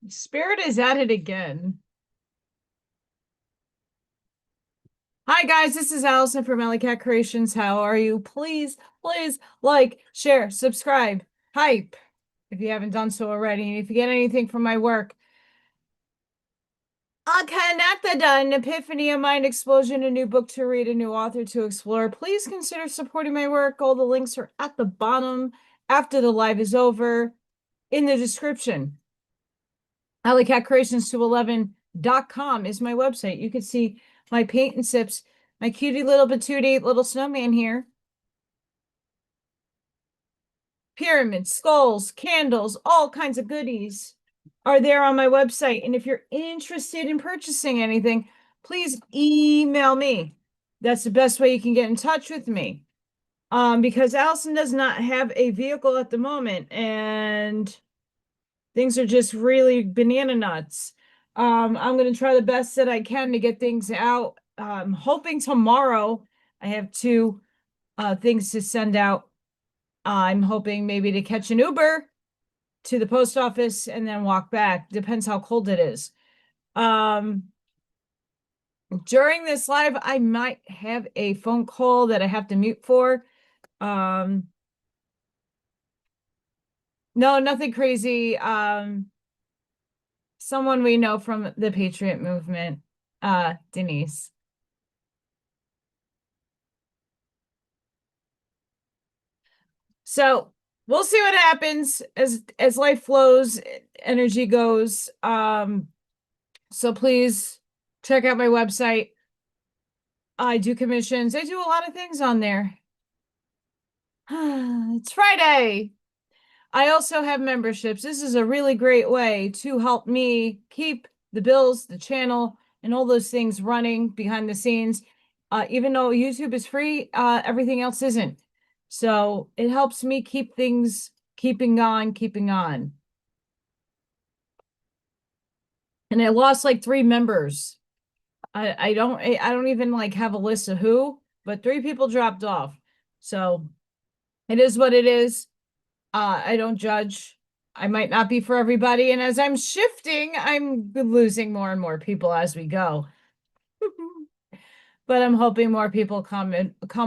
Spirit is at it again. Hi guys, this is Allison from AllyKat Creations. How are you? Please like, share, subscribe, hype if you haven't done so already. And if you get anything from my work, a connected, an epiphany, a mind explosion, a new book to read, a new author to explore, please consider supporting my work. All the links are at the bottom after the live is over in the description. AllyKatCreations211.com is my website. You can see my paint and sips, my cutie little patootie little snowman here. Pyramids, skulls, candles, all kinds of goodies are there on my website. And if you're interested in purchasing anything, please email me. That's the best way you can get in touch with me. Because Allison does not have a vehicle at the moment, and things are just really banana nuts. I'm going to try the best that I can to get things out. Hoping tomorrow I have two things to send out. I'm hoping maybe to catch an Uber to the post office and then walk back. Depends how cold it is. During this live, I might have a phone call that I have to mute for. No, nothing crazy. Someone we know from the Patriot movement, Denise. So we'll see what happens as life flows, energy goes. So please check out my website. I do commissions. I do a lot of things on there. It's Friday. I also have memberships. This is a really great way to help me keep the bills, the channel, and all those things running behind the scenes. Even though YouTube is free, everything else isn't. So it helps me keep things keeping on. And I lost like 3 members. I don't even like have a list of who, but 3 people dropped off. So it is what it is. I don't judge. I might not be for everybody. And as I'm shifting, I'm losing more and more people as we go. But I'm hoping more people come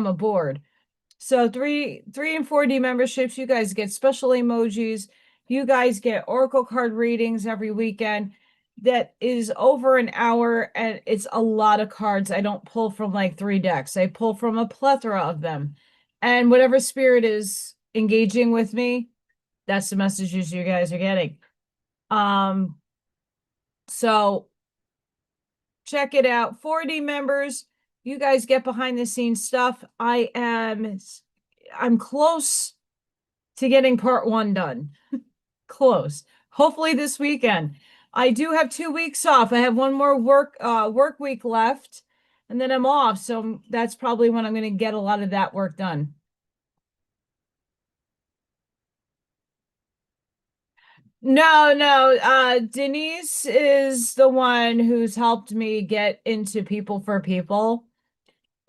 aboard. So 3 and 4D memberships, you guys get special emojis. You guys get Oracle card readings every weekend. That is over an hour, and it's a lot of cards. I don't pull from like 3 decks. I pull from a plethora of them. And whatever spirit is engaging with me, that's the messages you guys are getting. So check it out. 4D members, you guys get behind the scenes stuff. I'm close to getting part 1 done. Close. Hopefully this weekend. I do have 2 weeks off. I have one more work week left, and then I'm off. So that's probably when I'm going to get a lot of that work done. No. Denise is the one who's helped me get into People for People.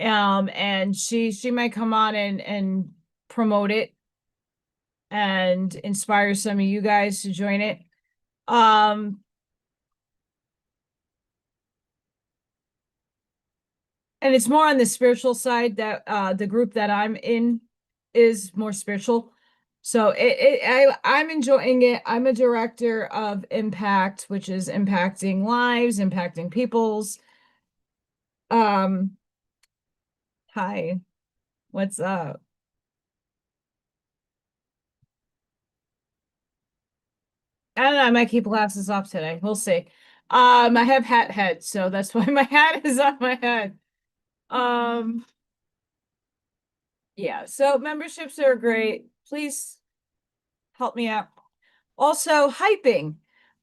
And she might come on and promote it and inspire some of you guys to join it. And it's more on the spiritual side that the group that I'm in is more spiritual. So I'm enjoying it. I'm a director of impact, which is impacting lives, impacting people's. Um, Hi, what's up? I don't know, I might keep glasses off today. We'll see. I have hat head, so that's why my hat is on my head. Um, yeah, so memberships are great. Please help me out. Also, hyping.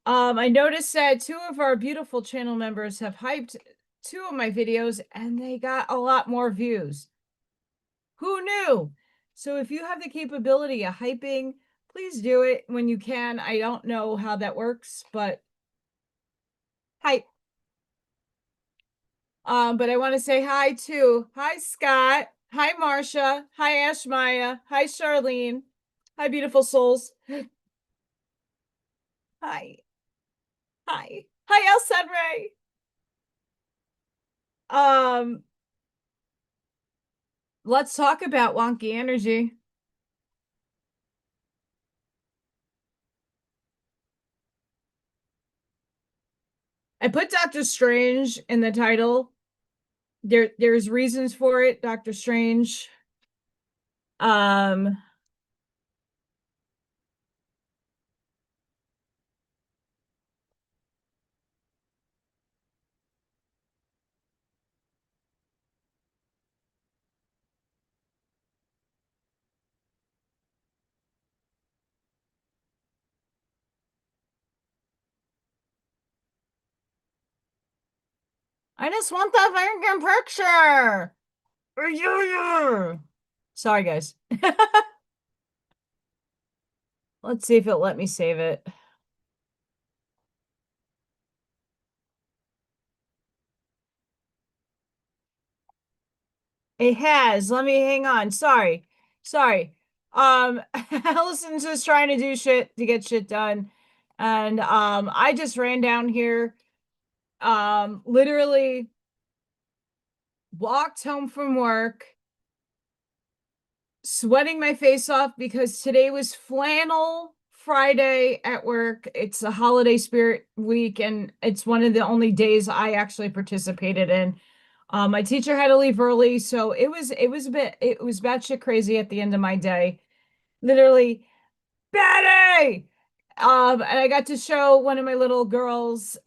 I noticed that 2 of our beautiful channel members have hyped 2 of my videos and they got a lot more views. Who knew? So if you have the capability of hyping, please do it when you can. I don't know how that works, but hype. But I want to say hi to hi Scott, hi Marcia, hi Ashmaya, hi Charlene, hi beautiful souls. Hi. Hi. Hi, El Cedre. Um, let's talk about wonky energy. I put Dr. Strange in the title. There's reasons for it, Dr. Strange. Um, I just want that fucking picture. Sorry, guys. Let's see if it'll let me save it. It has. Let me hang on. Sorry. Sorry. Allison's just trying to do shit to get shit done. And I just ran down here, literally walked home from work, sweating my face off because today was flannel Friday at work. It's a holiday spirit week, and it's one of the only days I actually participated in. My teacher had to leave early, so it was batshit crazy at the end of my day. Literally, Betty! And I got to show one of my little girls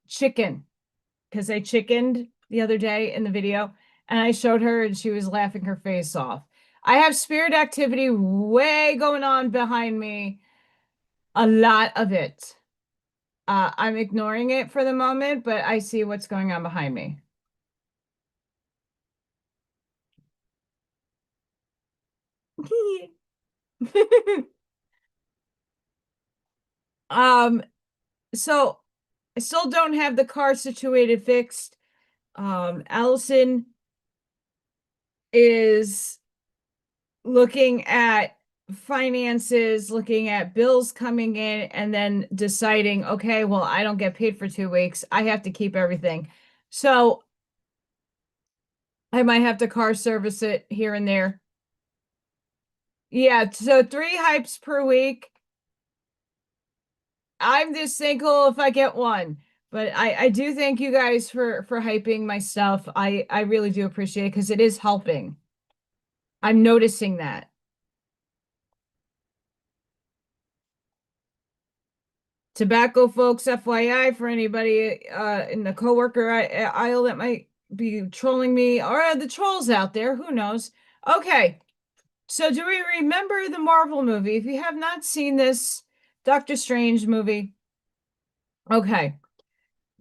chicken because I chickened the other day in the video, and I showed her and she was laughing her face off. I have spirit activity way going on behind me, a lot of it. I'm ignoring it for the moment, but I see what's going on behind me. Um, so I still don't have the car situated fixed. Allison is looking at finances, looking at bills coming in, and then deciding, okay, well, I don't get paid for 2 weeks. I have to keep everything. So I might have to car service it here and there. Yeah, so 3 hypes per week. I'm this single if I get one. But I do thank you guys for hyping my stuff. I really do appreciate it because it is helping. I'm noticing that. Tobacco folks, FYI, for anybody in the coworker aisle that might be trolling me, or the trolls out there, who knows? Okay, so do we remember the Marvel movie? If you have not seen this Doctor Strange movie, okay.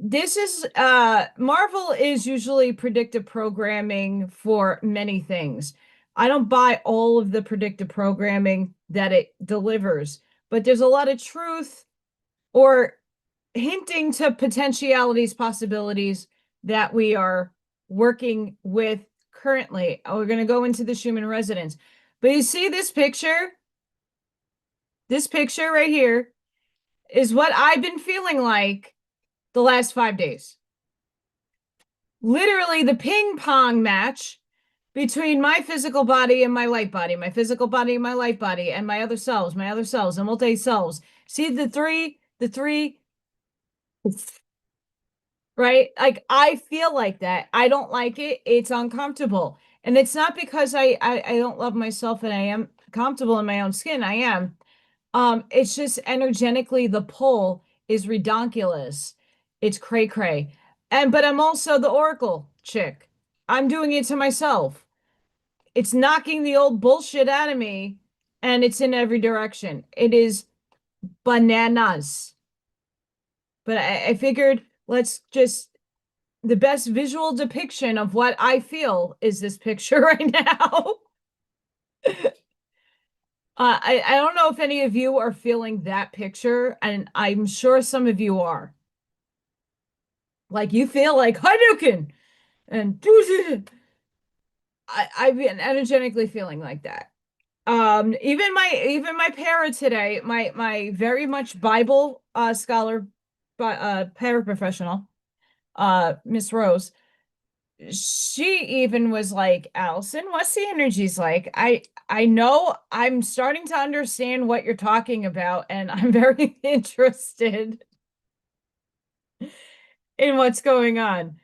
This is Marvel is usually predictive programming for many things. I don't buy all of the predictive programming that it delivers, but there's a lot of truth or hinting to potentialities, possibilities that we are working with currently. Oh, we're going to go into the human residence. But you see this picture? This picture right here is what I've been feeling like the last 5 days. Literally the ping pong match between my physical body and my light body, my physical body and my light body, and my other selves, and multi selves. See the three right? Like I feel like that. I don't like it. It's uncomfortable. And it's not because I don't love myself and I am comfortable in my own skin. I am. It's just energetically the pull is redonkulous. It's cray cray. And but I'm also the Oracle chick. I'm doing it to myself. It's knocking the old bullshit out of me and it's in every direction. It is bananas. But I figured let's just the best visual depiction of what I feel is this picture right now. I don't know if any of you are feeling that picture, and I'm sure some of you are. Like you feel like Hadouken and I've been energetically feeling like that. Even my para today, my very much Bible scholar paraprofessional, Miss Rose, she even was like, Allison, what's the energies like? I know I'm starting to understand what you're talking about, and I'm very interested in what's going on.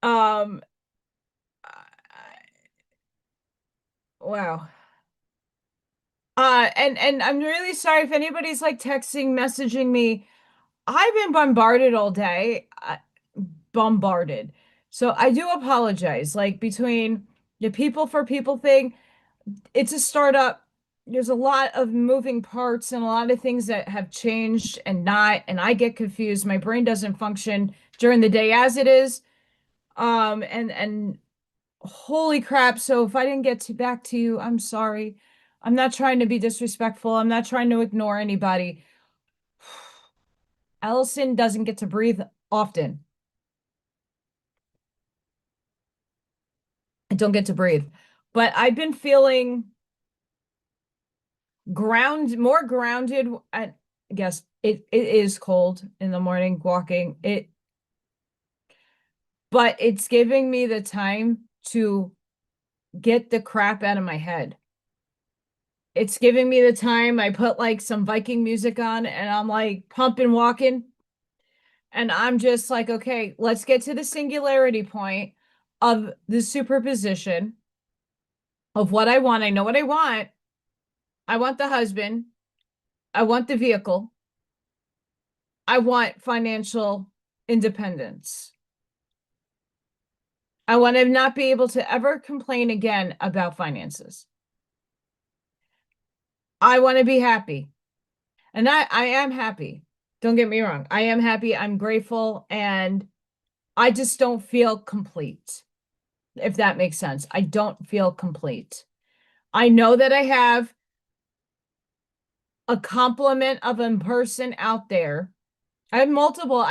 Um, wow. And I'm really sorry if anybody's like texting, messaging me. I've been bombarded all day, bombarded. So I do apologize. Like between the people for people thing, it's a startup. There's a lot of moving parts and a lot of things that have changed and not, and I get confused. My brain doesn't function during the day as it is. And holy crap. So if I didn't get to back to you, I'm sorry. I'm not trying to be disrespectful. I'm not trying to ignore anybody. Allison doesn't get to breathe often. I don't get to breathe. But I've been feeling more grounded. I guess it is cold in the morning walking. But it's giving me the time to get the crap out of my head. It's giving me the time. I put like some Viking music on and I'm like pumping, walking. And I'm just like, okay, let's get to the singularity point of the superposition of what I want. I know what I want. I want the husband. I want the vehicle. I want financial independence. I want to not be able to ever complain again about finances. I want to be happy. And I am happy. Don't get me wrong. I am happy. I'm grateful. And I just don't feel complete, if that makes sense. I don't feel complete. I know that I have a complement of a person out there. I have multiple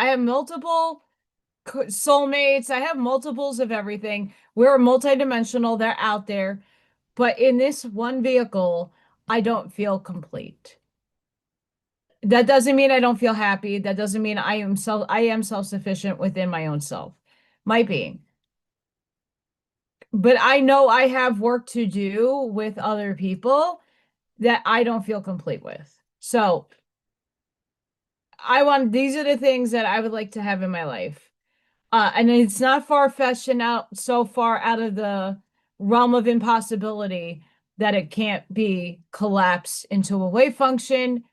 soulmates. I have multiples of everything. We're multidimensional. They're out there. But in this one vehicle, I don't feel complete. That doesn't mean I don't feel happy. That doesn't mean I am self-sufficient within my own self. Might be. But I know I have work to do with other people that I don't feel complete with. So these are the things that I would like to have in my life. And it's not far-fetched and out so far out of the realm of impossibility that it can't be collapsed into a wave function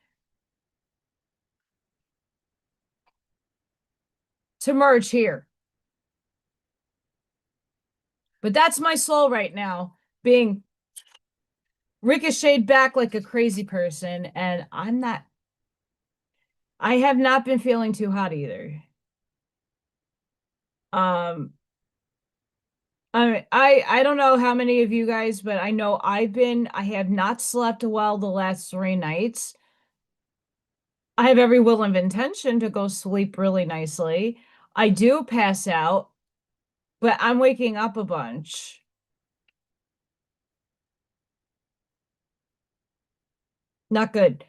to merge here. But that's my soul right now, being ricocheted back like a crazy person, and I have not been feeling too hot either. Um, I don't know how many of you guys, but I know I have not slept well the last 3 nights. I have every will of intention to go sleep really nicely. I do pass out, but I'm waking up a bunch. Not good.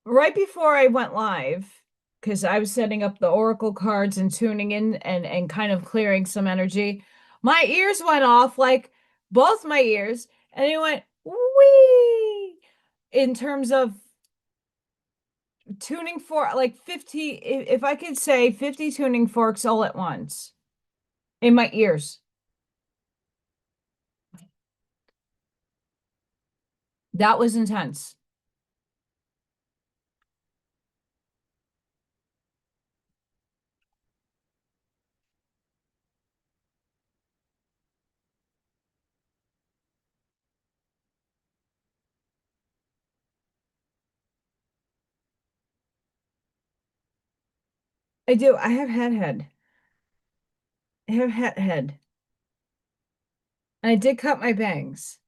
Right before I went live, because I was setting up the oracle cards and tuning in and kind of clearing some energy, my ears went off, like both my ears, and it went wee in terms of tuning for like 50, if I could say 50 tuning forks all at once in my ears. That was intense. I do. I have head. I have head. And I did cut my bangs.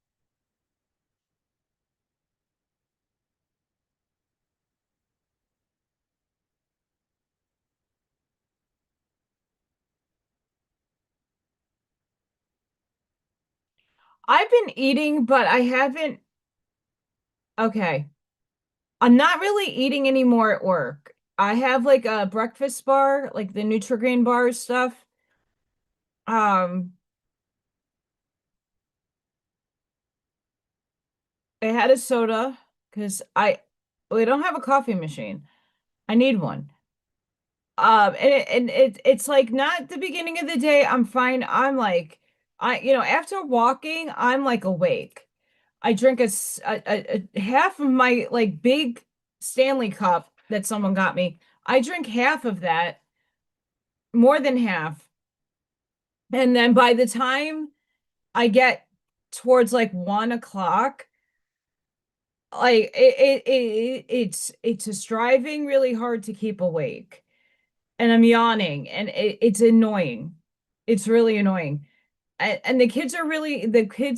I've been eating, but I haven't. Okay. I'm not really eating anymore at work. I have like a breakfast bar, like the Nutrigrain bar stuff. Um, I had a soda because we don't have a coffee machine. I need one. It's like not the beginning of the day. I'm fine. I'm like, after walking, I'm like awake. I drink a half of my like big Stanley cup that someone got me. I drink half of that, more than half. And then by the time I get towards like 1 o'clock, like it's just driving really hard to keep awake. And I'm yawning and it's annoying. It's really annoying. And the kids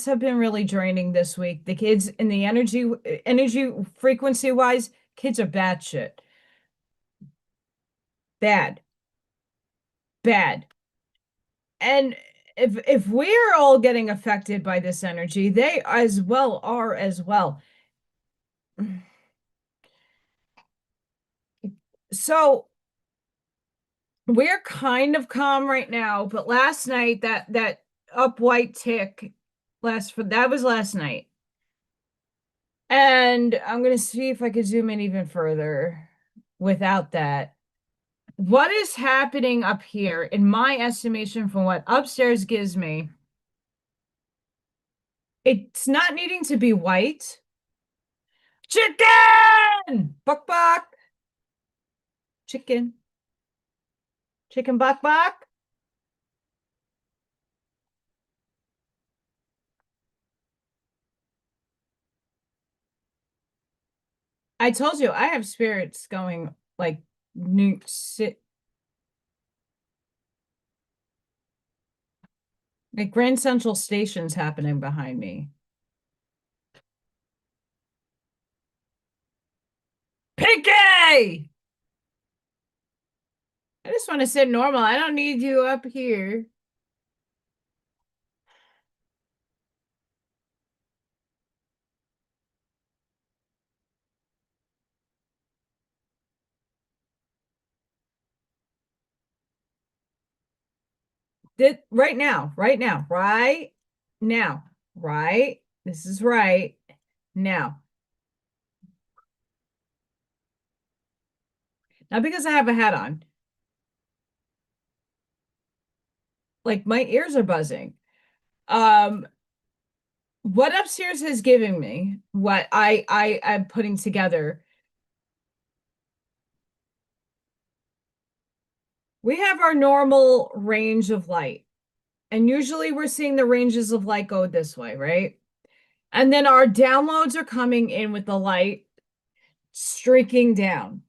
have been really draining this week. The kids in the energy frequency wise, kids are bad shit. Bad, bad. And if we're all getting affected by this energy, they as well are as well. So we're kind of calm right now, but last night that up white tick that was last night. And I'm gonna see if I could zoom in even further without that. What is happening up here, in my estimation, from what upstairs gives me, it's not needing to be white. Chicken! Buck buck! Chicken. Chicken buck buck. I told you I have spirits going like new sit like Grand Central Station's happening behind me. Pinky! I just want to sit normal. I don't need you up here. Right now, right now, right now, right. This is right now. Not because I have a hat on. Like my ears are buzzing. Um, what upstairs has given me, what I am putting together. We have our normal range of light. And usually we're seeing the ranges of light go this way, right? And then our downloads are coming in with the light streaking down,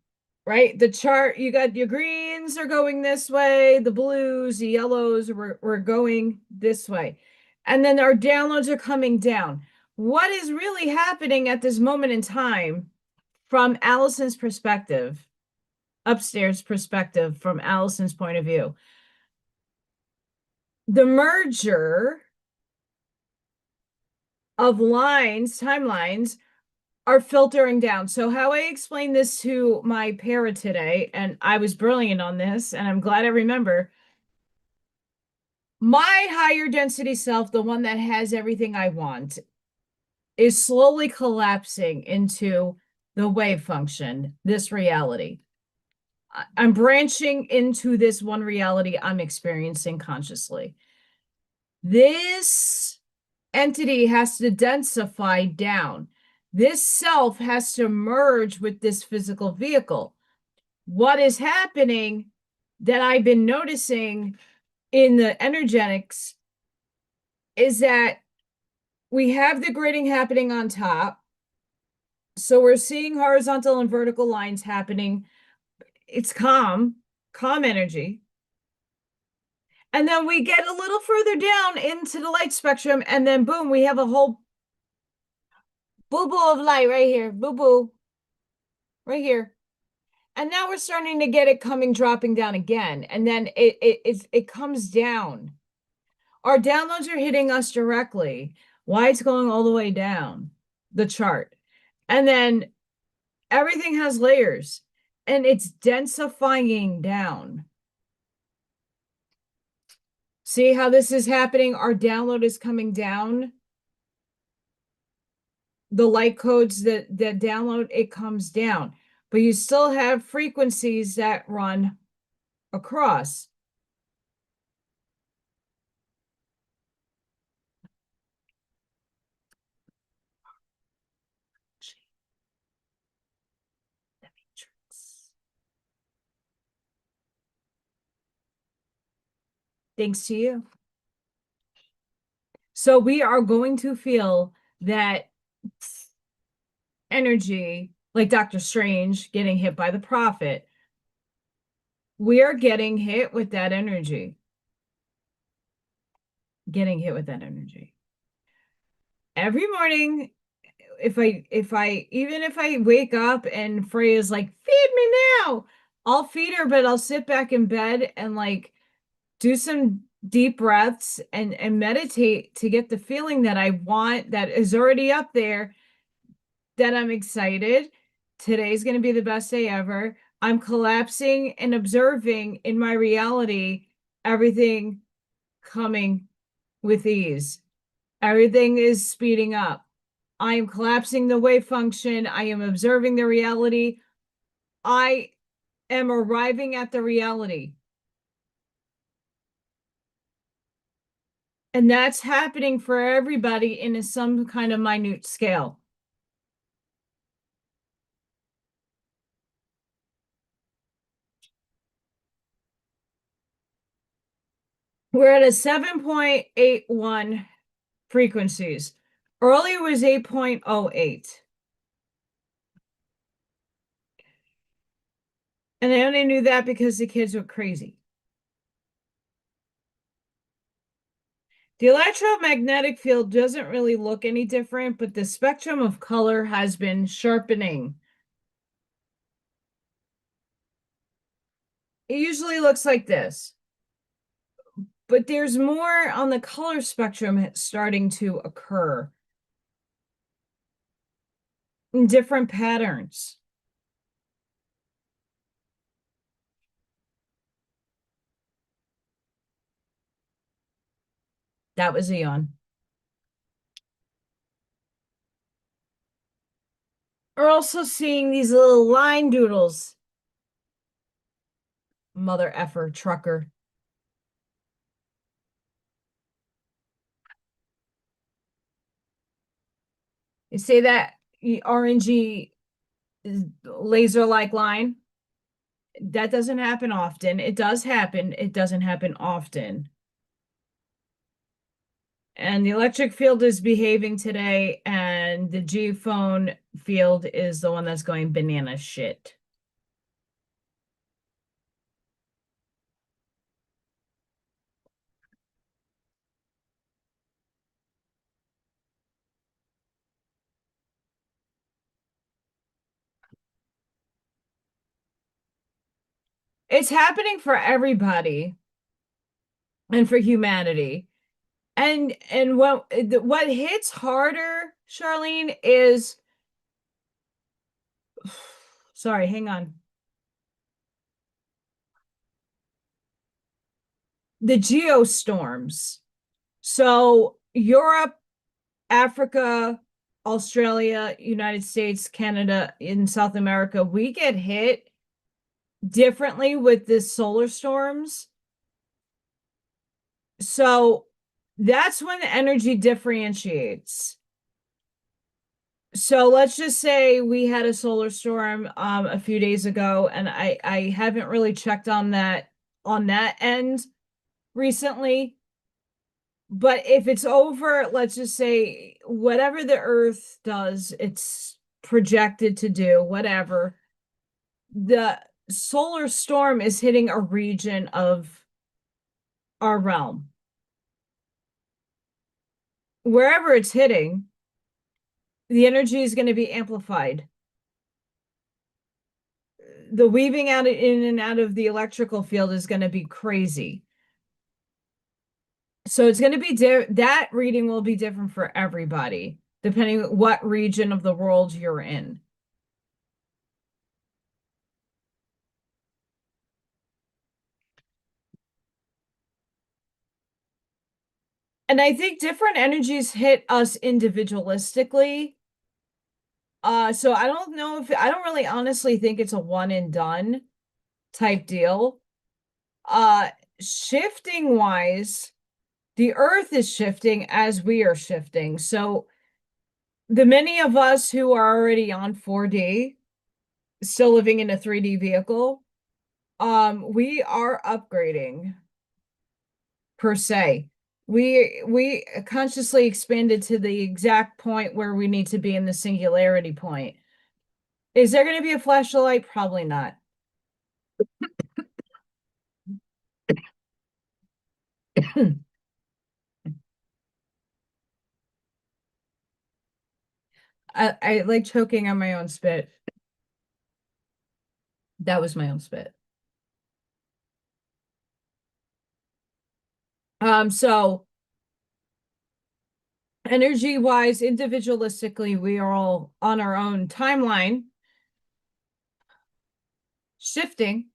right? The chart, you got your greens are going this way, the blues, the yellows, we're going this way. And then our downloads are coming down. What is really happening at this moment in time from Allison's perspective, upstairs perspective, from Allison's point of view? The merger of timelines are filtering down. So how I explained this to my para today, and I was brilliant on this, and I'm glad I remember. My higher density self, the one that has everything I want, is slowly collapsing into the wave function, this reality. I'm branching into this one reality I'm experiencing consciously. This entity has to densify down. This self has to merge with this physical vehicle. What is happening that I've been noticing in the energetics is that we have the gridding happening on top. So we're seeing horizontal and vertical lines happening. It's calm energy. And then we get a little further down into the light spectrum, and then boom, we have a whole boo boo of light right here. Boo boo, right here. And now we're starting to get it coming, dropping down again. And then it comes down. Our downloads are hitting us directly. Why it's going all the way down the chart. And then Everything has layers and it's densifying down. See how this is happening? Our download is coming down. The light codes that download, it comes down. But you still have frequencies that run across. Thanks to you. So we are going to feel that energy, like Dr. Strange getting hit by the prophet. We are getting hit with that energy. Getting hit with that energy. Every morning, if I even if I wake up and Freya's like, feed me now, I'll feed her, but I'll sit back in bed and like do some deep breaths and meditate to get the feeling that I want, that is already up there, that I'm excited. Today's going to be the best day ever. I'm collapsing and observing in my reality everything coming with ease. Everything is speeding up. I am collapsing the wave function. I am observing the reality. I am arriving at the reality. And that's happening for everybody in some kind of minute scale. We're at a 7.81 frequencies. Earlier was 8.08. And I only knew that because the kids were crazy. The electromagnetic field doesn't really look any different, but the spectrum of color has been sharpening. It usually looks like this, but there's more on the color spectrum starting to occur in different patterns. That was a yawn. We're also seeing these little line doodles. Mother effer trucker. You say that orangey laser-like line? That doesn't happen often. It does happen. It doesn't happen often. And the electric field is behaving today, and the G phone field is the one that's going banana shit. It's happening for everybody and for humanity. And what hits harder, Charlene, is sorry, hang on. The geostorms. So Europe, Africa, Australia, United States, Canada, in South America, we get hit differently with the solar storms. So that's when the energy differentiates. So let's just say we had a solar storm a few days ago, and I haven't really checked on that end recently. But if it's over, let's just say whatever the Earth does, it's projected to do, whatever. The solar storm is hitting a region of our realm. Wherever it's hitting, the energy is going to be amplified. The weaving out in and out of the electrical field is going to be crazy. So it's going to be that reading will be different for everybody, depending what region of the world you're in. And I think different energies hit us individualistically. So I don't know if I don't really honestly think it's a one and done type deal. Uh, Shifting wise, the earth is shifting as we are shifting. So the many of us who are already on 4D, still living in a 3D vehicle, we are upgrading per se. We consciously expanded to the exact point where we need to be in the singularity point. Is there going to be a flashlight? Probably not. I like choking on my own spit. That was my own spit. So energy wise, individualistically, we are all on our own timeline, shifting,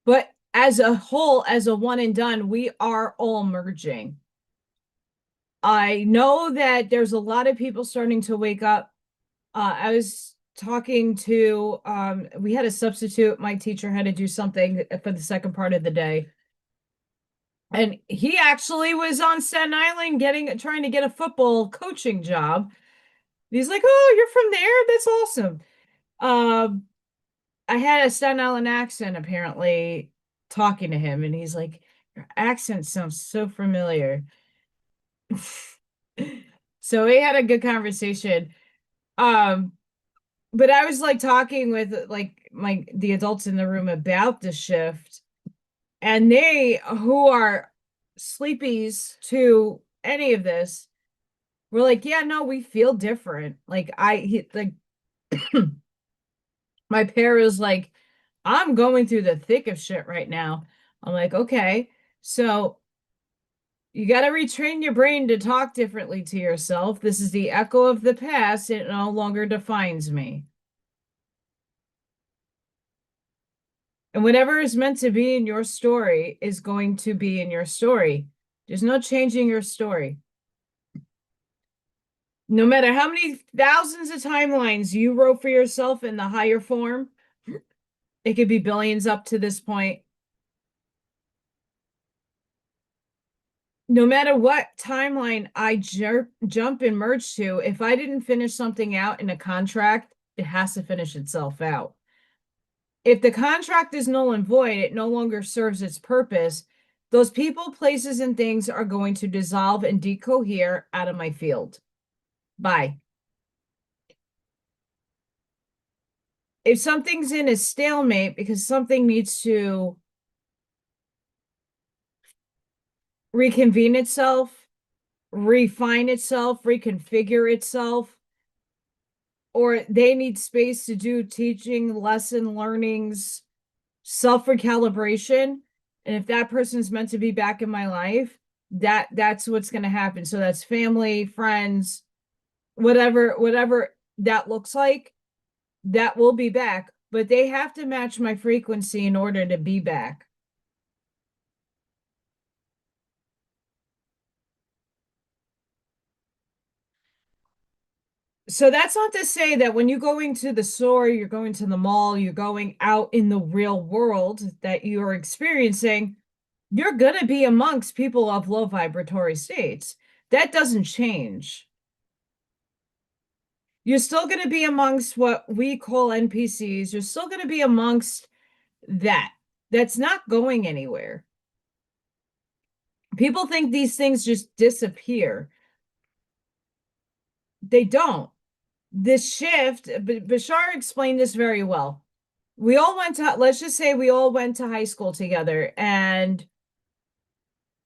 but as a whole, as a one and done, we are all merging. I know that there's a lot of people starting to wake up. I was talking to, we had a substitute. My teacher had to do something for the second part of the day. And he actually was on Staten Island trying to get a football coaching job. He's like, "Oh, you're from there? That's awesome." Um, I had a Staten Island accent apparently talking to him, and he's like, "Your accent sounds so familiar." So we had a good conversation. Um, but I was like talking with like the adults in the room about the shift, and they who are sleepies to any of this were like, "Yeah, no, we feel different." Like my pair is like, "I'm going through the thick of shit right now." I'm like, "Okay, so you got to retrain your brain to talk differently to yourself. This is the echo of the past. It no longer defines me." And whatever is meant to be in your story is going to be in your story. There's no changing your story. No matter how many thousands of timelines you wrote for yourself in the higher form, it could be billions up to this point. No matter what timeline I jump and merge to, if I didn't finish something out in a contract, it has to finish itself out. If the contract is null and void, it no longer serves its purpose. Those people, places, and things are going to dissolve and decohere out of my field. Bye. If something's in a stalemate because something needs to reconvene itself, refine itself, reconfigure itself, or they need space to do teaching, lesson learnings, self recalibration. And if that person's meant to be back in my life, that's what's going to happen. So that's family, friends, whatever that looks like, that will be back, but they have to match my frequency in order to be back. So that's not to say that when you're going to the store, you're going to the mall, you're going out in the real world that you're experiencing, you're going to be amongst people of low vibratory states. That doesn't change. You're still going to be amongst what we call NPCs. You're still going to be amongst that. That's not going anywhere. People think these things just disappear. They don't. This shift, Bashar explained this very well. We all went to, let's just say we all went to high school together, and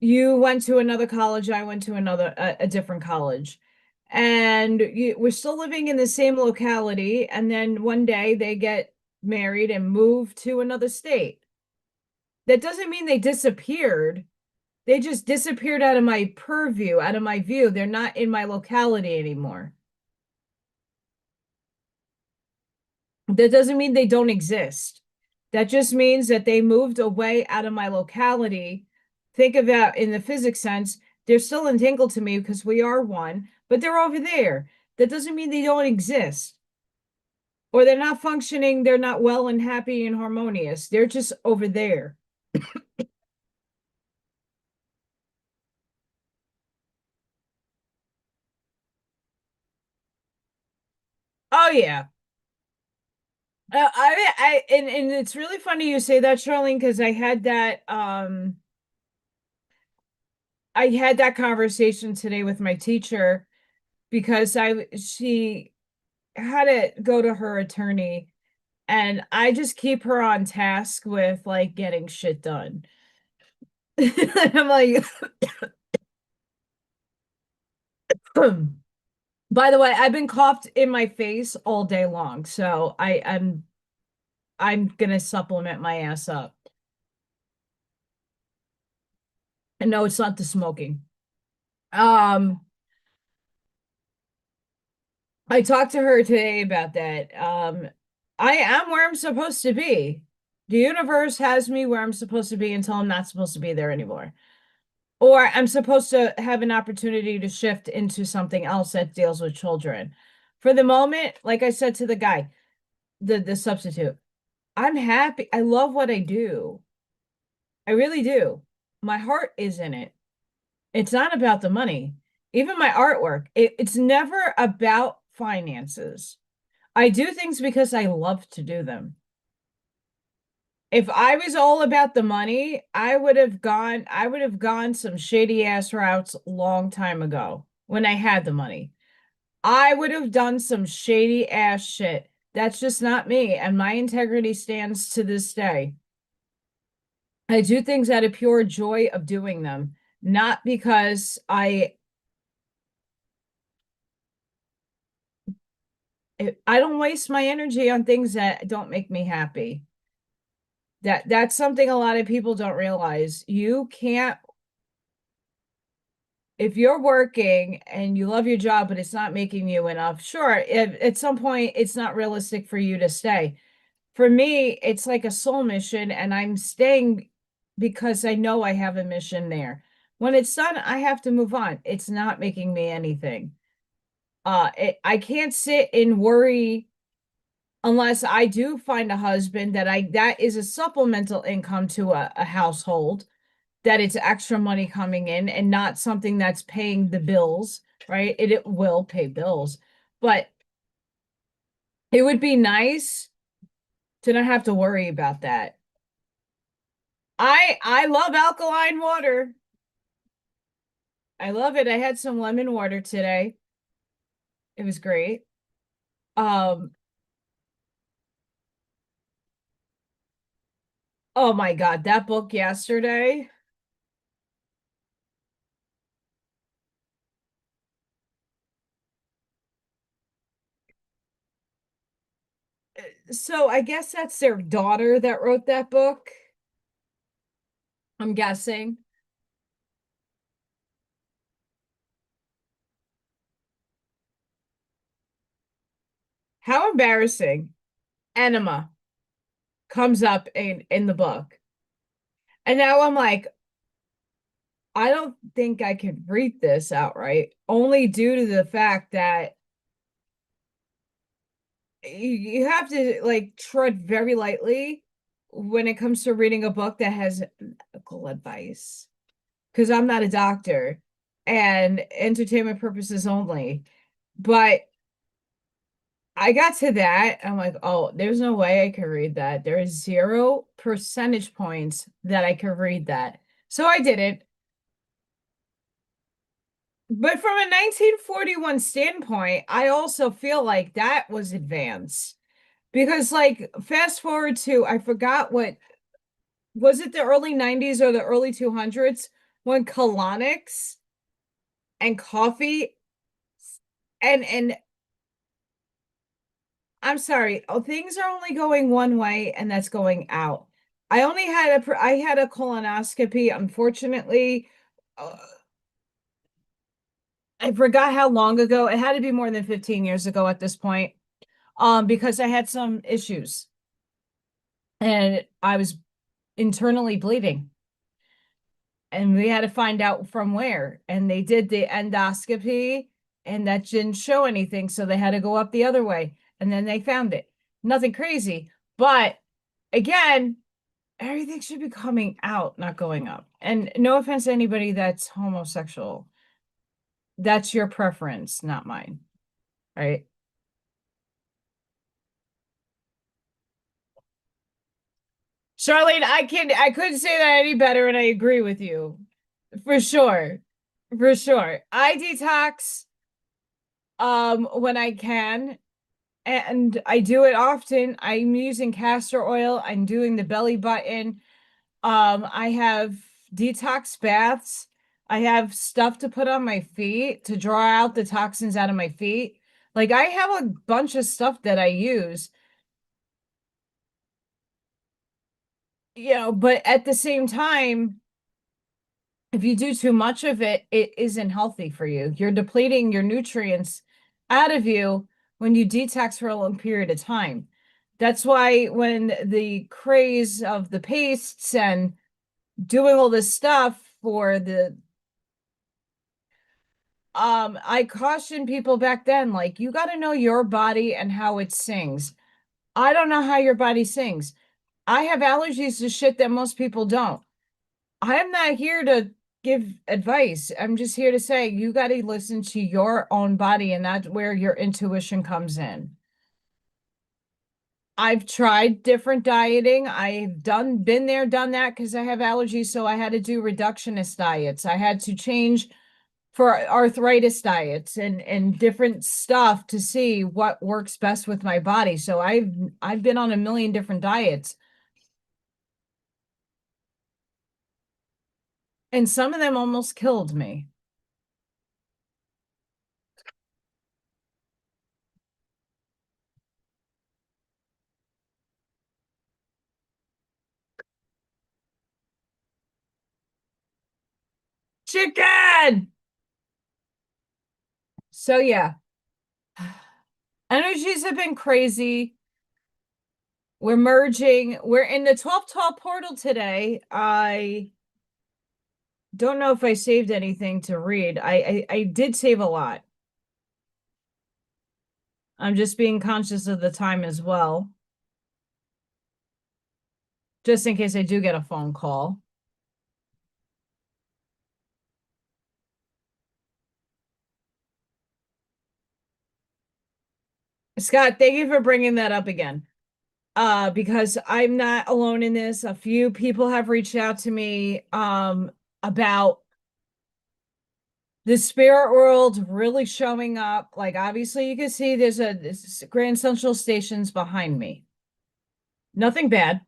you went to another college, I went to a different college. And we're still living in the same locality. And then one day they get married and move to another state. That doesn't mean they disappeared. They just disappeared out of my purview, out of my view. They're not in my locality anymore. That doesn't mean they don't exist. That just means that they moved away out of my locality. Think about in the physics sense, They're still entangled to me because we are one, but they're over there. That doesn't mean they don't exist or they're not functioning. They're not well and happy and harmonious. They're just over there. Oh yeah. And it's really funny you say that, Charlene, because I had that conversation today with my teacher because I she had to go to her attorney and I just keep her on task with like getting shit done. I'm like, by the way, I've been coughed in my face all day long, so I'm gonna supplement my ass up. And no, it's not the smoking. Um, I talked to her today about that. I am where I'm supposed to be. The universe has me where I'm supposed to be until I'm not supposed to be there anymore. Or I'm supposed to have an opportunity to shift into something else that deals with children. For the moment, like I said to the guy, the substitute, I'm happy. I love what I do. I really do. My heart is in it. It's not about the money. Even my artwork, it's never about finances. I do things because I love to do them. If I was all about the money, I would have gone some shady ass routes long time ago when I had the money. I would have done some shady ass shit. That's just not me, and my integrity stands to this day. I do things out of pure joy of doing them, not because I don't waste my energy on things that don't make me happy. That's something a lot of people don't realize. You can't if you're working and you love your job, but it's not making you enough, sure, if at some point it's not realistic for you to stay. For me, it's like a soul mission, and I'm staying because I know I have a mission there. When it's done, I have to move on. It's not making me anything. I can't sit and worry unless I do find a husband that is a supplemental income to a household, that it's extra money coming in and not something that's paying the bills, right? It will pay bills, but it would be nice to not have to worry about that. I love alkaline water. I love it. I had some lemon water today. It was great. Um, oh my God, that book yesterday. So I guess that's their daughter that wrote that book. I'm guessing. How embarrassing. Enema comes up in the book. And now I'm like, I don't think I could read this outright, only due to the fact that you have to like tread very lightly when it comes to reading a book that has medical advice. Because I'm not a doctor and entertainment purposes only. But I got to that. I'm like, oh, there's no way I could read that. There is 0 percentage points that I could read that. So I didn't. But from a 1941 standpoint, I also feel like that was advanced. Because, like, fast forward to, I forgot what, was it the early 90s or the early 200s when colonics and coffee and I'm sorry, oh, things are only going one way and that's going out. I had a colonoscopy, unfortunately. uh, I forgot how long ago. It had to be more than 15 years ago at this point. Because I had some issues and I was internally bleeding. and we had to find out from where. And they did the endoscopy, and that didn't show anything. So they had to go up the other way. And then they found it. Nothing crazy. But again, everything should be coming out, not going up. And no offense to anybody that's homosexual. That's your preference, not mine. Right? Charlene, I couldn't say that any better, and I agree with you. For sure. For sure. I detox when I can, and I do it often. I'm using castor oil. I'm doing the belly button. I have detox baths. I have stuff to put on my feet to draw out the toxins out of my feet. Like I have a bunch of stuff that I use, but at the same time, if you do too much of it, it isn't healthy for you. You're depleting your nutrients out of you when you detox for a long period of time. That's why when the craze of the pastes and doing all this stuff for the I cautioned people back then, like, you got to know your body and how it sings. I don't know how your body sings. I have allergies to shit that most people don't. I'm not here to give advice. I'm just here to say you got to listen to your own body, and that's where your intuition comes in. I've tried different dieting. I've been there, done that because I have allergies. So I had to do reductionist diets. I had to change for arthritis diets and different stuff to see what works best with my body. So I've been on a million different diets, and some of them almost killed me. Chicken. So yeah, energies have been crazy. We're merging. We're in the 12-12 portal today. I don't know if I saved anything to read. I did save a lot. I'm just being conscious of the time as well, just in case I do get a phone call. Scott, thank you for bringing that up again. Because I'm not alone in this. A few people have reached out to me about the spirit world really showing up. Like obviously you can see this Grand Central Station's behind me. Nothing bad.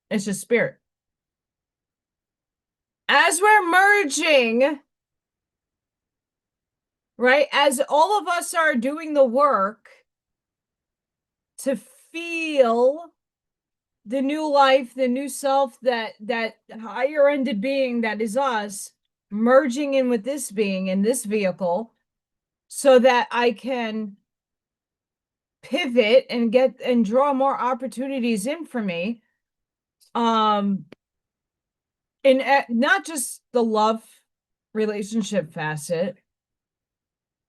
It's just spirit. As we're merging, right? As all of us are doing the work to feel the new life, the new self, that higher ended being that is us merging in with this being in this vehicle so that I can pivot and get and draw more opportunities in for me. And not just the love relationship facet.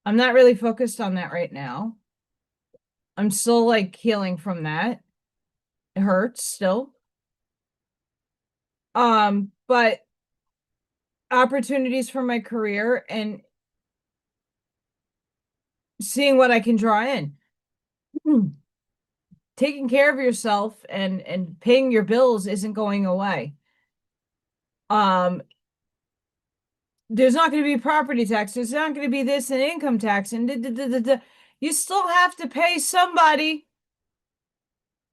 I'm not really focused on that right now. I'm still like healing from that. It hurts still. But opportunities for my career and seeing what I can draw in. Taking care of yourself and paying your bills isn't going away. Um, there's not going to be property tax. There's not going to be this and income tax and you still have to pay somebody.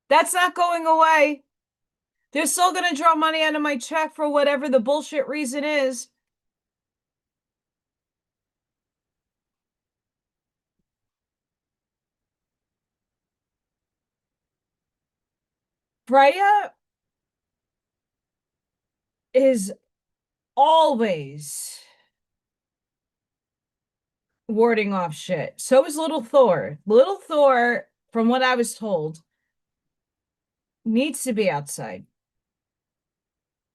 That's not going away. They're still going to draw money out of my check for whatever the bullshit reason is. Freya is always warding off shit. So is little Thor. Little Thor, from what I was told, needs to be outside.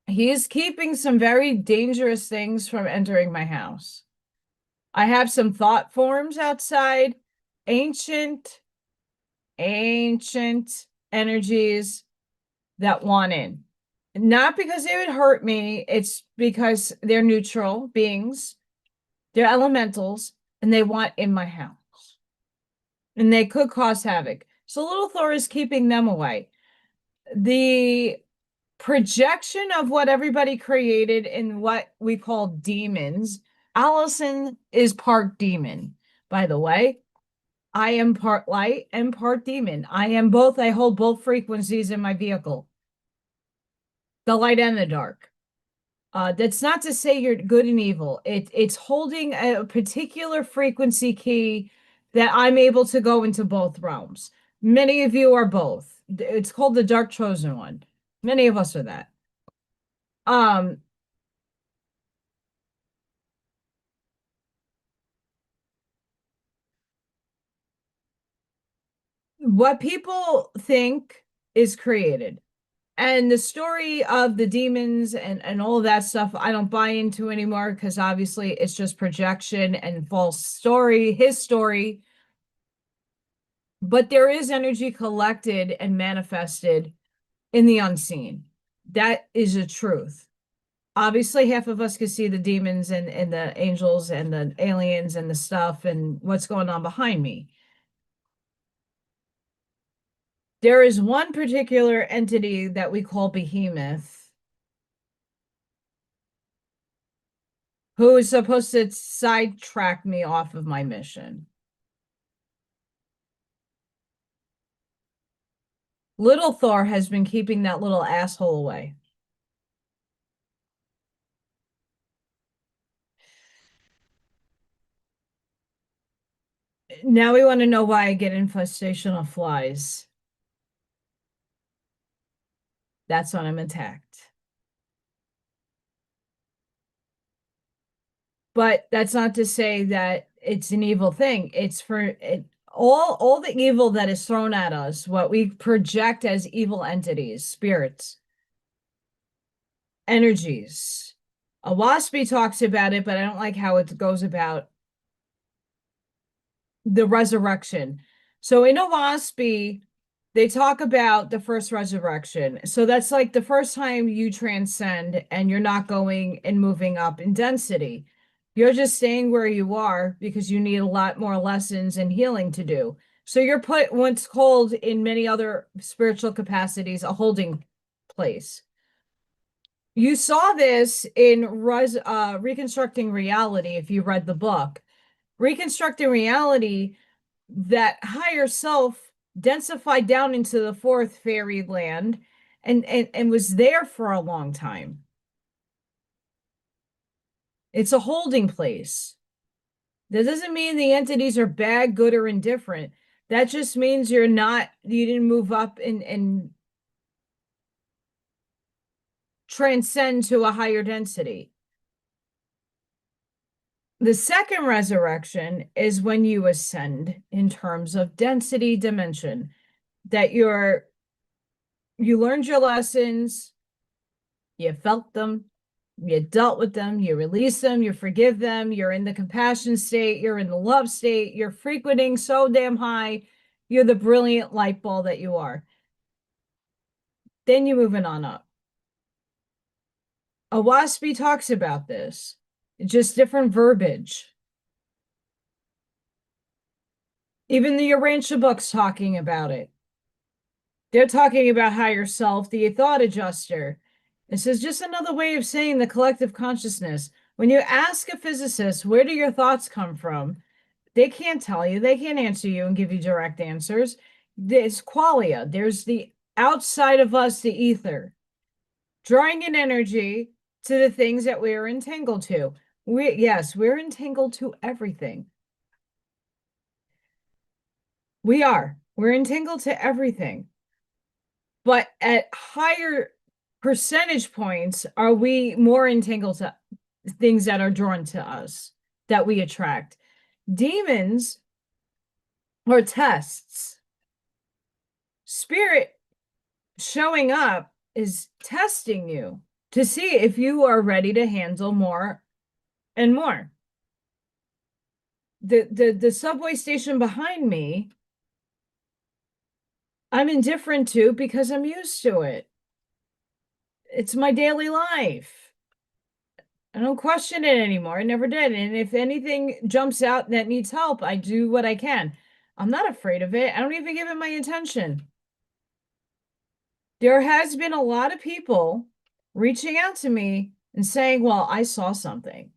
He is keeping some very dangerous things from entering my house. I have some thought forms outside, ancient, ancient energies that want in. Not because they would hurt me, it's because they're neutral beings, they're elementals, and they want in my house. And they could cause havoc. So little Thor is keeping them away. The projection of what everybody created in what we call demons. Allison is part demon, by the way. I am part light and part demon. I am both. I hold both frequencies in my vehicle, the light and the dark. That's not to say you're good and evil. It's holding a particular frequency key that I'm able to go into both realms. Many of you are both. It's called the Dark Chosen One. Many of us are that. Um, what people think is created. And the story of the demons and all that stuff, I don't buy into anymore because obviously it's just projection and false story, his story. But there is energy collected and manifested in the unseen. That is a truth. Obviously, half of us can see the demons and the angels and the aliens and the stuff and what's going on behind me. There is one particular entity that we call Behemoth who is supposed to sidetrack me off of my mission. Little Thor has been keeping that little asshole away. Now we want to know why I get infestation of flies. That's when I'm attacked. But that's not to say that it's an evil thing. It's for it, all the evil that is thrown at us, what we project as evil entities, spirits, energies. A Waspy talks about it, but I don't like how it goes about the resurrection. So in Owaspy, they talk about the first resurrection. So that's like the first time you transcend and you're not going and moving up in density. You're just staying where you are because you need a lot more lessons and healing to do. So you're put what's called in many other spiritual capacities a holding place. You saw this in Reconstructing Reality if you read the book. Reconstructing Reality, that higher self densified down into the fourth fairyland and was there for a long time. It's a holding place. That doesn't mean the entities are bad, good, or indifferent. That just means you didn't move up and transcend to a higher density. The second resurrection is when you ascend in terms of density dimension, that you learned your lessons, you felt them, you dealt with them, you release them, you forgive them, you're in the compassion state, you're in the love state, you're frequenting so damn high, you're the brilliant light ball that you are. Then you're moving on up. Owaspy talks about this, just different verbiage. Even the Urantia book's talking about it. They're talking about higher self, the thought adjuster. This is just another way of saying the collective consciousness. When you ask a physicist, where do your thoughts come from? They can't tell you. They can't answer you and give you direct answers. There's qualia. There's the outside of us, the ether, drawing in energy to the things that we're entangled to. Yes, we're entangled to everything. We are. We're entangled to everything. But at higher percentage points, are we more entangled to things that are drawn to us, that we attract? Demons are tests. Spirit showing up is testing you to see if you are ready to handle more and more. The subway station behind me, I'm indifferent to because I'm used to it. It's my daily life. I don't question it anymore. I never did. And if anything jumps out that needs help, I do what I can. I'm not afraid of it. I don't even give it my attention. There has been a lot of people reaching out to me and saying, "Well, I saw something."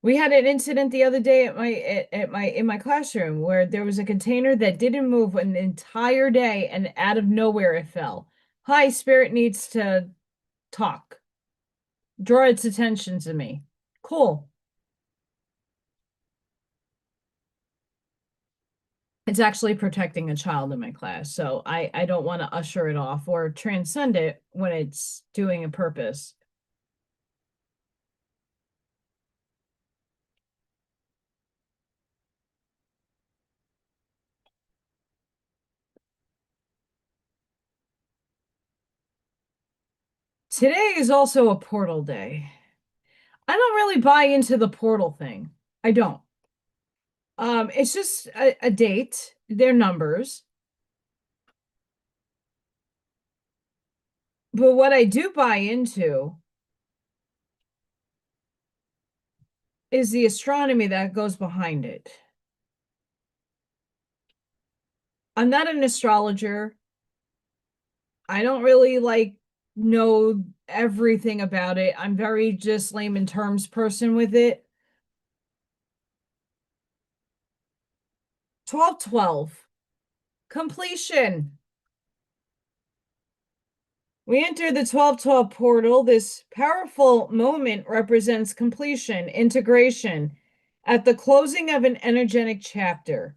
We had an incident the other day at my in my classroom where there was a container that didn't move an entire day and out of nowhere it fell. Hi, spirit needs to talk. Draw its attention to me. Cool. It's actually protecting a child in my class, so I don't want to usher it off or transcend it when it's doing a purpose. Today is also a portal day. I don't really buy into the portal thing. I don't. It's just a date. They're numbers. But what I do buy into is the astronomy that goes behind it. I'm not an astrologer. I don't really like know everything about it. I'm very just layman terms person with it. 1212. Completion. We enter the 1212 portal. This powerful moment represents completion, integration, at the closing of an energetic chapter.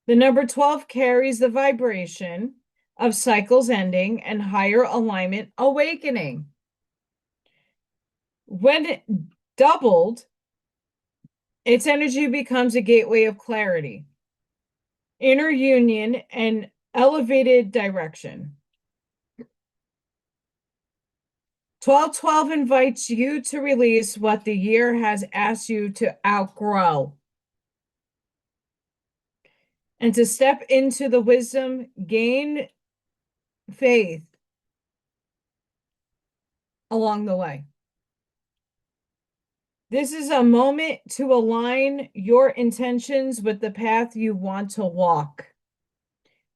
The number 12 carries the vibration of cycles ending and higher alignment awakening. When it doubled, its energy becomes a gateway of clarity, inner union, and elevated direction. 1212 invites you to release what the year has asked you to outgrow and to step into the wisdom, gain faith along the way. This is a moment to align your intentions with the path you want to walk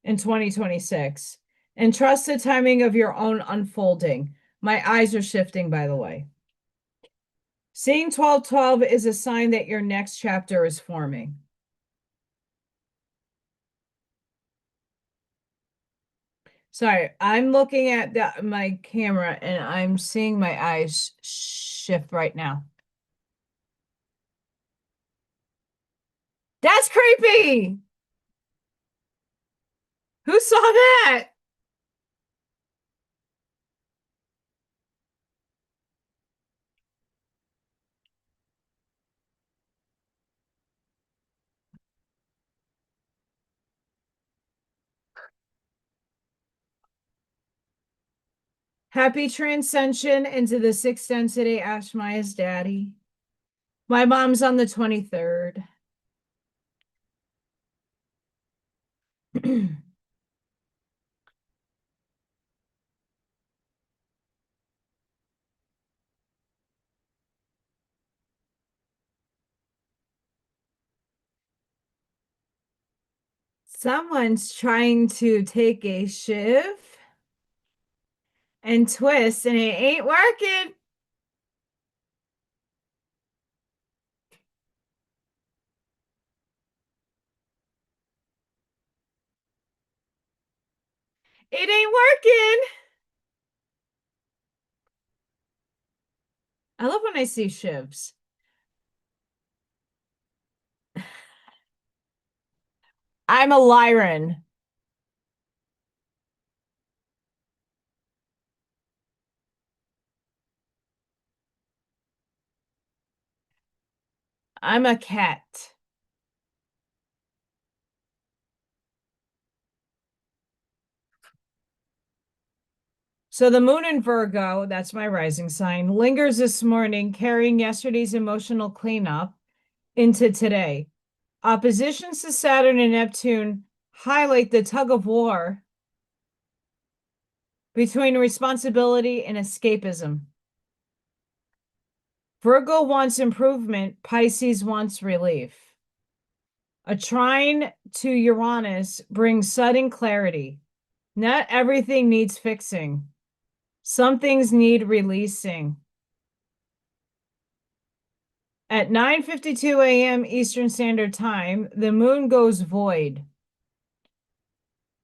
in 2026 and trust the timing of your own unfolding. My eyes are shifting, by the way. Seeing 1212 is a sign that your next chapter is forming. Sorry, I'm looking at my camera and I'm seeing my eyes shift right now. That's creepy. Who saw that? Happy transcension into the sixth density, Ashmaya's daddy. My mom's on the 23rd. Someone's trying to take a shiv and twist, and it ain't working. It ain't working. I love when I see shivs. I'm a Lyran. I'm a cat. So the moon in Virgo, that's my rising sign, lingers this morning, carrying yesterday's emotional cleanup into today. Oppositions to Saturn and Neptune highlight the tug of war between responsibility and escapism. Virgo wants improvement, Pisces wants relief. A trine to Uranus brings sudden clarity. Not everything needs fixing. Some things need releasing. At 9:52 a.m. Eastern Standard Time, the moon goes void,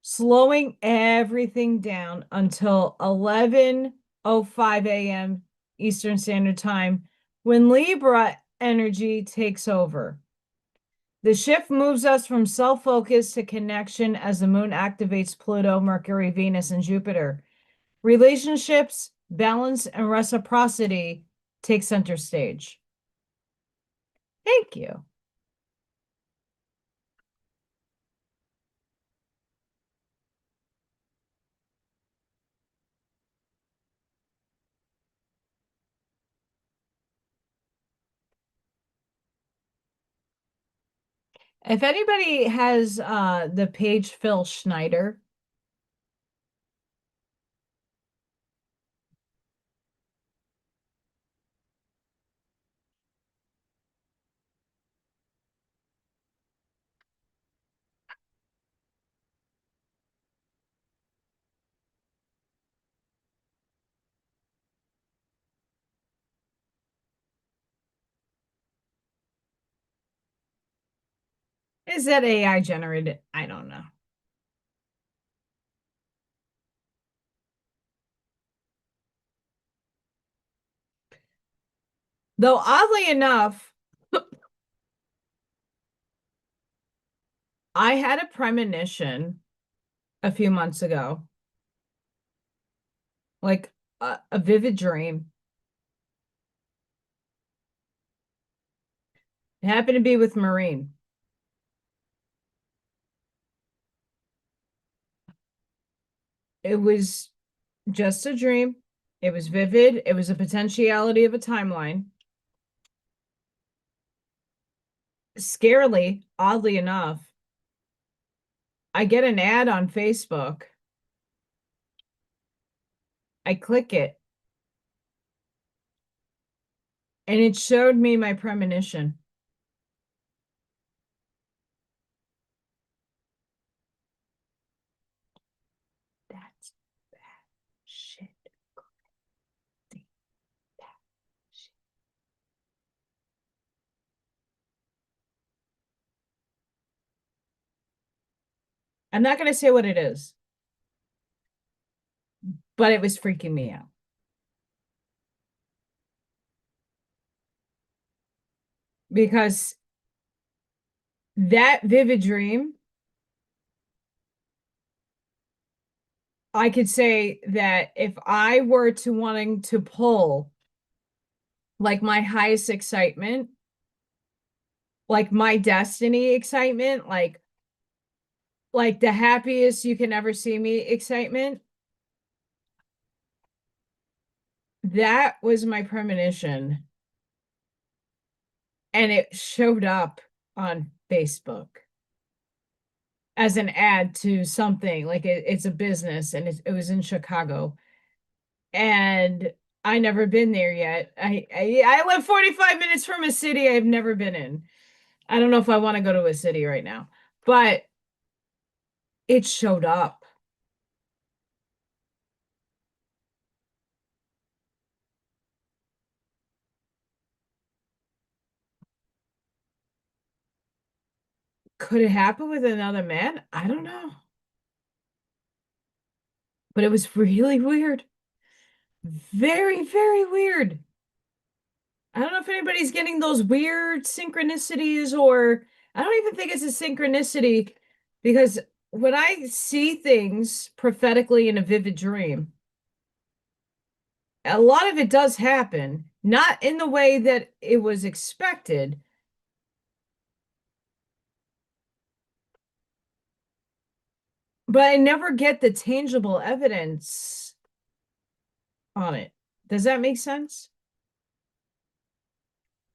slowing everything down until 11:05 a.m. Eastern Standard Time, when Libra energy takes over. The shift moves us from self-focus to connection as the moon activates Pluto, Mercury, Venus, and Jupiter. Relationships, balance, and reciprocity take center stage. Thank you. If anybody has the page Phil Schneider, is that AI generated? I don't know. Though oddly enough, I had a premonition a few months ago, like a vivid dream. It happened to be with Maureen. It was just a dream. It was vivid. It was a potentiality of a timeline. Scarily, oddly enough, I get an ad on Facebook. I click it, and it showed me my premonition. That's bad shit. I'm not going to say what it is, but it was freaking me out. Because that vivid dream, I could say that if I were to wanting to pull like my highest excitement, like my destiny excitement, like the happiest you can ever see me excitement, that was my premonition. And it showed up on Facebook as an ad to something like it's a business, and it was in Chicago, and I never been there yet. I live 45 minutes from a city I've never been in. I don't know if I want to go to a city right now, but it showed up. Could it happen with another man? I don't know. But it was really weird. Very, very weird. I don't know if anybody's getting those weird synchronicities, or I don't even think it's a synchronicity, because when I see things prophetically in a vivid dream, a lot of it does happen, not in the way that it was expected, but I never get the tangible evidence on it. Does that make sense?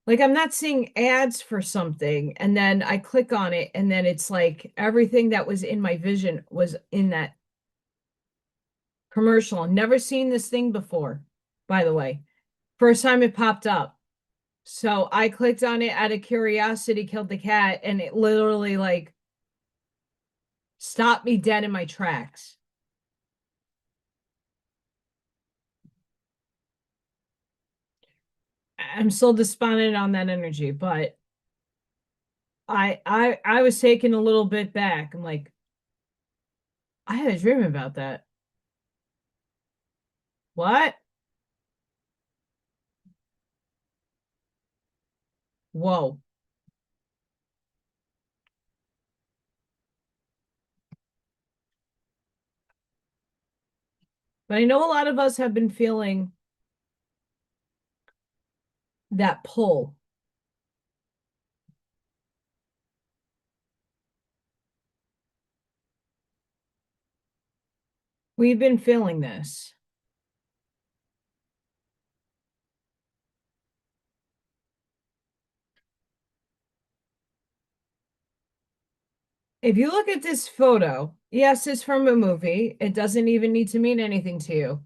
Like I'm not seeing ads for something and then I click on it and then it's like everything that was in my vision was in that commercial. Never seen this thing before, by the way. First time it popped up. So I clicked on it out of curiosity, killed the cat, and it literally like stopped me dead in my tracks. I'm still despondent on that energy, but I was taken a little bit back. I'm like, I had a dream about that. What? Whoa. But I know a lot of us have been feeling that pull. We've been feeling this. If you look at this photo, yes, it's from a movie. It doesn't even need to mean anything to you.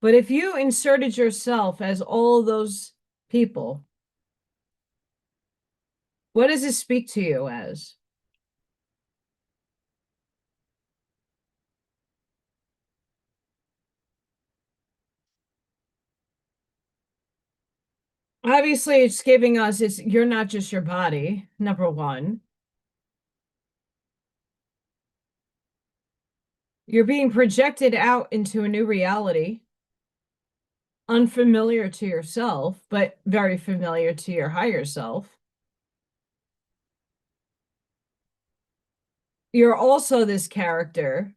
But if you inserted yourself as all those people, what does it speak to you as? Obviously, it's giving us it's you're not just your body, number one. You're being projected out into a new reality, unfamiliar to yourself, but very familiar to your higher self. You're also this character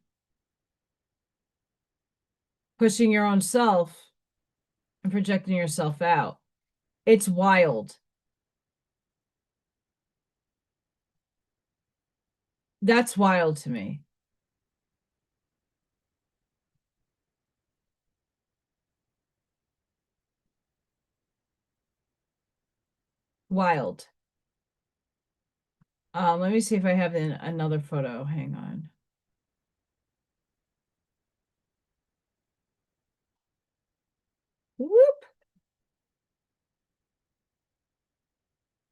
pushing your own self and projecting yourself out. It's wild. That's wild to me. Wild. Let me see if I have another photo. Hang on. Whoop.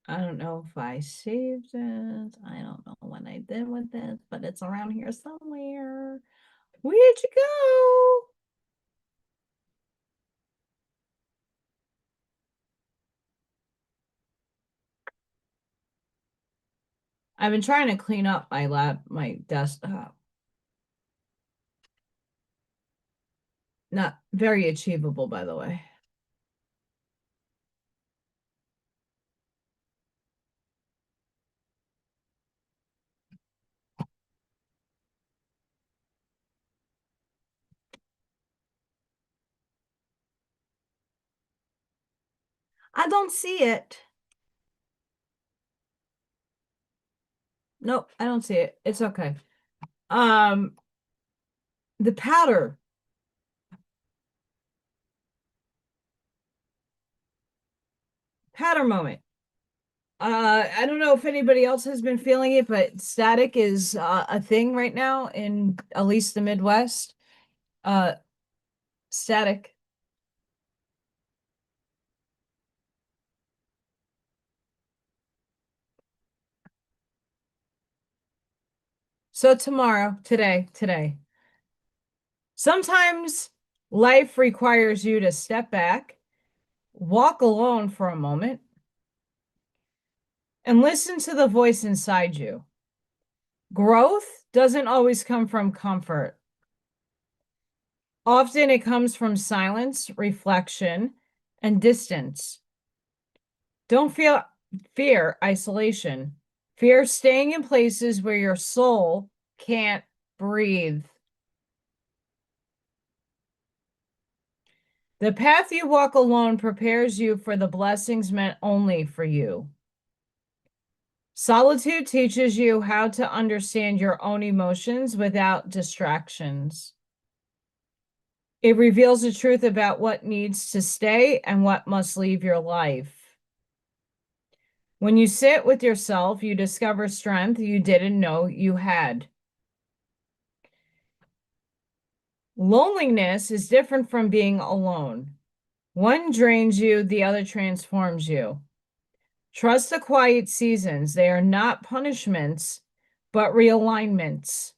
I don't know if I saved it. I don't know what I did with it, but it's around here somewhere. Where'd you go? I've been trying to clean up my desktop. Not very achievable, by the way. I don't see it. Nope, I don't see it. It's okay. Um, the powder moment. I don't know if anybody else has been feeling it, but static is a thing right now in at least the Midwest. Uh, static. So today. Sometimes life requires you to step back, walk alone for a moment, and listen to the voice inside you. Growth doesn't always come from comfort. Often it comes from silence, reflection, and distance. Don't feel fear isolation. Fear staying in places where your soul can't breathe. The path you walk alone prepares you for the blessings meant only for you. Solitude teaches you how to understand your own emotions without distractions. It reveals the truth about what needs to stay and what must leave your life. When you sit with yourself, you discover strength you didn't know you had. Loneliness is different from being alone. One drains you, the other transforms you. Trust the quiet seasons. They are not punishments, but realignments.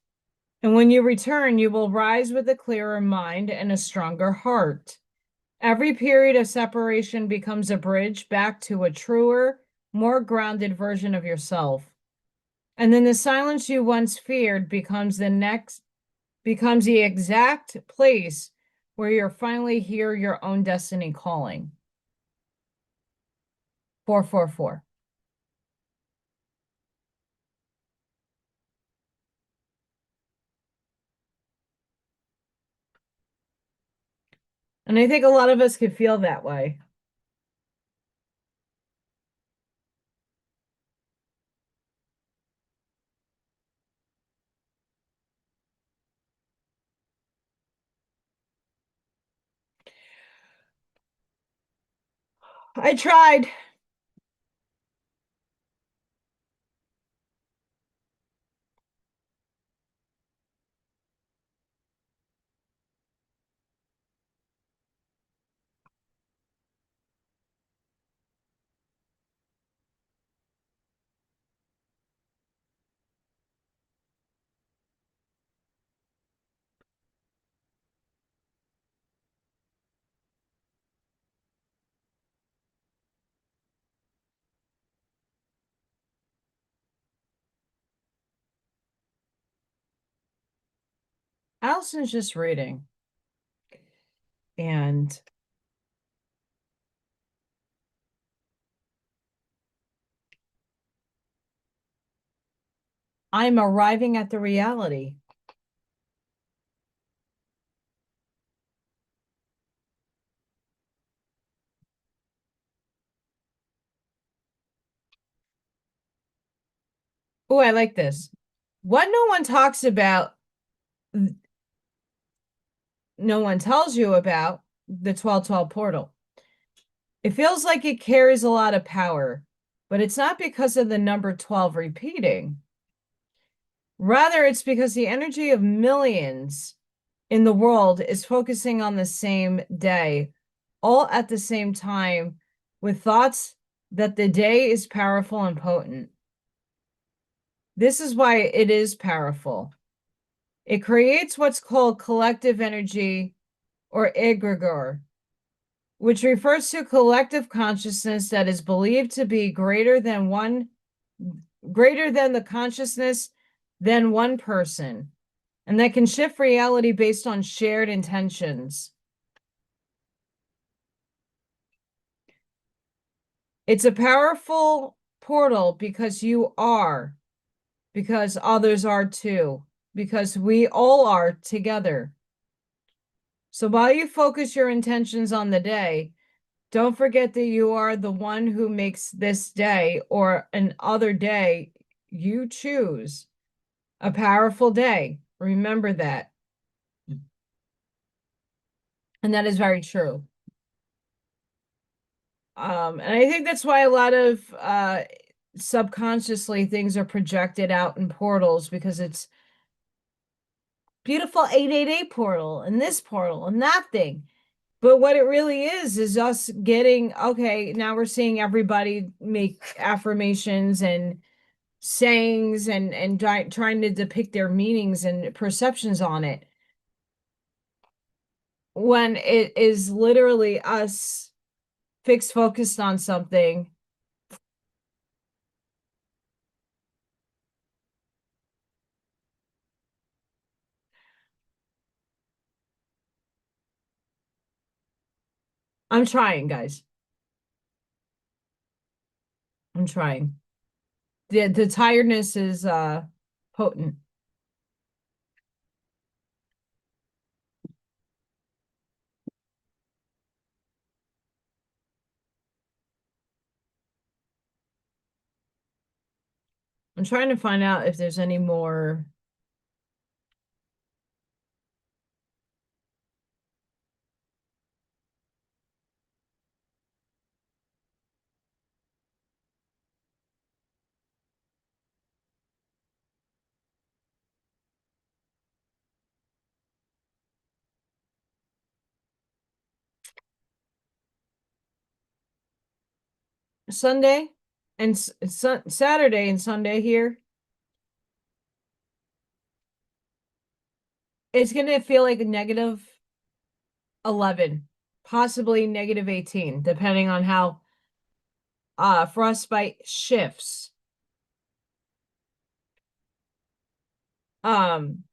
And when you return, you will rise with a clearer mind and a stronger heart. Every period of separation becomes a bridge back to a truer, more grounded version of yourself. And then the silence you once feared becomes the exact place where you're finally hear your own destiny calling. 444. And I think a lot of us could feel that way. I tried. Allison's just reading. And I'm arriving at the reality. Oh, I like this. What no one talks about, no one tells you about the 1212 portal. It feels like it carries a lot of power, but it's not because of the number 12 repeating. Rather, it's because the energy of millions in the world is focusing on the same day, all at the same time, with thoughts that the day is powerful and potent. This is why it is powerful. It creates what's called collective energy or egregore, which refers to collective consciousness that is believed to be greater than the consciousness than one person, and that can shift reality based on shared intentions. It's a powerful portal because you are, because others are too, because we all are together. So while you focus your intentions on the day, don't forget that you are the one who makes this day or an other day you choose a powerful day. Remember that. And that is very true. And I think that's why a lot of subconsciously things are projected out in portals because it's beautiful 888 portal and this portal and that thing. But what it really is us getting, okay, now we're seeing everybody make affirmations and sayings and trying to depict their meanings and perceptions on it when it is literally us fixed focused on something. I'm trying, guys. I'm trying. The tiredness is potent. I'm trying to find out if there's any more. Sunday and Saturday and Sunday here. It's gonna feel like a -11, possibly -18, depending on how frostbite shifts. Um,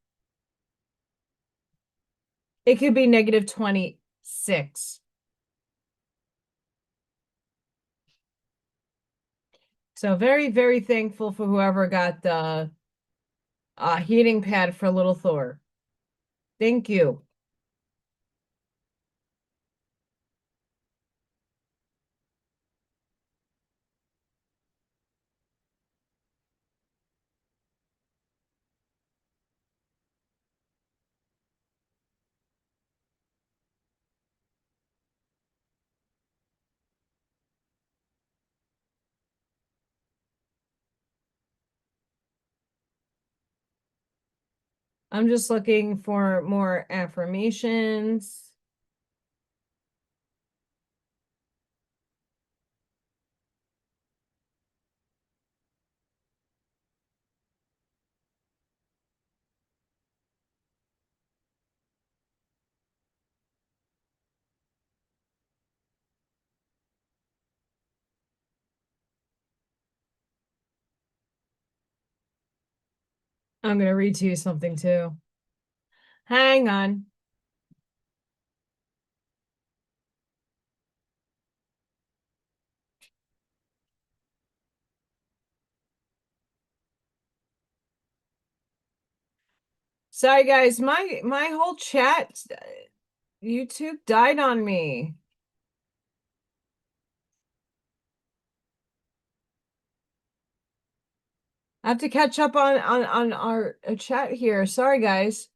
it could be -26. So very, very thankful for whoever got the heating pad for little Thor. Thank you. I'm just looking for more affirmations. I'm going to read to you something too. Hang on. Sorry guys, my whole chat YouTube died on me. I have to catch up on our chat here. Sorry guys.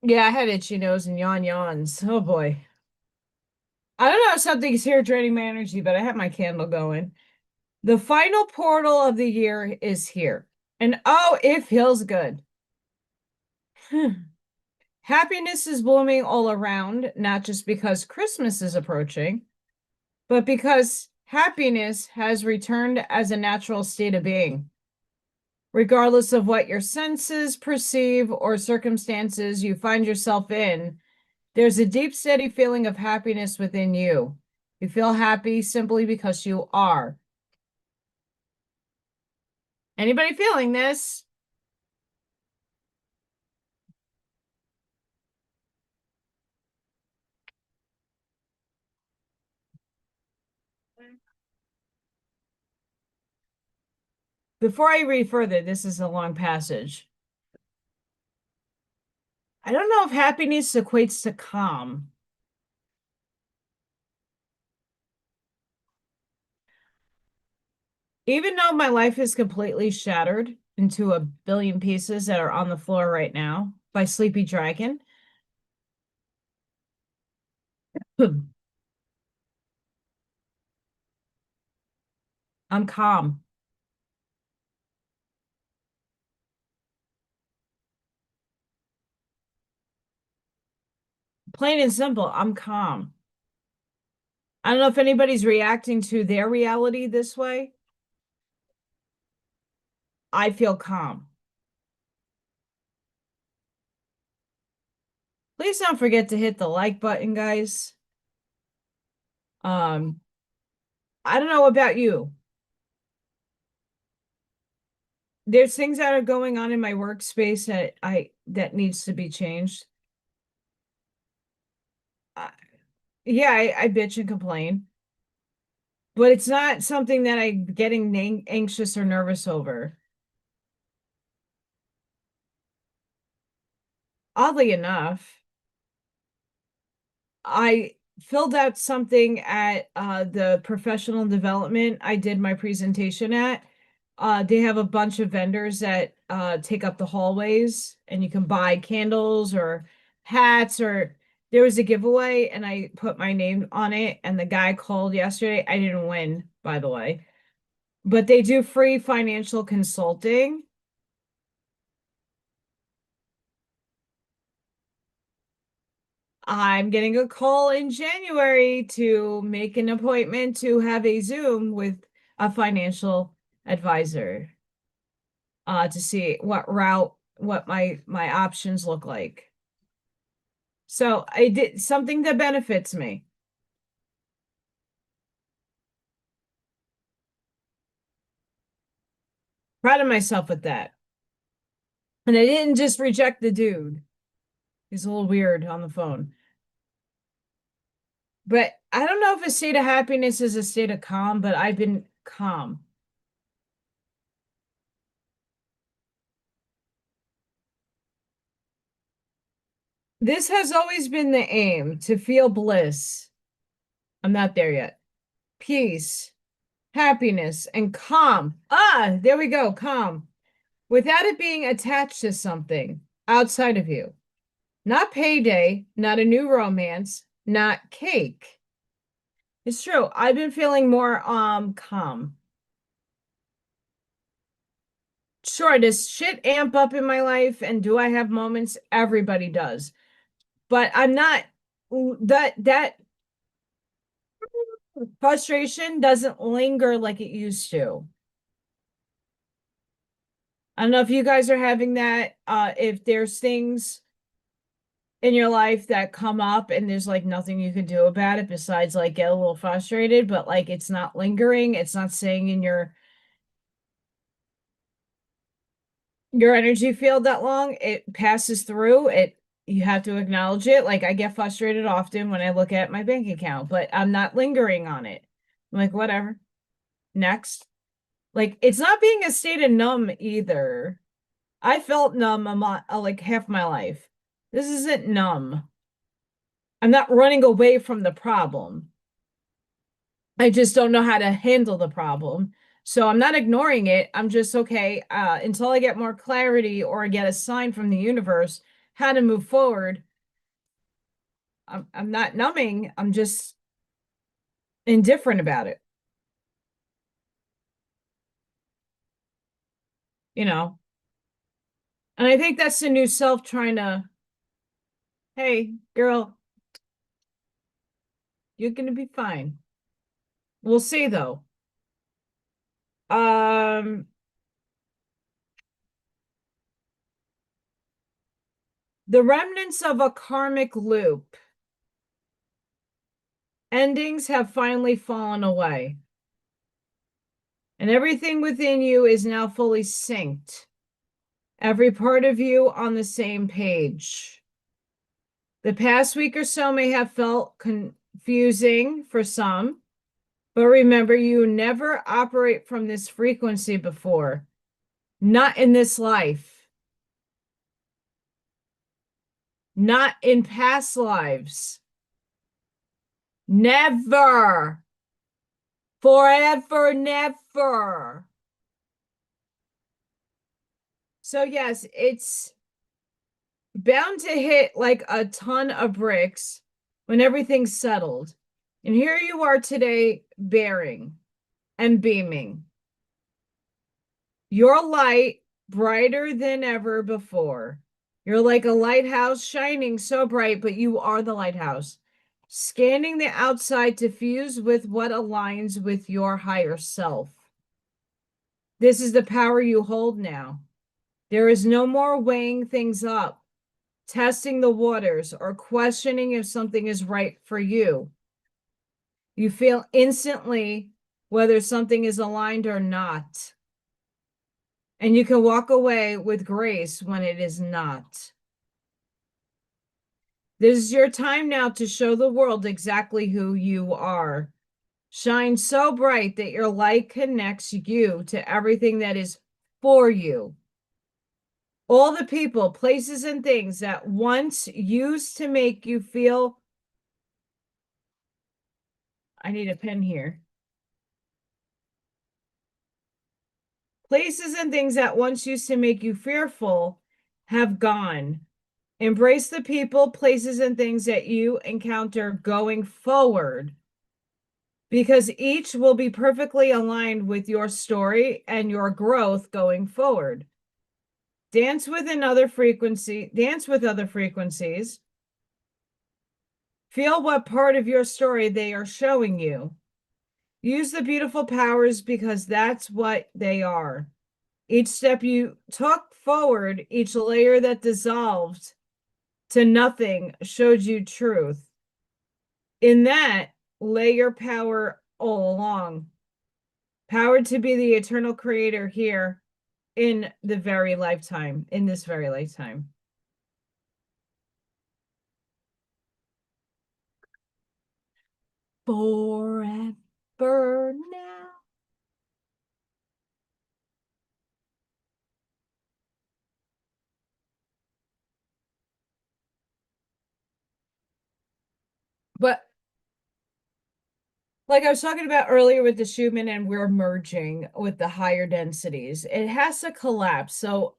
Yeah, I had itchy nose and yawns. Oh boy. I don't know if something's here draining my energy, but I have my candle going. The final portal of the year is here. And oh, it feels good. Happiness is blooming all around, not just because Christmas is approaching, but because happiness has returned as a natural state of being. Regardless of what your senses perceive or circumstances you find yourself in, there's a deep, steady feeling of happiness within you. You feel happy simply because you are. Anybody feeling this? Before I read further, this is a long passage. I don't know if happiness equates to calm. Even though my life is completely shattered into a billion pieces that are on the floor right now by Sleepy Dragon, I'm calm. Plain and simple, I'm calm. I don't know if anybody's reacting to their reality this way. I feel calm. Please don't forget to hit the like button, guys. Um, I don't know about you. There's things that are going on in my workspace that needs to be changed. Uh, yeah, I bitch and complain, but it's not something that I'm getting anxious or nervous over. Oddly enough, I filled out something at the professional development I did my presentation at. They have a bunch of vendors that take up the hallways, and you can buy candles or hats, or there was a giveaway and I put my name on it, and the guy called yesterday. I didn't win, by the way, but they do free financial consulting. I'm getting a call in January to make an appointment to have a Zoom with a financial advisor to see what my options look like. So I did something that benefits me. Proud of myself with that. And I didn't just reject the dude. He's a little weird on the phone. But I don't know if a state of happiness is a state of calm, but I've been calm. This has always been the aim, to feel bliss. I'm not there yet. Peace, happiness, and calm. Ah, there we go, calm. Without it being attached to something outside of you. Not payday, not a new romance, not cake. It's true. I've been feeling more calm. Sure, does shit amp up in my life and do I have moments? Everybody does. But I'm not that frustration doesn't linger like it used to. I don't know if you guys are having that, if there's things in your life that come up and there's like nothing you can do about it besides like get a little frustrated, but like it's not lingering, it's not staying in your energy field that long. It passes through it. You have to acknowledge it. Like I get frustrated often when I look at my bank account, but I'm not lingering on it. I'm like, whatever. Next. Like it's not being a state of numb either. I felt numb like half my life. This isn't numb. I'm not running away from the problem. I just don't know how to handle the problem. So I'm not ignoring it. I'm just okay, until I get more clarity or I get a sign from the universe how to move forward. I'm not numbing. I'm just indifferent about it. You know. And I think that's the new self trying to, hey, girl, you're gonna be fine. We'll see though. Um, the remnants of a karmic loop. Endings have finally fallen away. And everything within you is now fully synced. Every part of you on the same page. The past week or so may have felt confusing for some, but remember, you never operate from this frequency before. Not in this life. Not in past lives. Never. Forever, never. So yes, it's bound to hit like a ton of bricks when everything's settled. And here you are today, bearing and beaming. Your light brighter than ever before. You're like a lighthouse shining so bright, but you are the lighthouse. Scanning the outside to fuse with what aligns with your higher self. This is the power you hold now. There is no more weighing things up, testing the waters, or questioning if something is right for you. You feel instantly whether something is aligned or not. And you can walk away with grace when it is not. This is your time now to show the world exactly who you are. Shine so bright that your light connects you to everything that is for you. All the people, places, and things that once used to make you feel, I need a pen here. Places and things that once used to make you fearful have gone. Embrace the people, places, and things that you encounter going forward, because each will be perfectly aligned with your story and your growth going forward. Dance with other frequencies. Feel what part of your story they are showing you. Use the beautiful powers because that's what they are. Each step you took forward, each layer that dissolved to nothing showed you truth. In that, lay your power all along. Power to be the eternal creator here in this very lifetime. Forever now. But like I was talking about earlier with the Schumann, and we're merging with the higher densities, it has to collapse. So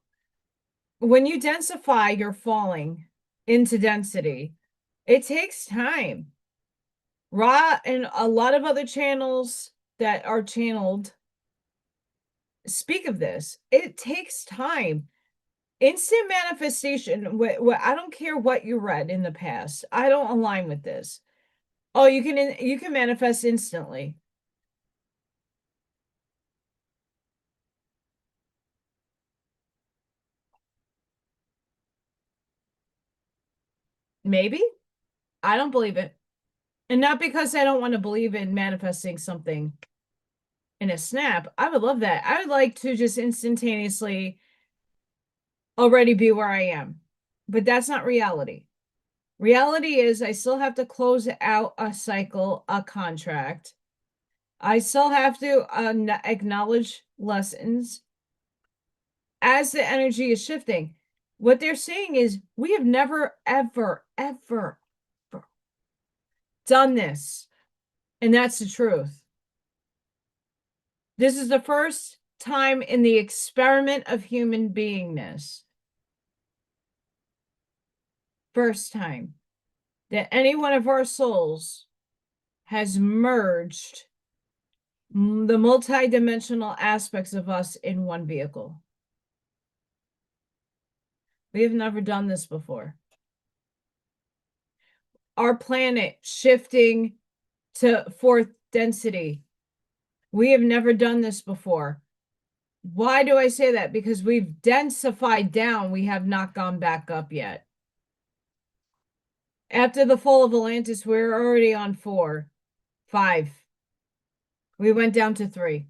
when you densify, you're falling into density. It takes time. Ra and a lot of other channels that are channeled speak of this. It takes time. Instant manifestation. I don't care what you read in the past. I don't align with this. Oh, you can manifest instantly. Maybe. I don't believe it. And not because I don't want to believe in manifesting something in a snap. I would love that. I would like to just instantaneously already be where I am. But that's not reality. Reality is I still have to close out a cycle, a contract. I still have to acknowledge lessons as the energy is shifting. What they're saying is we have never, ever, ever done this. And that's the truth. This is the first time in the experiment of human beingness. First time that any one of our souls has merged the multidimensional aspects of us in one vehicle. We have never done this before. Our planet shifting to fourth density. We have never done this before. Why do I say that? Because we've densified down. We have not gone back up yet. After the fall of Atlantis, we're already on 4, 5. We went down to 3.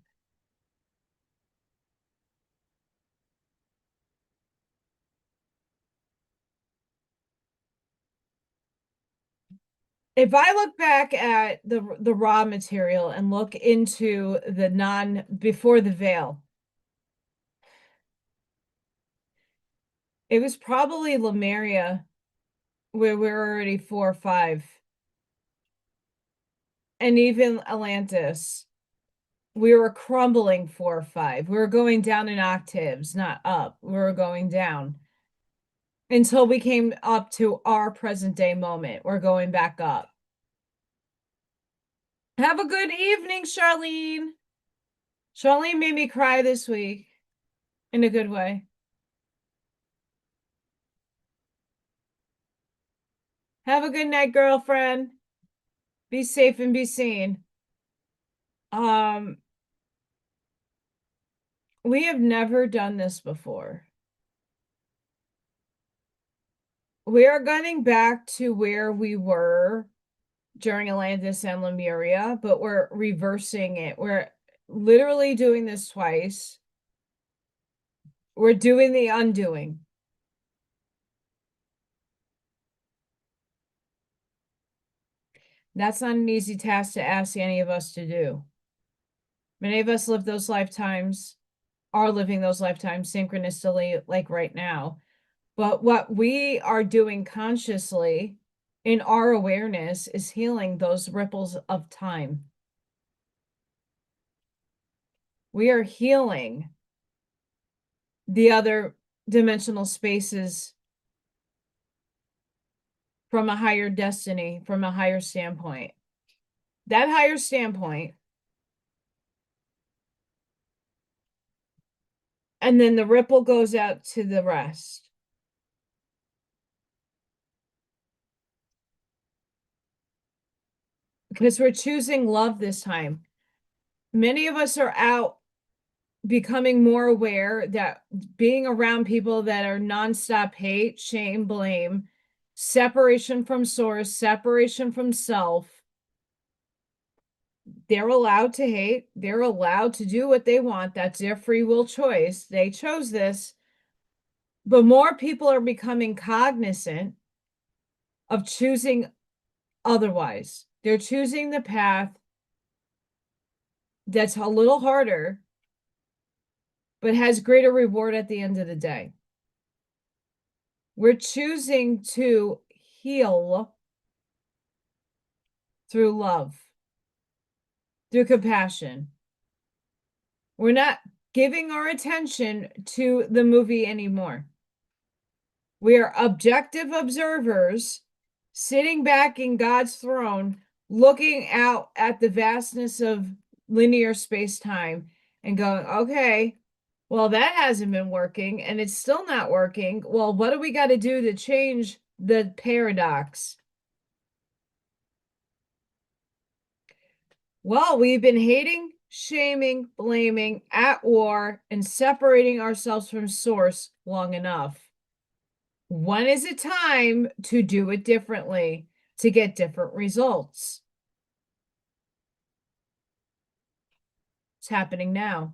If I look back at the raw material and look into the non before the veil, it was probably Lemuria where we're already 4 or 5. And even Atlantis, we were crumbling 4 or 5. We were going down in octaves, not up. We were going down until we came up to our present day moment. We're going back up. Have a good evening, Charlene. Charlene made me cry this week in a good way. Have a good night, girlfriend. Be safe and be seen. We have never done this before. We are getting back to where we were during Atlantis and Lemuria, but we're reversing it. We're literally doing this twice. We're doing the undoing. That's not an easy task to ask any of us to do. Many of us live those lifetimes, are living those lifetimes synchronously, like right now. But what we are doing consciously in our awareness is healing those ripples of time. We are healing the other dimensional spaces from a higher destiny, from a higher standpoint. That higher standpoint, and then the ripple goes out to the rest. because we're choosing love this time. Many of us are out becoming more aware that being around people that are nonstop hate, shame, blame, separation from source, separation from self, they're allowed to hate. They're allowed to do what they want. That's their free will choice. They chose this. But more people are becoming cognizant of choosing otherwise. They're choosing the path that's a little harder, but has greater reward at the end of the day. We're choosing to heal through love, through compassion. We're not giving our attention to the movie anymore. We are objective observers sitting back in God's throne, looking out at the vastness of linear space-time and going, okay, well, that hasn't been working and it's still not working. Well, what do we got to do to change the paradox? Well, we've been hating, shaming, blaming, at war, and separating ourselves from source long enough. When is it time to do it differently to get different results? It's happening now.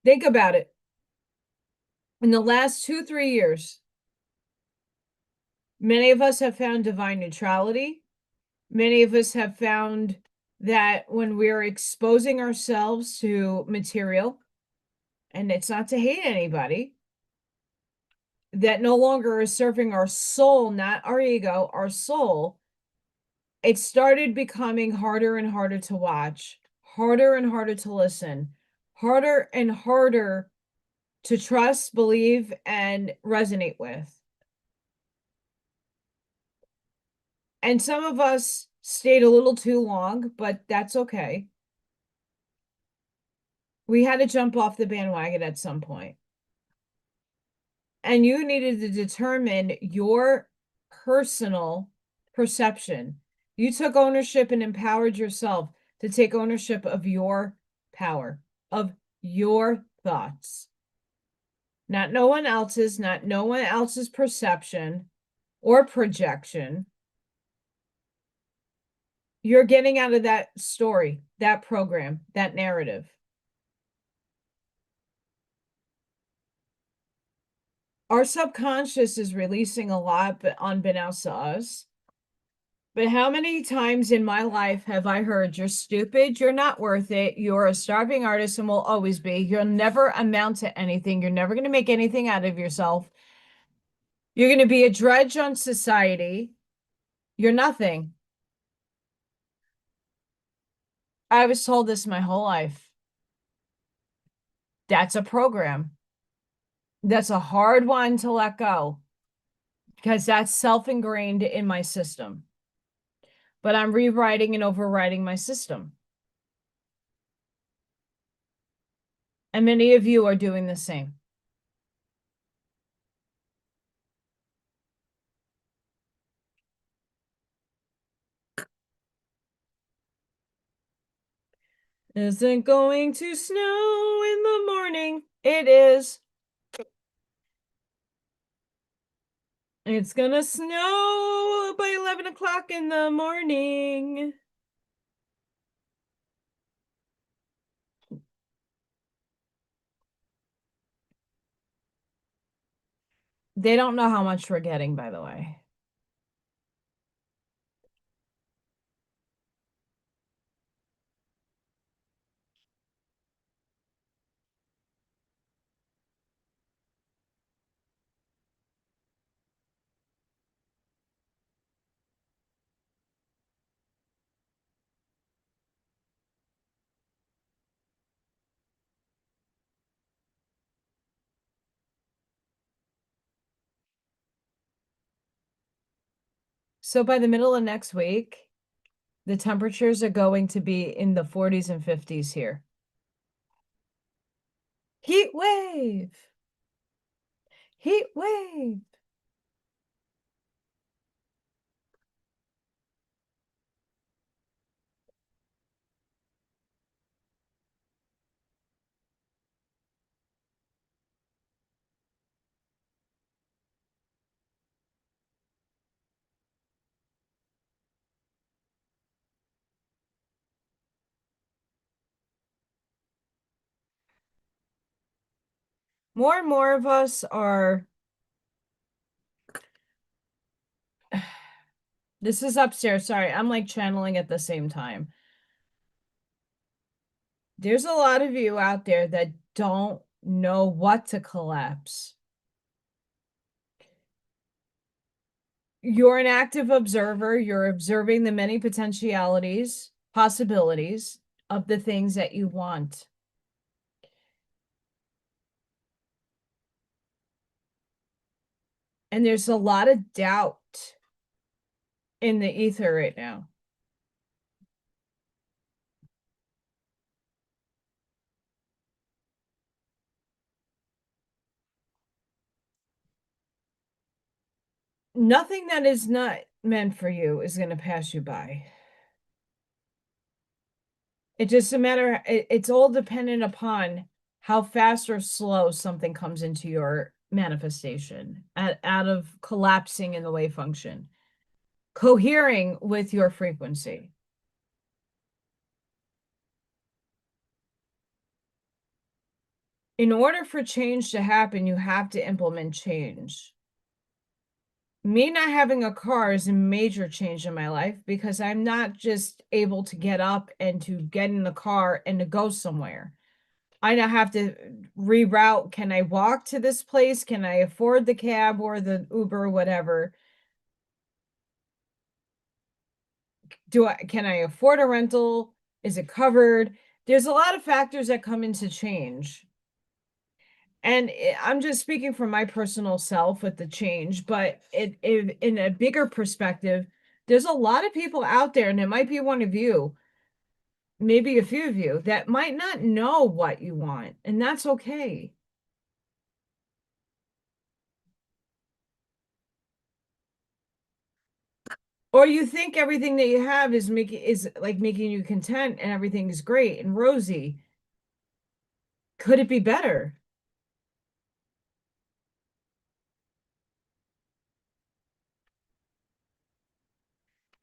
Think about it. In the last 2-3 years, many of us have found divine neutrality. Many of us have found that when we're exposing ourselves to material, and it's not to hate anybody, that no longer is serving our soul, not our ego, our soul, it started becoming harder and harder to watch, harder and harder to listen, harder and harder to trust, believe, and resonate with. And some of us stayed a little too long, but that's okay. We had to jump off the bandwagon at some point. And you needed to determine your personal perception. You took ownership and empowered yourself to take ownership of your power, of your thoughts. Not no one else's, not no one else's perception or projection. You're getting out of that story, that program, that narrative. Our subconscious is releasing a lot, but unbeknownst to us. But how many times in my life have I heard, you're stupid, you're not worth it, you're a starving artist and will always be, you'll never amount to anything, you're never going to make anything out of yourself, you're going to be a drudge on society, you're nothing. I was told this my whole life. That's a program. That's a hard one to let go because that's self-ingrained in my system. But I'm rewriting and overriding my system. And many of you are doing the same. Isn't going to snow in the morning. It is. It's gonna snow by 11 o'clock in the morning. They don't know how much we're getting, by the way. So by the middle of next week, the temperatures are going to be in the 40s and 50s here. Heat wave. Heat wave. More and more of us are, this is upstairs. Sorry, I'm like channeling at the same time. There's a lot of you out there that don't know what to collapse. You're an active observer. You're observing the many potentialities, possibilities of the things that you want. And there's a lot of doubt in the ether right now. Nothing that is not meant for you is going to pass you by. It's just a matter, it's all dependent upon how fast or slow something comes into your manifestation out of collapsing in the wave function, cohering with your frequency. In order for change to happen, you have to implement change. Me not having a car is a major change in my life because I'm not just able to get up and to get in the car and to go somewhere. I now have to reroute. Can I walk to this place? Can I afford the cab or the Uber, whatever? Can I afford a rental? Is it covered? There's a lot of factors that come into change. And I'm just speaking from my personal self with the change, but in a bigger perspective, there's a lot of people out there, and it might be one of you, maybe a few of you, that might not know what you want, and that's okay. Or you think everything that you have is making you content and everything is great and rosy. Could it be better?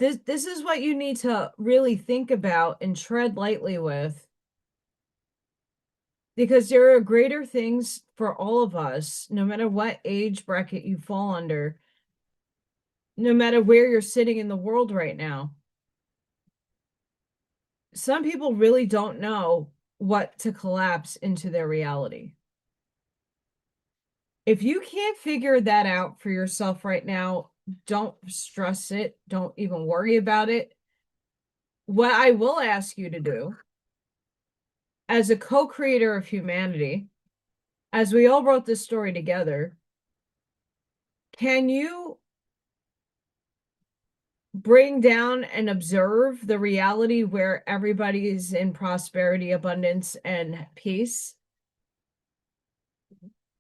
This is what you need to really think about and tread lightly with, because there are greater things for all of us, no matter what age bracket you fall under, no matter where you're sitting in the world right now. Some people really don't know what to collapse into their reality. If you can't figure that out for yourself right now, don't stress it. Don't even worry about it. What I will ask you to do, as a co-creator of humanity, as we all wrote this story together, can you bring down and observe the reality where everybody is in prosperity, abundance, and peace?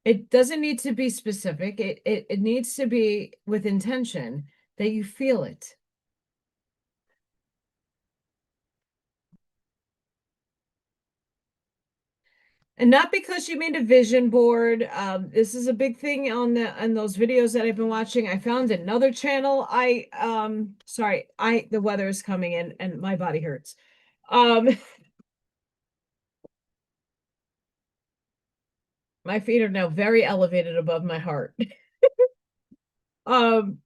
It doesn't need to be specific. It needs to be with intention that you feel it. And not because you made a vision board. This is a big thing on those videos that I've been watching. I found another channel. The weather is coming in and my body hurts. My feet are now very elevated above my heart. Um,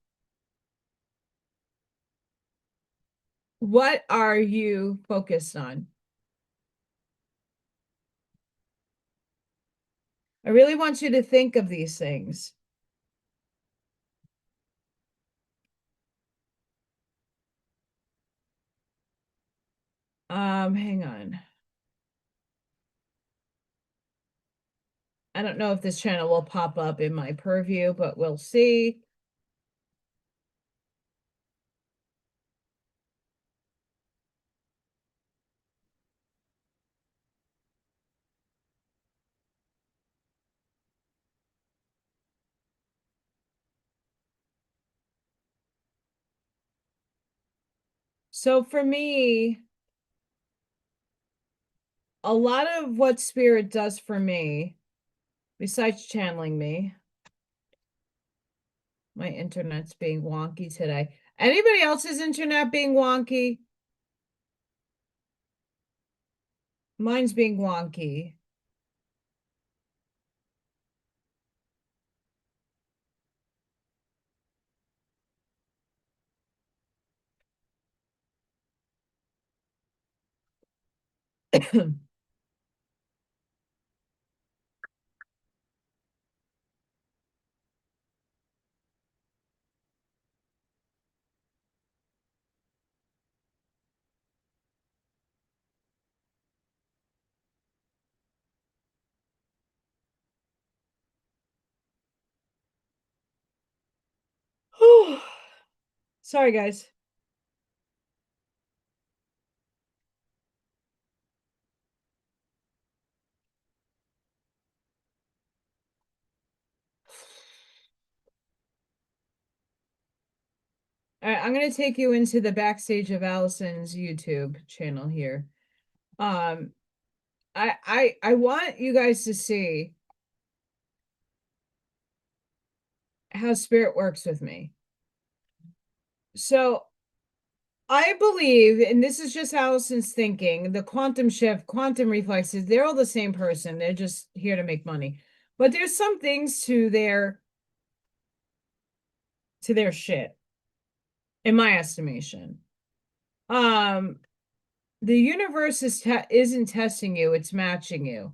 what are you focused on? I really want you to think of these things. Hang on. I don't know if this channel will pop up in my purview, but we'll see. So for me, a lot of what spirit does for me, besides channeling me, my internet's being wonky today. Anybody else's internet being wonky? Mine's being wonky. Sorry, guys. All right, I'm going to take you into the backstage of Allison's YouTube channel here. I want you guys to see how spirit works with me. So I believe, and this is just Allison's thinking, the quantum shift, quantum reflexes, they're all the same person. They're just here to make money. But there's some things to their shit, in my estimation. The universe isn't testing you, it's matching you.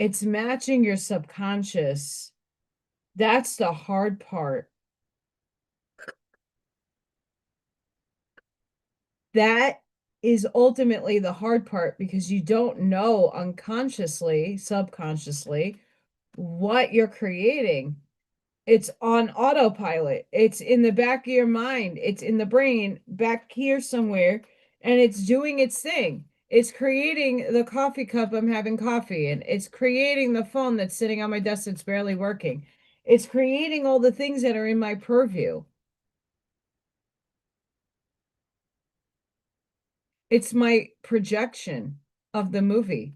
It's matching your subconscious. That's the hard part. That is ultimately the hard part because you don't know unconsciously, subconsciously, what you're creating. It's on autopilot. It's in the back of your mind. It's in the brain back here somewhere, and it's doing its thing. It's creating the coffee cup I'm having coffee in. It's creating the phone that's sitting on my desk that's barely working. It's creating all the things that are in my purview. It's my projection of the movie.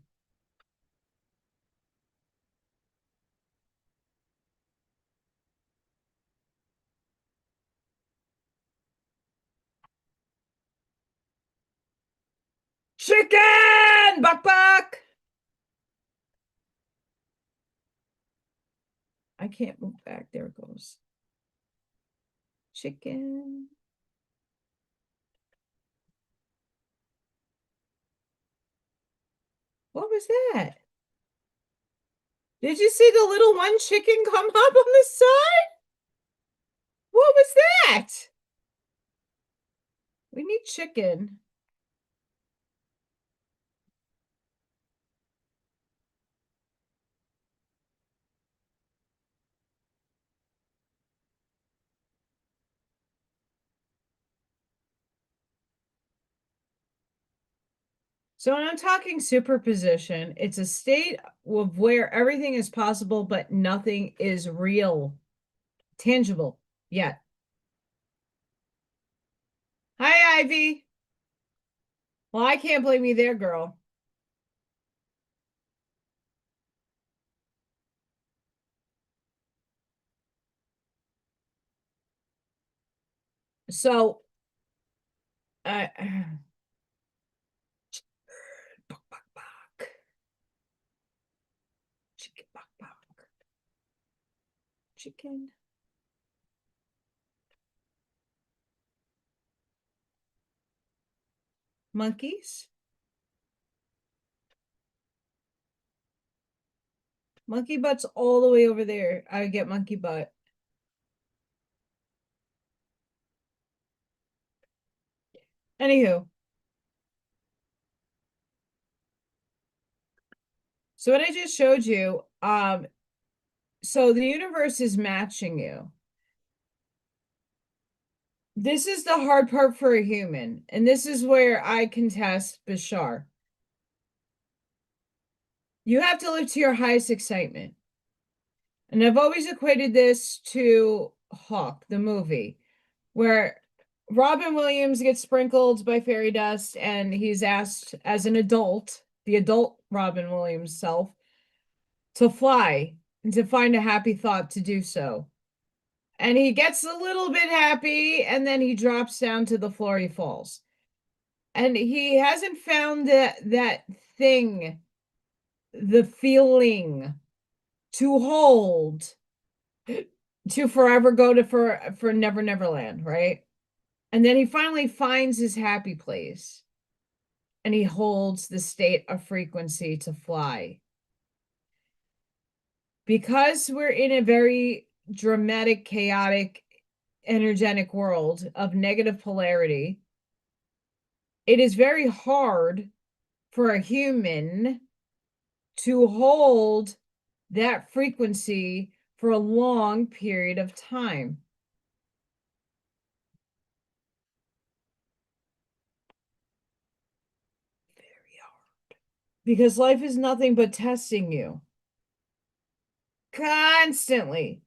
Chicken! Buck buck! I can't move back. There it goes. Chicken. What was that? Did you see the little one chicken come up on the side? What was that? We need chicken. So when I'm talking superposition, it's a state of where everything is possible, but nothing is real, tangible yet. Hi, Ivy. Well, I can't blame you there, girl. So, uh, buck, buck, buck. Chicken, buck, buck. Chicken. Monkeys. Monkey butt's all the way over there. I get monkey butt. Anywho, so what I just showed you, so the universe is matching you. This is the hard part for a human, and this is where I contest Bashar. You have to live to your highest excitement. And I've always equated this to Hawk, the movie, where Robin Williams gets sprinkled by fairy dust and he's asked as an adult, the adult Robin Williams self, to fly and to find a happy thought to do so. And he gets a little bit happy and then he drops down to the floor, he falls. And he hasn't found that thing, the feeling to hold to forever go to for Never Never Land, right? And then he finally finds his happy place and he holds the state of frequency to fly. Because we're in a very dramatic, chaotic, energetic world of negative polarity, it is very hard for a human to hold that frequency for a long period of time. Very hard. Because life is nothing but testing you constantly.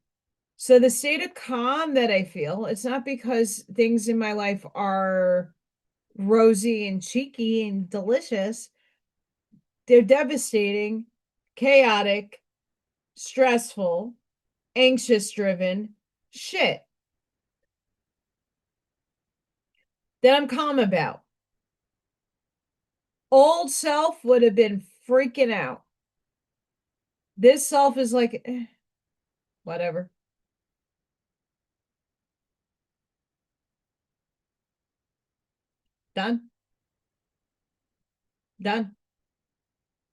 So the state of calm that I feel, it's not because things in my life are rosy and cheeky and delicious. They're devastating, chaotic, stressful, anxious driven shit that I'm calm about. Old self would have been freaking out. This self is like, whatever. Done. Done.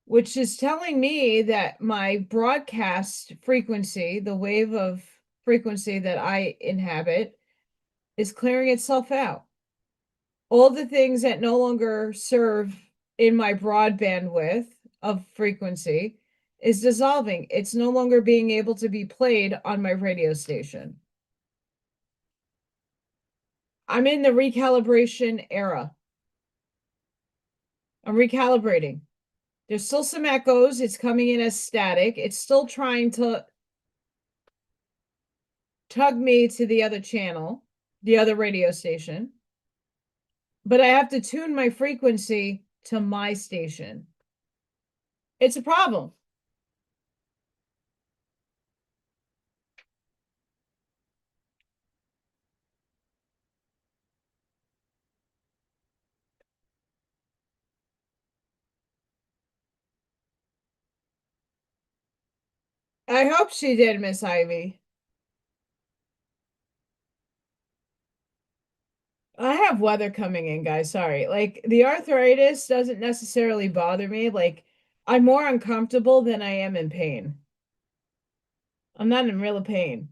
Which is telling me that my broadcast frequency, the wave of frequency that I inhabit, is clearing itself out. All the things that no longer serve in my broadband width of frequency is dissolving. It's no longer being able to be played on my radio station. I'm in the recalibration era. I'm recalibrating. There's still some echoes. It's coming in as static. It's still trying to tug me to the other channel, the other radio station. But I have to tune my frequency to my station. It's a problem. I hope she did, Miss Ivy. I have weather coming in, guys. Sorry. Like the arthritis doesn't necessarily bother me. Like I'm more uncomfortable than I am in pain. I'm not in real pain.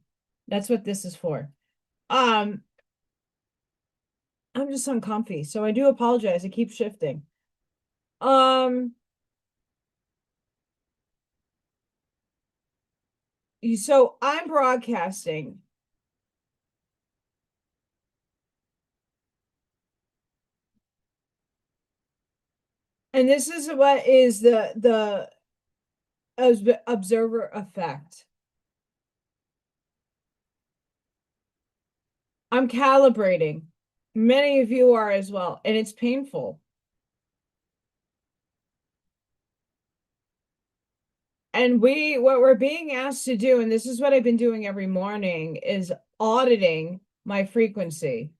That's what this is for. Um, I'm just uncomfy, so I do apologize. I keep shifting. Um, so I'm broadcasting. And this is what is the observer effect. I'm calibrating. Many of you are as well, and it's painful. And what we're being asked to do, and this is what I've been doing every morning, is auditing my frequency.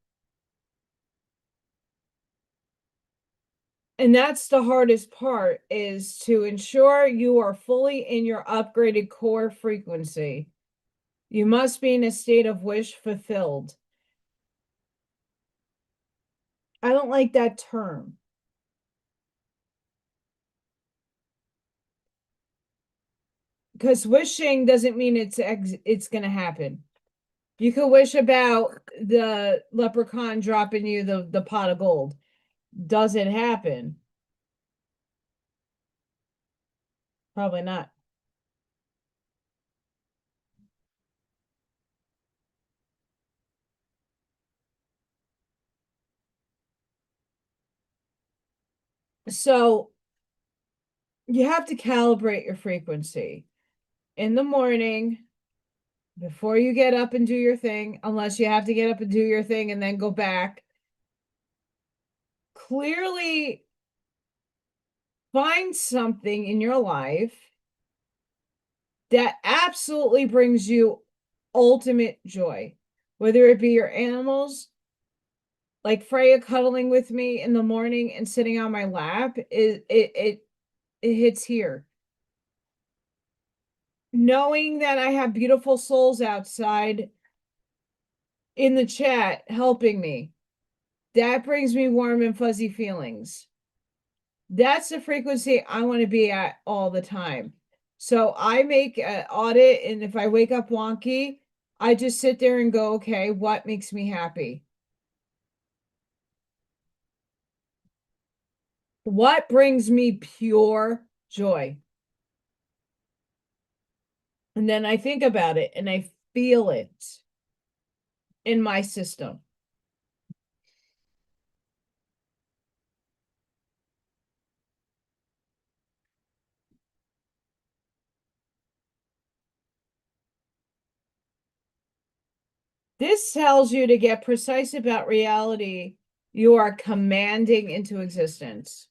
And that's the hardest part, is to ensure you are fully in your upgraded core frequency. You must be in a state of wish fulfilled. I don't like that term because wishing doesn't mean it's going to happen. You could wish about the leprechaun dropping you the pot of gold. Does it happen? Probably not. So you have to calibrate your frequency. In the morning, before you get up and do your thing, unless you have to get up and do your thing and then go back, clearly find something in your life that absolutely brings you ultimate joy, whether it be your animals, like Freya cuddling with me in the morning and sitting on my lap. It hits here. Knowing that I have beautiful souls outside in the chat helping me, that brings me warm and fuzzy feelings. That's the frequency I want to be at all the time. So I make an audit, and if I wake up wonky, I just sit there and go, okay, what makes me happy? What brings me pure joy? And then I think about it and I feel it in my system. This tells you to get precise about reality you are commanding into existence.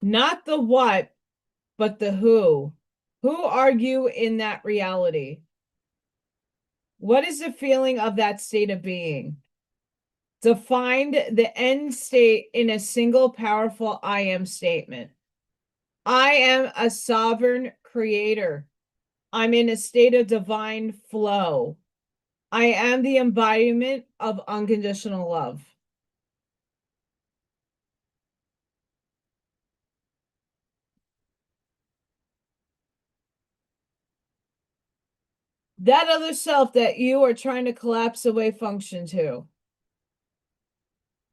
Not the what, but the who. Who are you in that reality? What is the feeling of that state of being? Define the end state in a single powerful I am statement. I am a sovereign creator. I'm in a state of divine flow. I am the embodiment of unconditional love. That other self that you are trying to collapse away function to.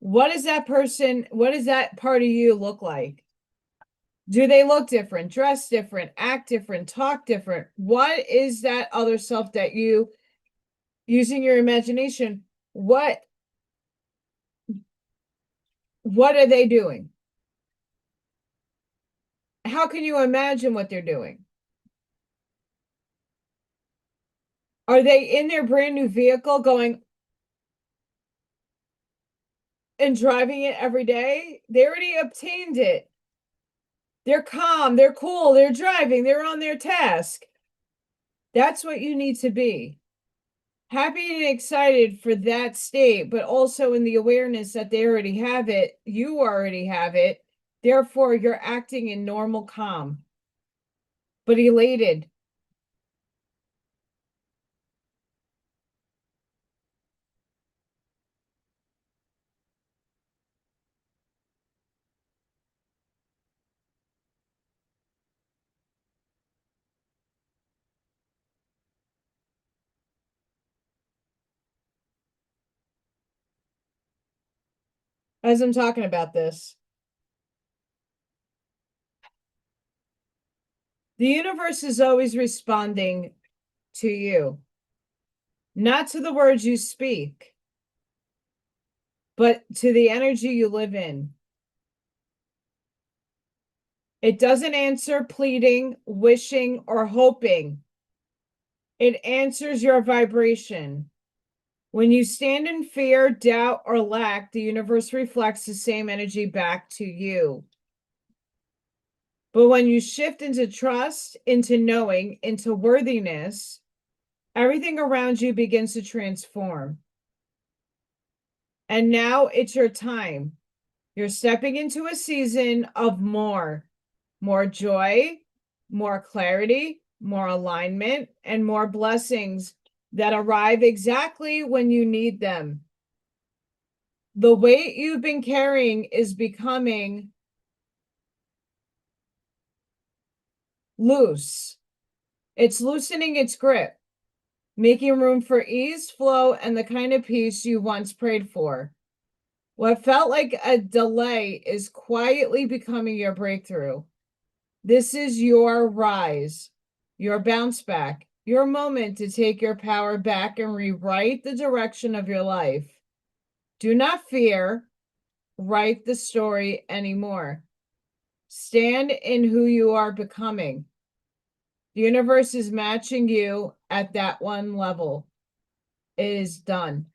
What does that person, what does that part of you look like? Do they look different, dress different, act different, talk different? What is that other self that you, using your imagination, what are they doing? How can you imagine what they're doing? Are they in their brand new vehicle going and driving it every day? They already obtained it. They're calm, they're cool, they're driving, they're on their task. That's what you need to be. Happy and excited for that state, but also in the awareness that they already have it, you already have it. Therefore, you're acting in normal calm, but elated. As I'm talking about this, the universe is always responding to you, not to the words you speak, but to the energy you live in. It doesn't answer pleading, wishing, or hoping. It answers your vibration. When you stand in fear, doubt, or lack, the universe reflects the same energy back to you. But when you shift into trust, into knowing, into worthiness, everything around you begins to transform. And now it's your time. You're stepping into a season of more joy, more clarity, more alignment, and more blessings that arrive exactly when you need them. The weight you've been carrying is becoming loose. It's loosening its grip, making room for ease, flow, and the kind of peace you once prayed for. What felt like a delay is quietly becoming your breakthrough. This is your rise, your bounce back, your moment to take your power back and rewrite the direction of your life. Do not fear, write the story anymore. Stand in who you are becoming. The universe is matching you at that one level. It is done.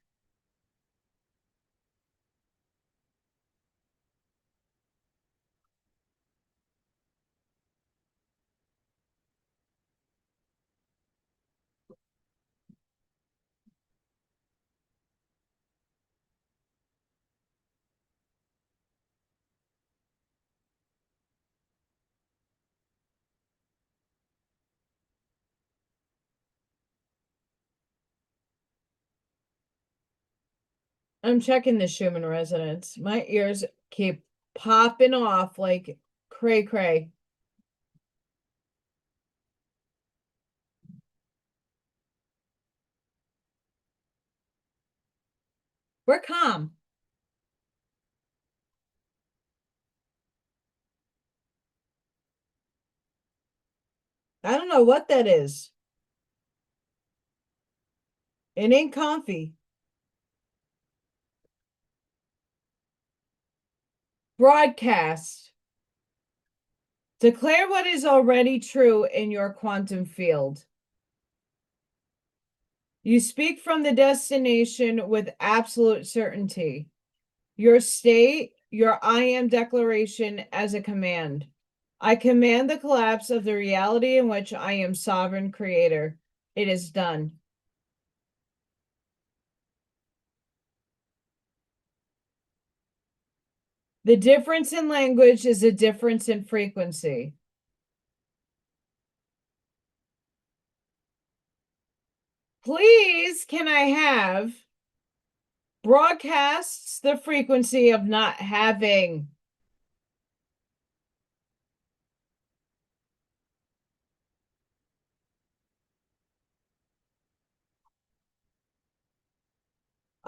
I'm checking the Schumann resonance. My ears keep popping off like cray cray. We're calm. I don't know what that is. It ain't comfy. Broadcast. Declare what is already true in your quantum field. You speak from the destination with absolute certainty. Your state, your I am declaration as a command. I command the collapse of the reality in which I am sovereign creator. It is done. The difference in language is a difference in frequency. Please, can I have broadcasts the frequency of not having?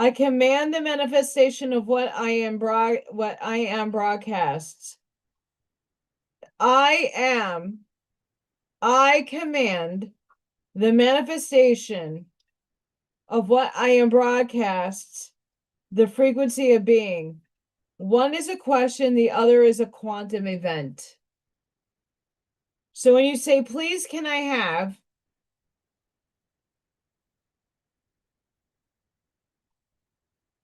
I command the manifestation of what I am broadcasts. I command the manifestation of what I am broadcasts, the frequency of being. One is a question, the other is a quantum event. So when you say, please, can I have,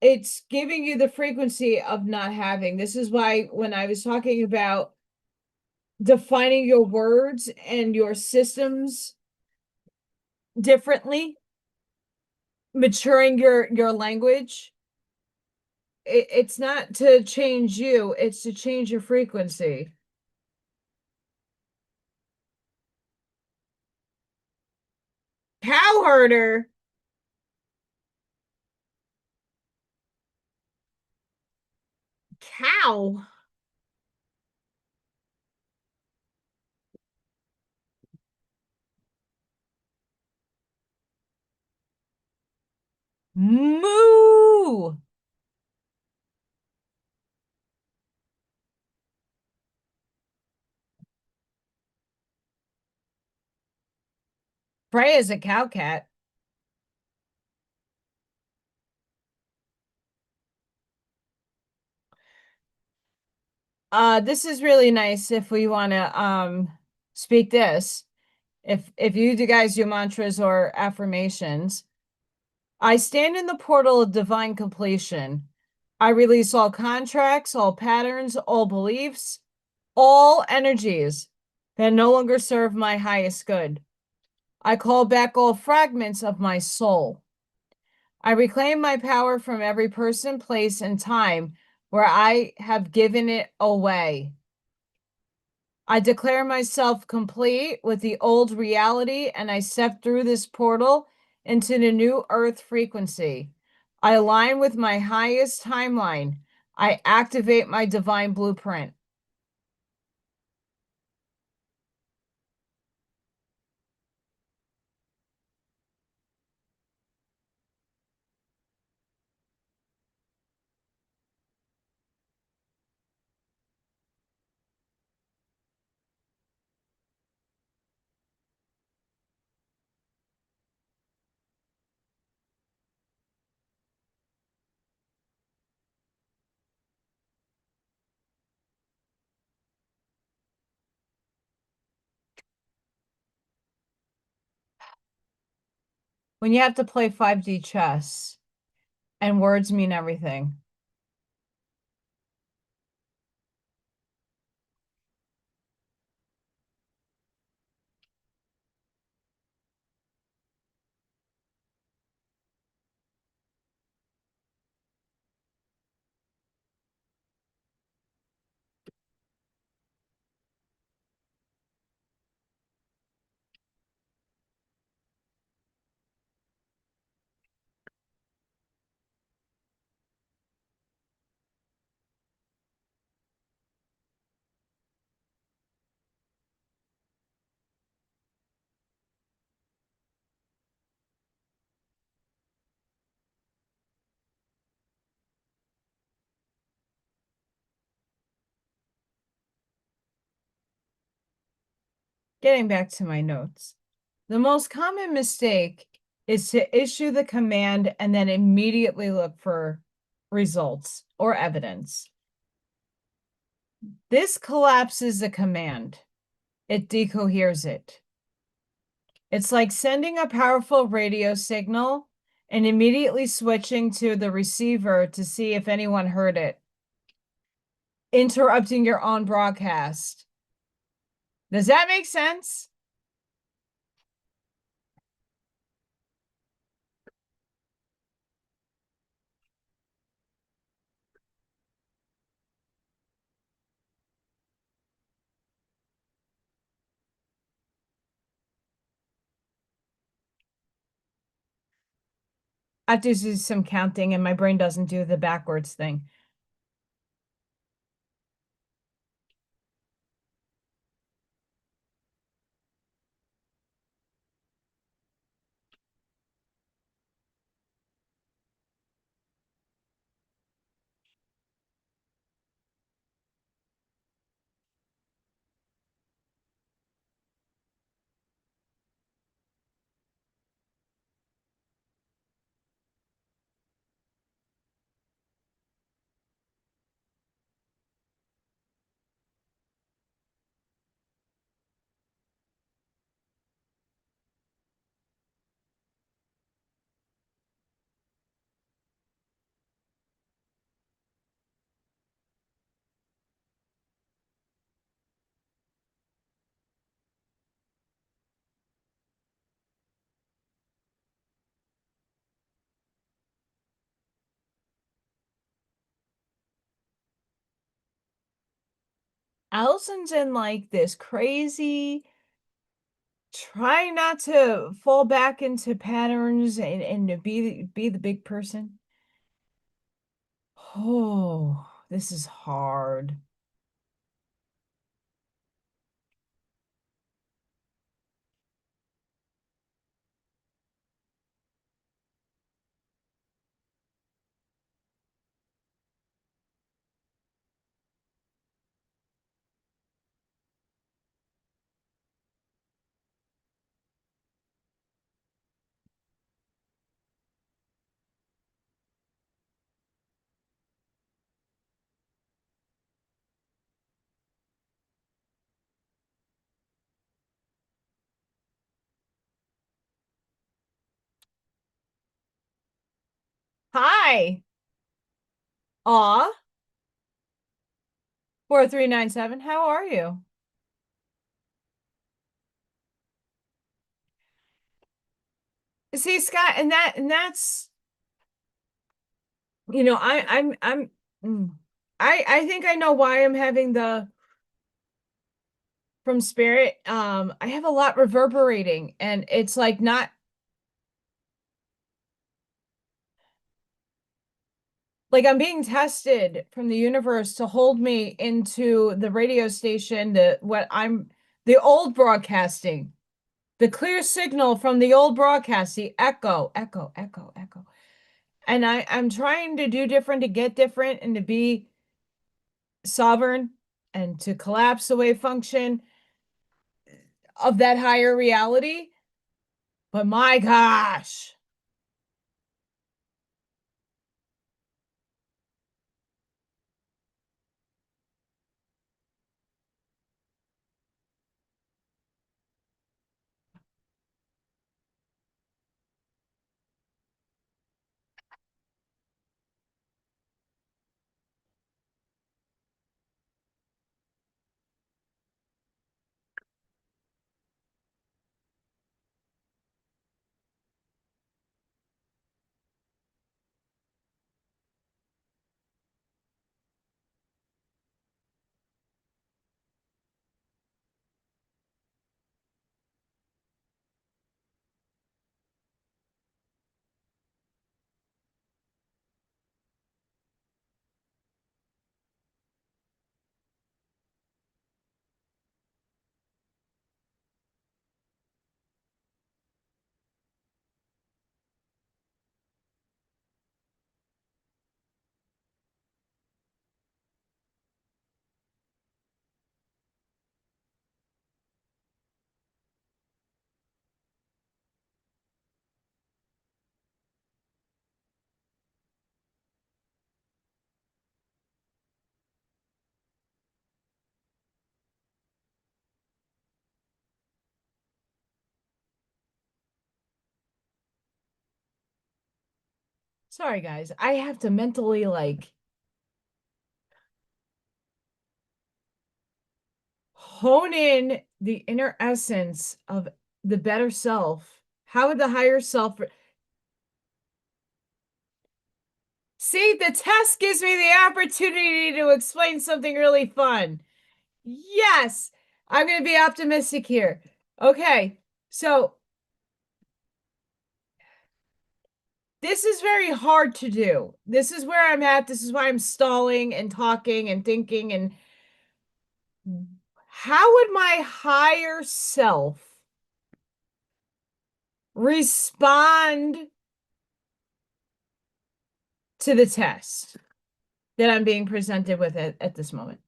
it's giving you the frequency of not having. This is why when I was talking about defining your words and your systems differently, maturing your language, it's not to change you, it's to change your frequency. Cow herder. Cow. Moo. Freya's a cow cat. This is really nice if we want to speak this. If you guys do mantras or affirmations, I stand in the portal of divine completion. I release all contracts, all patterns, all beliefs, all energies that no longer serve my highest good. I call back all fragments of my soul. I reclaim my power from every person, place, and time where I have given it away. I declare myself complete with the old reality and I step through this portal into the new earth frequency. I align with my highest timeline. I activate my divine blueprint. when you have to play 5D chess and words mean everything. Getting back to my notes. The most common mistake is to issue the command and then immediately look for results or evidence. This collapses the command. It decoheres it. It's like sending a powerful radio signal and immediately switching to the receiver to see if anyone heard it, interrupting your own broadcast. Does that make sense? I have to do some counting and my brain doesn't do the backwards thing. Allison's in like this crazy, try not to fall back into patterns and to be the big person. Oh, this is hard. Hi. Aw, 4397. How are you? See, Scott, and that's I'm I think I know why I'm having the from spirit. I have a lot reverberating and it's like not like I'm being tested from the universe to hold me into the radio station, the old broadcasting, the clear signal from the old broadcast, the echo, echo, echo, echo. And I'm trying to do different to get different and to be sovereign and to collapse the wave function of that higher reality. But my gosh. Sorry, guys. I have to mentally like hone in the inner essence of the better self. How would the higher self see? The test gives me the opportunity to explain something really fun. Yes, I'm going to be optimistic here. Okay, so this is very hard to do. This is where I'm at. This is why I'm stalling and talking and thinking. And how would my higher self respond to the test that I'm being presented with at this moment?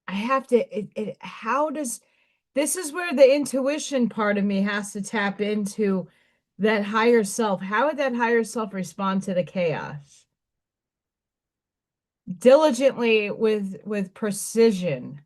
I have to, how does, this is where the intuition part of me has to tap into that higher self. How would that higher self respond to the chaos? Diligently with precision.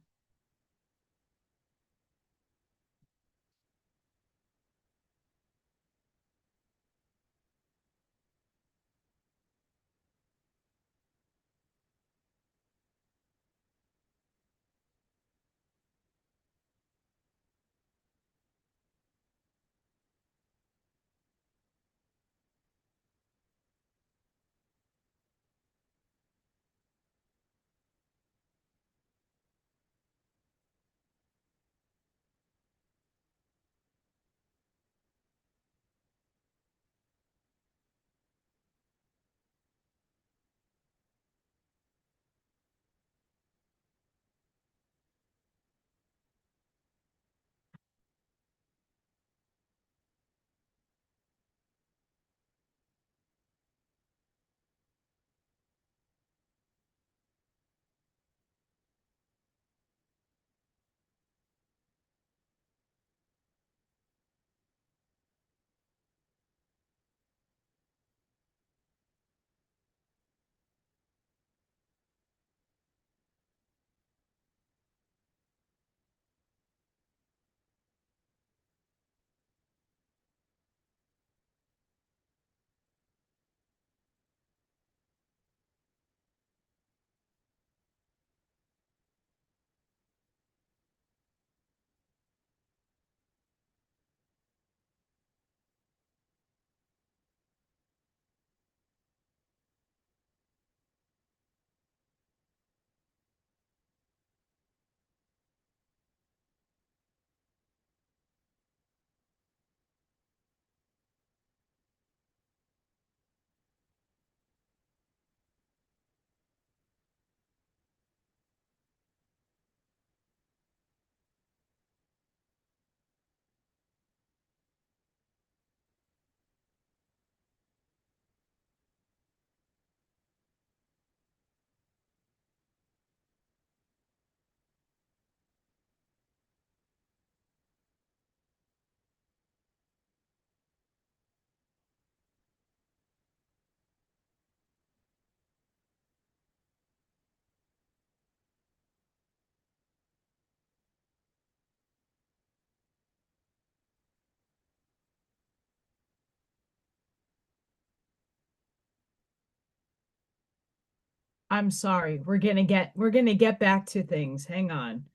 I'm sorry. We're gonna get back to things. Hang on.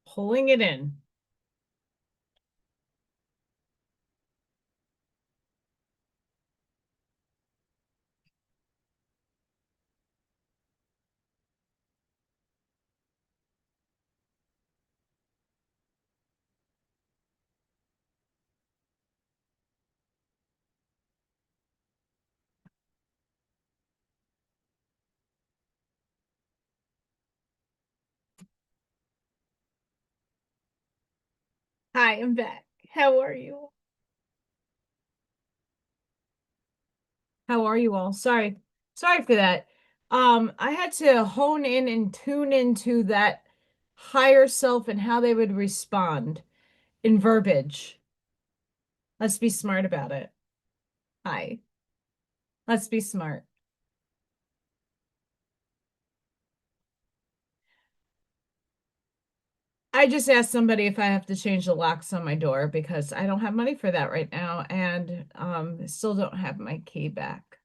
Pulling it in. Hi, I'm back. How are you? How are you all? Sorry. Sorry for that. I had to hone in and tune into that higher self and how they would respond in verbiage. Let's be smart about it. Hi. Let's be smart. I just asked somebody if I have to change the locks on my door because I don't have money for that right now and still don't have my key back.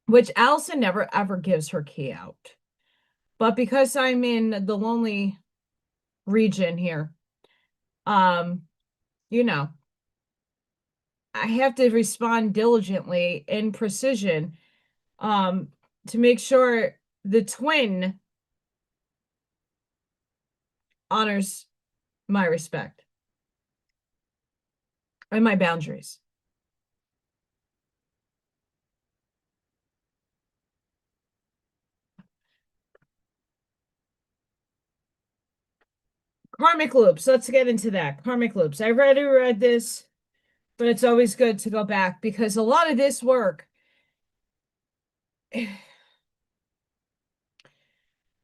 Which Allison never ever gives her key out. But because I'm in the lonely region here, um, you know, I have to respond diligently in precision, um, to make sure the twin honors my respect and my boundaries. Karmic loops. Let's get into that. Karmic loops. I already read this, but it's always good to go back because a lot of this work, a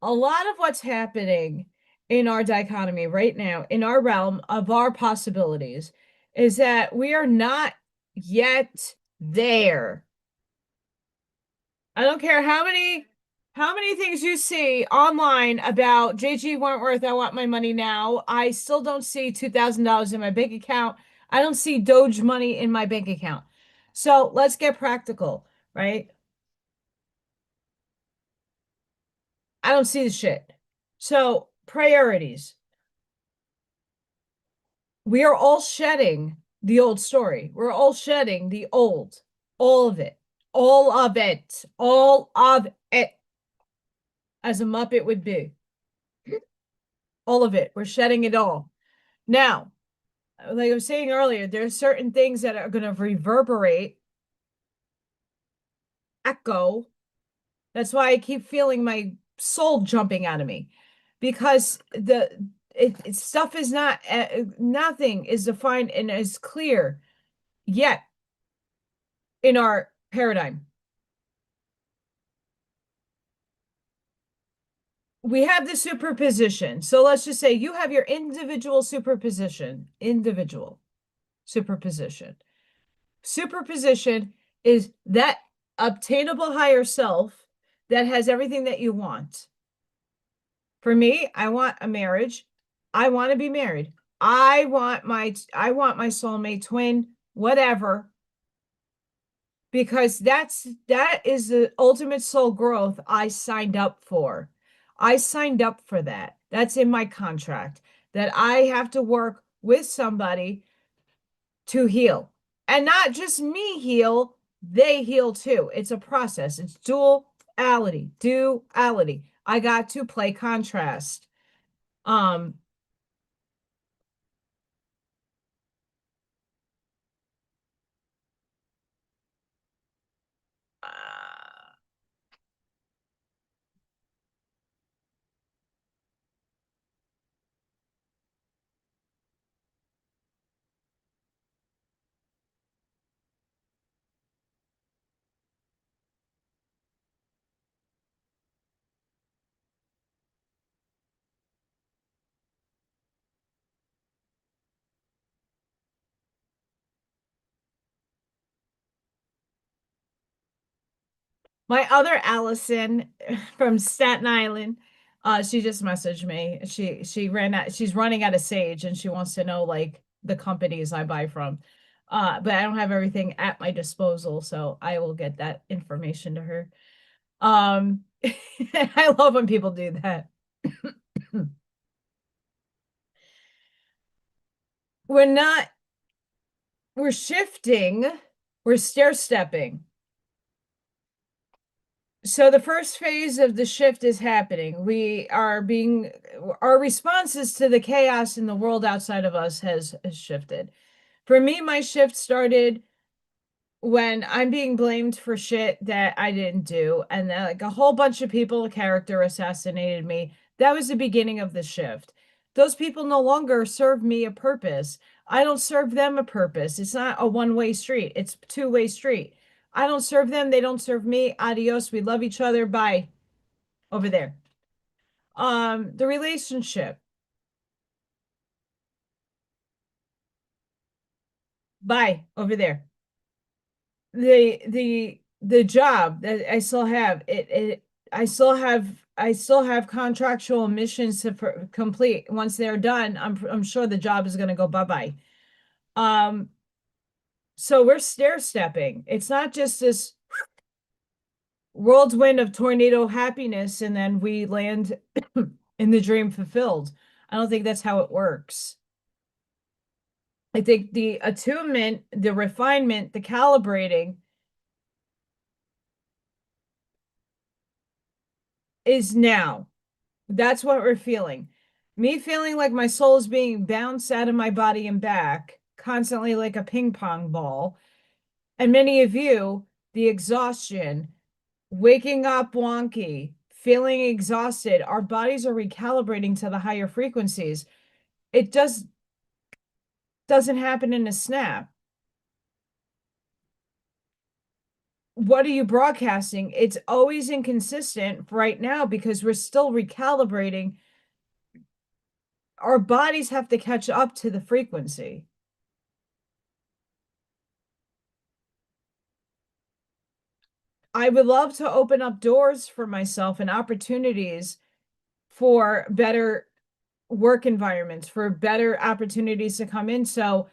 lot of what's happening in our dichotomy right now, in our realm of our possibilities, is that we are not yet there. I don't care how many things you see online about JG Wentworth, I want my money now. I still don't see $2,000 in my bank account. I don't see Doge money in my bank account. So let's get practical, right? I don't see the shit. So priorities. We are all shedding the old story. We're all shedding the old, all of it, all of it, all of it, as a Muppet would be. All of it. We're shedding it all. Now, like I was saying earlier, there's certain things that are going to reverberate, echo. That's why I keep feeling my soul jumping out of me because stuff is not, nothing is defined and is clear yet in our paradigm. We have the superposition. So let's just say you have your individual superposition, individual superposition. Superposition is that obtainable higher self that has everything that you want. For me, I want a marriage. I want to be married. I want my soulmate twin, whatever, because that is the ultimate soul growth I signed up for. I signed up for that. That's in my contract that I have to work with somebody to heal. And not just me heal, they heal too. It's a process. It's duality, duality. I got to play contrast. Um, uh, my other Allison from Staten Island, she just messaged me. She's running out of sage and she wants to know like the companies I buy from. But I don't have everything at my disposal, so I will get that information to her. I love when people do that. We're not, we're shifting, we're stair stepping. So the first phase of the shift is happening. Our responses to the chaos in the world outside of us has shifted. For me, my shift started when I'm being blamed for shit that I didn't do, and like a whole bunch of people, character assassinated me. That was the beginning of the shift. Those people no longer serve me a purpose. I don't serve them a purpose. It's not a one-way street. It's a two-way street. I don't serve them. They don't serve me. Adios. We love each other. Bye. Over there. The relationship. Bye. Over there. The job that I still have I still have contractual missions to complete. Once they're done, I'm sure the job is going to go bye-bye. Um, so we're stair stepping. It's not just this whirlwind of tornado happiness and then we land in the dream fulfilled. I don't think that's how it works. I think the attunement, the refinement, the calibrating is now. That's what we're feeling. Me feeling like my soul is being bounced out of my body and back constantly like a ping pong ball. And many of you, the exhaustion, waking up wonky, feeling exhausted, our bodies are recalibrating to the higher frequencies. It doesn't happen in a snap. What are you broadcasting? It's always inconsistent right now because we're still recalibrating. Our bodies have to catch up to the frequency. I would love to open up doors for myself and opportunities for better work environments, for better opportunities to come in. So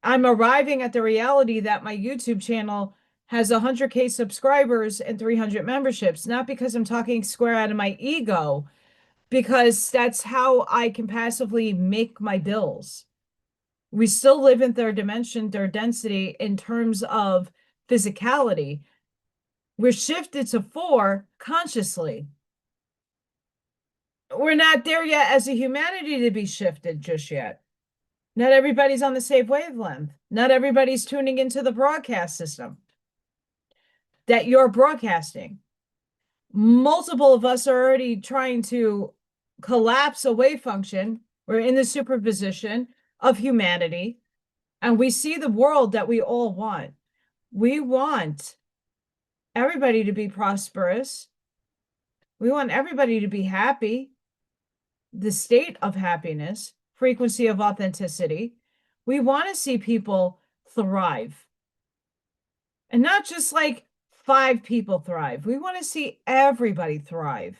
I'm arriving at the reality that my YouTube channel has 100K subscribers and 300 memberships, not because I'm talking square out of my ego, because that's how I can passively make my bills. We still live in third dimension, third density in terms of physicality. We're shifted to 4 consciously. We're not there yet as a humanity to be shifted just yet. Not everybody's on the same wavelength. Not everybody's tuning into the broadcast system that you're broadcasting. Multiple of us are already trying to collapse a wave function. We're in the superposition of humanity, and we see the world that we all want. We want everybody to be prosperous. We want everybody to be happy. The state of happiness, frequency of authenticity. We want to see people thrive. And not just like 5 people thrive. We want to see everybody thrive.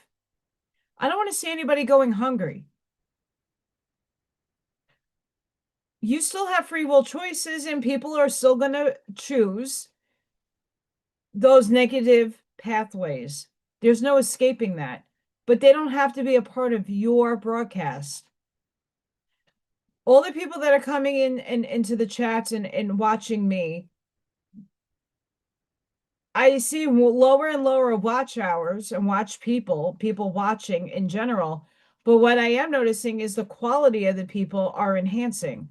I don't want to see anybody going hungry. You still have free will choices, and people are still going to choose those negative pathways. There's no escaping that. But they don't have to be a part of your broadcast. All the people that are coming in and into the chats and watching me, I see lower and lower watch hours and watch people watching in general. But what I am noticing is the quality of the people are enhancing.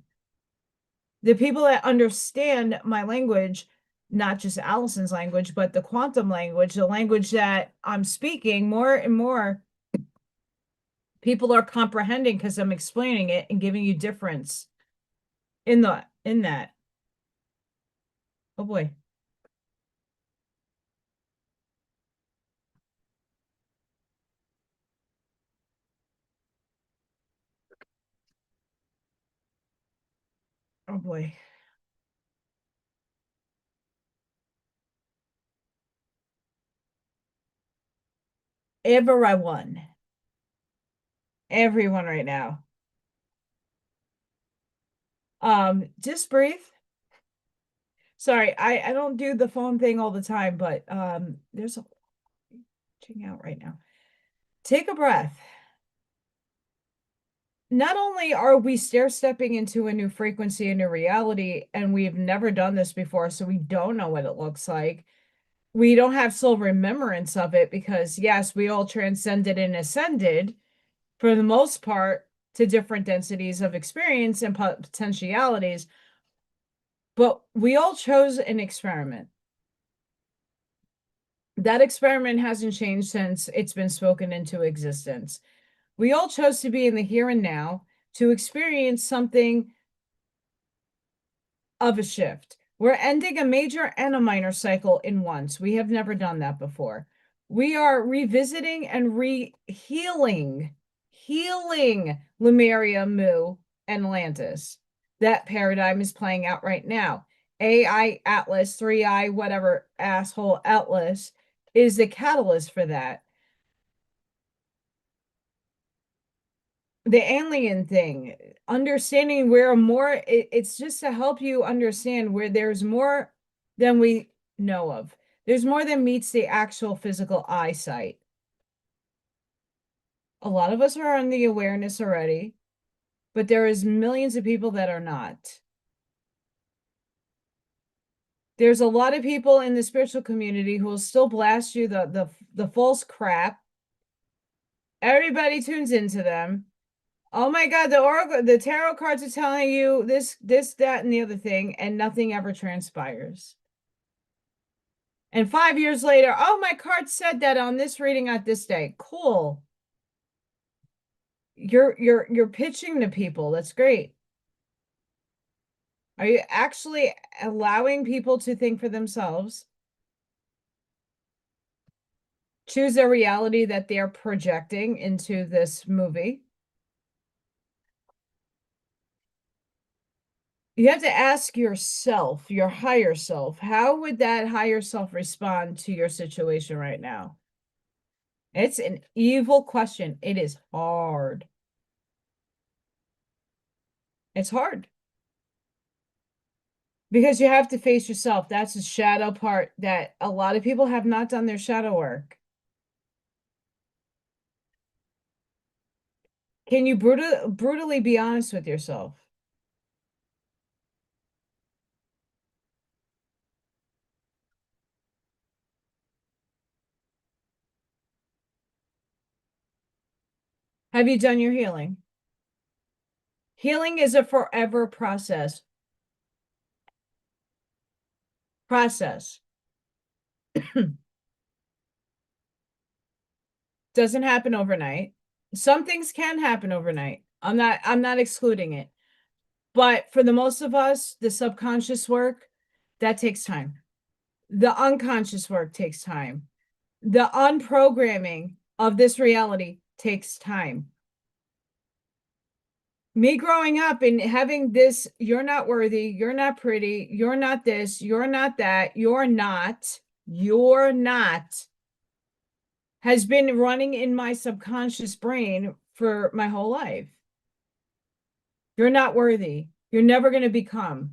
The people that understand my language, not just Allison's language, but the quantum language, the language that I'm speaking, more and more people are comprehending because I'm explaining it and giving you difference in that. Oh boy. Oh boy. Everyone. Everyone right now. Just breathe. Sorry, I don't do the phone thing all the time, but there's a checking out right now. Take a breath. Not only are we stair stepping into a new frequency, a new reality, and we've never done this before, so we don't know what it looks like. We don't have full remembrance of it because, yes, we all transcended and ascended for the most part to different densities of experience and potentialities, but we all chose an experiment. That experiment hasn't changed since it's been spoken into existence. We all chose to be in the here and now, to experience something of a shift. We're ending a major and a minor cycle in once. We have never done that before. We are revisiting and healing Lemuria, Mu, and Atlantis. That paradigm is playing out right now. AI Atlas, 3i, whatever asshole Atlas is the catalyst for that. The alien thing, understanding where more, it's just to help you understand where there's more than we know of. There's more than meets the actual physical eyesight. A lot of us are on the awareness already, but there is millions of people that are not. There's a lot of people in the spiritual community who will still blast you the false crap. Everybody tunes into them. Oh my God, the tarot cards are telling you this, that, and the other thing, and nothing ever transpires. And 5 years later, oh, my card said that on this reading at this day. Cool. You're pitching to people. That's great. Are you actually allowing people to think for themselves? Choose their reality that they're projecting into this movie. You have to ask yourself, your higher self, how would that higher self respond to your situation right now? It's an evil question. It is hard. It's hard. Because you have to face yourself. That's the shadow part that a lot of people have not done their shadow work. Can you brutally be honest with yourself? Have you done your healing? Healing is a forever process. Doesn't happen overnight. Some things can happen overnight. I'm not excluding it. But for the most of us, the subconscious work, that takes time. The unconscious work takes time. The unprogramming of this reality takes time. Me growing up and having this, you're not worthy, you're not pretty, you're not this, you're not that, you're not, has been running in my subconscious brain for my whole life. You're not worthy. You're never going to become.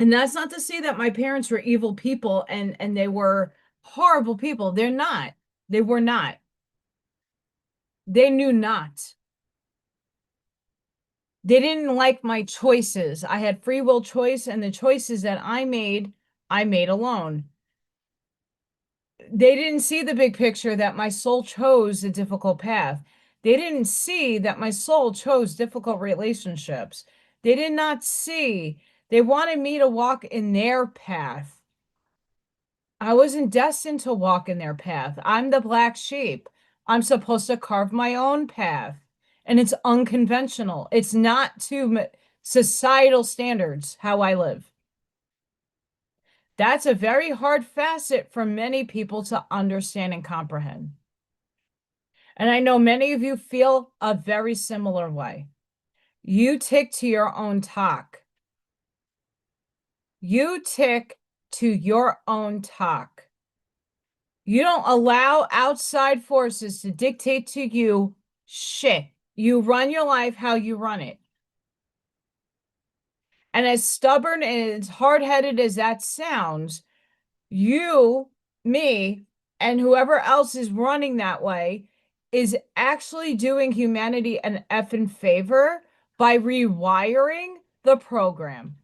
And that's not to say that my parents were evil people and they were horrible people. They're not. They were not. They knew not. They didn't like my choices. I had free will choice, and the choices that I made alone. They didn't see the big picture that my soul chose a difficult path. They didn't see that my soul chose difficult relationships. They did not see. They wanted me to walk in their path. I wasn't destined to walk in their path. I'm the black sheep. I'm supposed to carve my own path. And it's unconventional. It's not to societal standards how I live. That's a very hard facet for many people to understand and comprehend. And I know many of you feel a very similar way. You tick to your own talk. You tick to your own talk. You don't allow outside forces to dictate to you shit. You run your life how you run it. And as stubborn and as hard-headed as that sounds, you, me, and whoever else is running that way is actually doing humanity an effing favor by rewiring the program.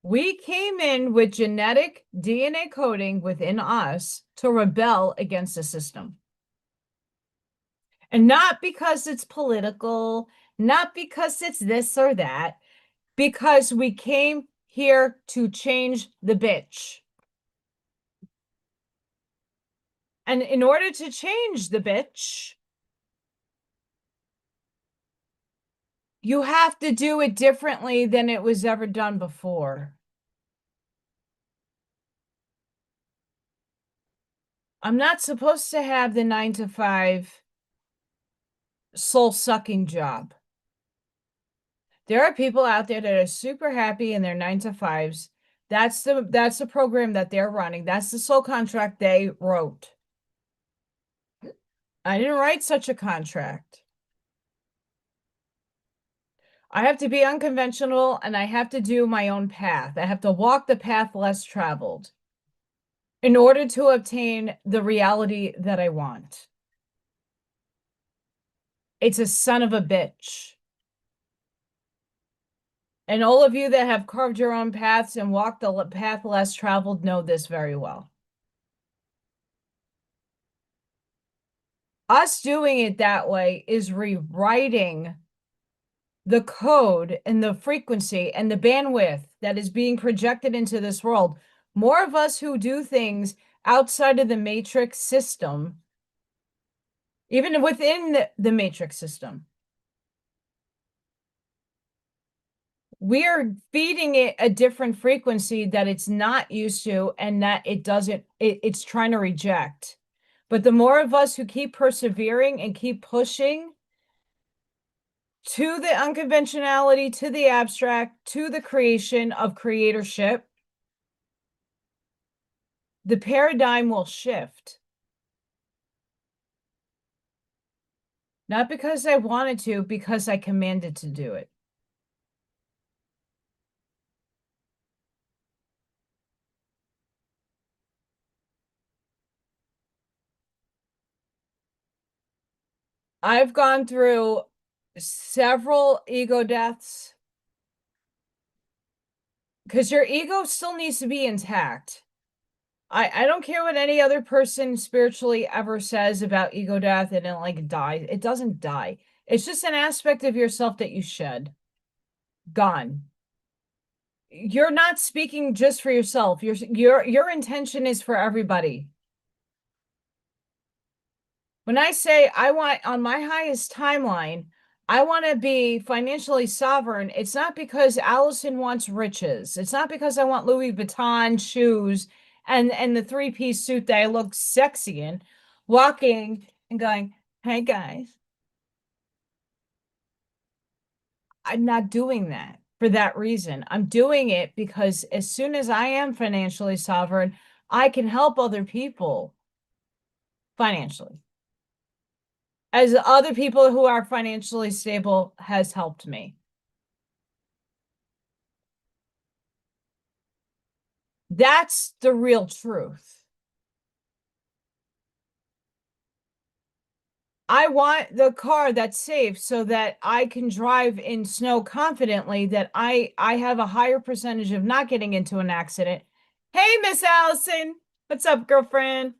We came in with genetic DNA coding within us to rebel against the system. And not because it's political, not because it's this or that, because we came here to change the bitch. And in order to change the bitch, you have to do it differently than it was ever done before. I'm not supposed to have the 9 to 5 soul sucking job. There are people out there that are super happy in their 9 to 5s. That's the program that they're running. That's the soul contract they wrote. I didn't write such a contract. I have to be unconventional and I have to do my own path. I have to walk the path less traveled in order to obtain the reality that I want. It's a son of a bitch. And all of you that have carved your own paths and walked the path less traveled know this very well. Us doing it that way is rewriting the code and the frequency and the bandwidth that is being projected into this world. More of us who do things outside of the matrix system, even within the matrix system, we are feeding it a different frequency that it's not used to and that it's trying to reject. But the more of us who keep persevering and keep pushing to the unconventionality, to the abstract, to the creation of creatorship, the paradigm will shift. Not because I wanted to, because I commanded to do it. I've gone through several ego deaths because your ego still needs to be intact. I don't care what any other person spiritually ever says about ego death and it like dies. It doesn't die. It's just an aspect of yourself that you shed. Gone. You're not speaking just for yourself. Your intention is for everybody. When I say I want on my highest timeline, I want to be financially sovereign, it's not because Allison wants riches. It's not because I want Louis Vuitton shoes and the three-piece suit that I look sexy in, walking and going, "Hey guys." I'm not doing that for that reason. I'm doing it because as soon as I am financially sovereign, I can help other people financially. As other people who are financially stable has helped me. That's the real truth. I want the car that's safe so that I can drive in snow confidently, that I have a higher percentage of not getting into an accident. Hey, Miss Allison, what's up, girlfriend?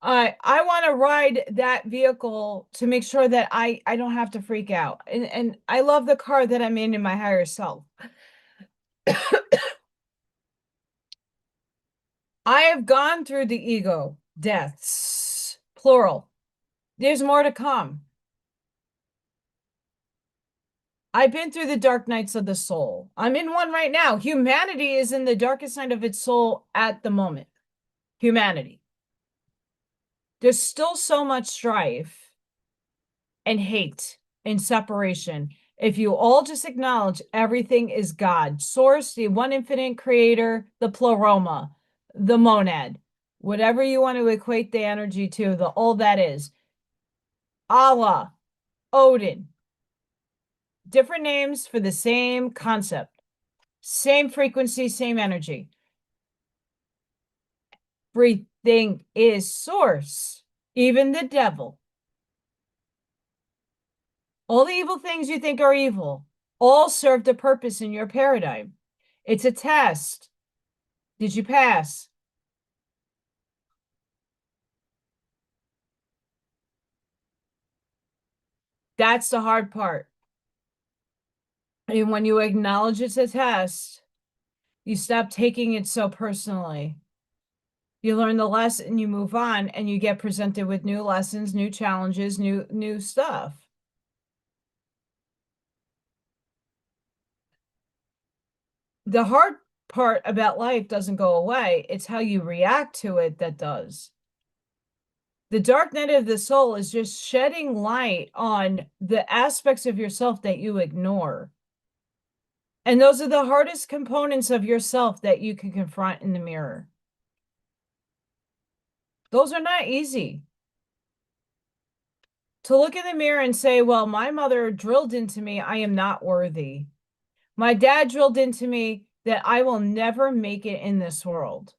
I want to ride that vehicle to make sure that I don't have to freak out. And I love the car that I'm in my higher self. I have gone through the ego deaths, plural. There's more to come. I've been through the dark nights of the soul. I'm in one right now. Humanity is in the darkest night of its soul at the moment. Humanity. There's still so much strife and hate and separation. If you all just acknowledge everything is God, source, the one infinite creator, the pleroma, the monad, whatever you want to equate the energy to, the all that is, Allah, Odin, different names for the same concept, same frequency, same energy. Everything is source, even the devil. All the evil things you think are evil all served a purpose in your paradigm. It's a test. Did you pass? That's the hard part. And when you acknowledge it's a test, you stop taking it so personally. You learn the lesson, you move on, and you get presented with new lessons, new challenges, new stuff. The hard part about life doesn't go away. It's how you react to it that does. The dark night of the soul is just shedding light on the aspects of yourself that you ignore. And those are the hardest components of yourself that you can confront in the mirror. Those are not easy. To look in the mirror and say, well, my mother drilled into me, I am not worthy. My dad drilled into me that I will never make it in this world.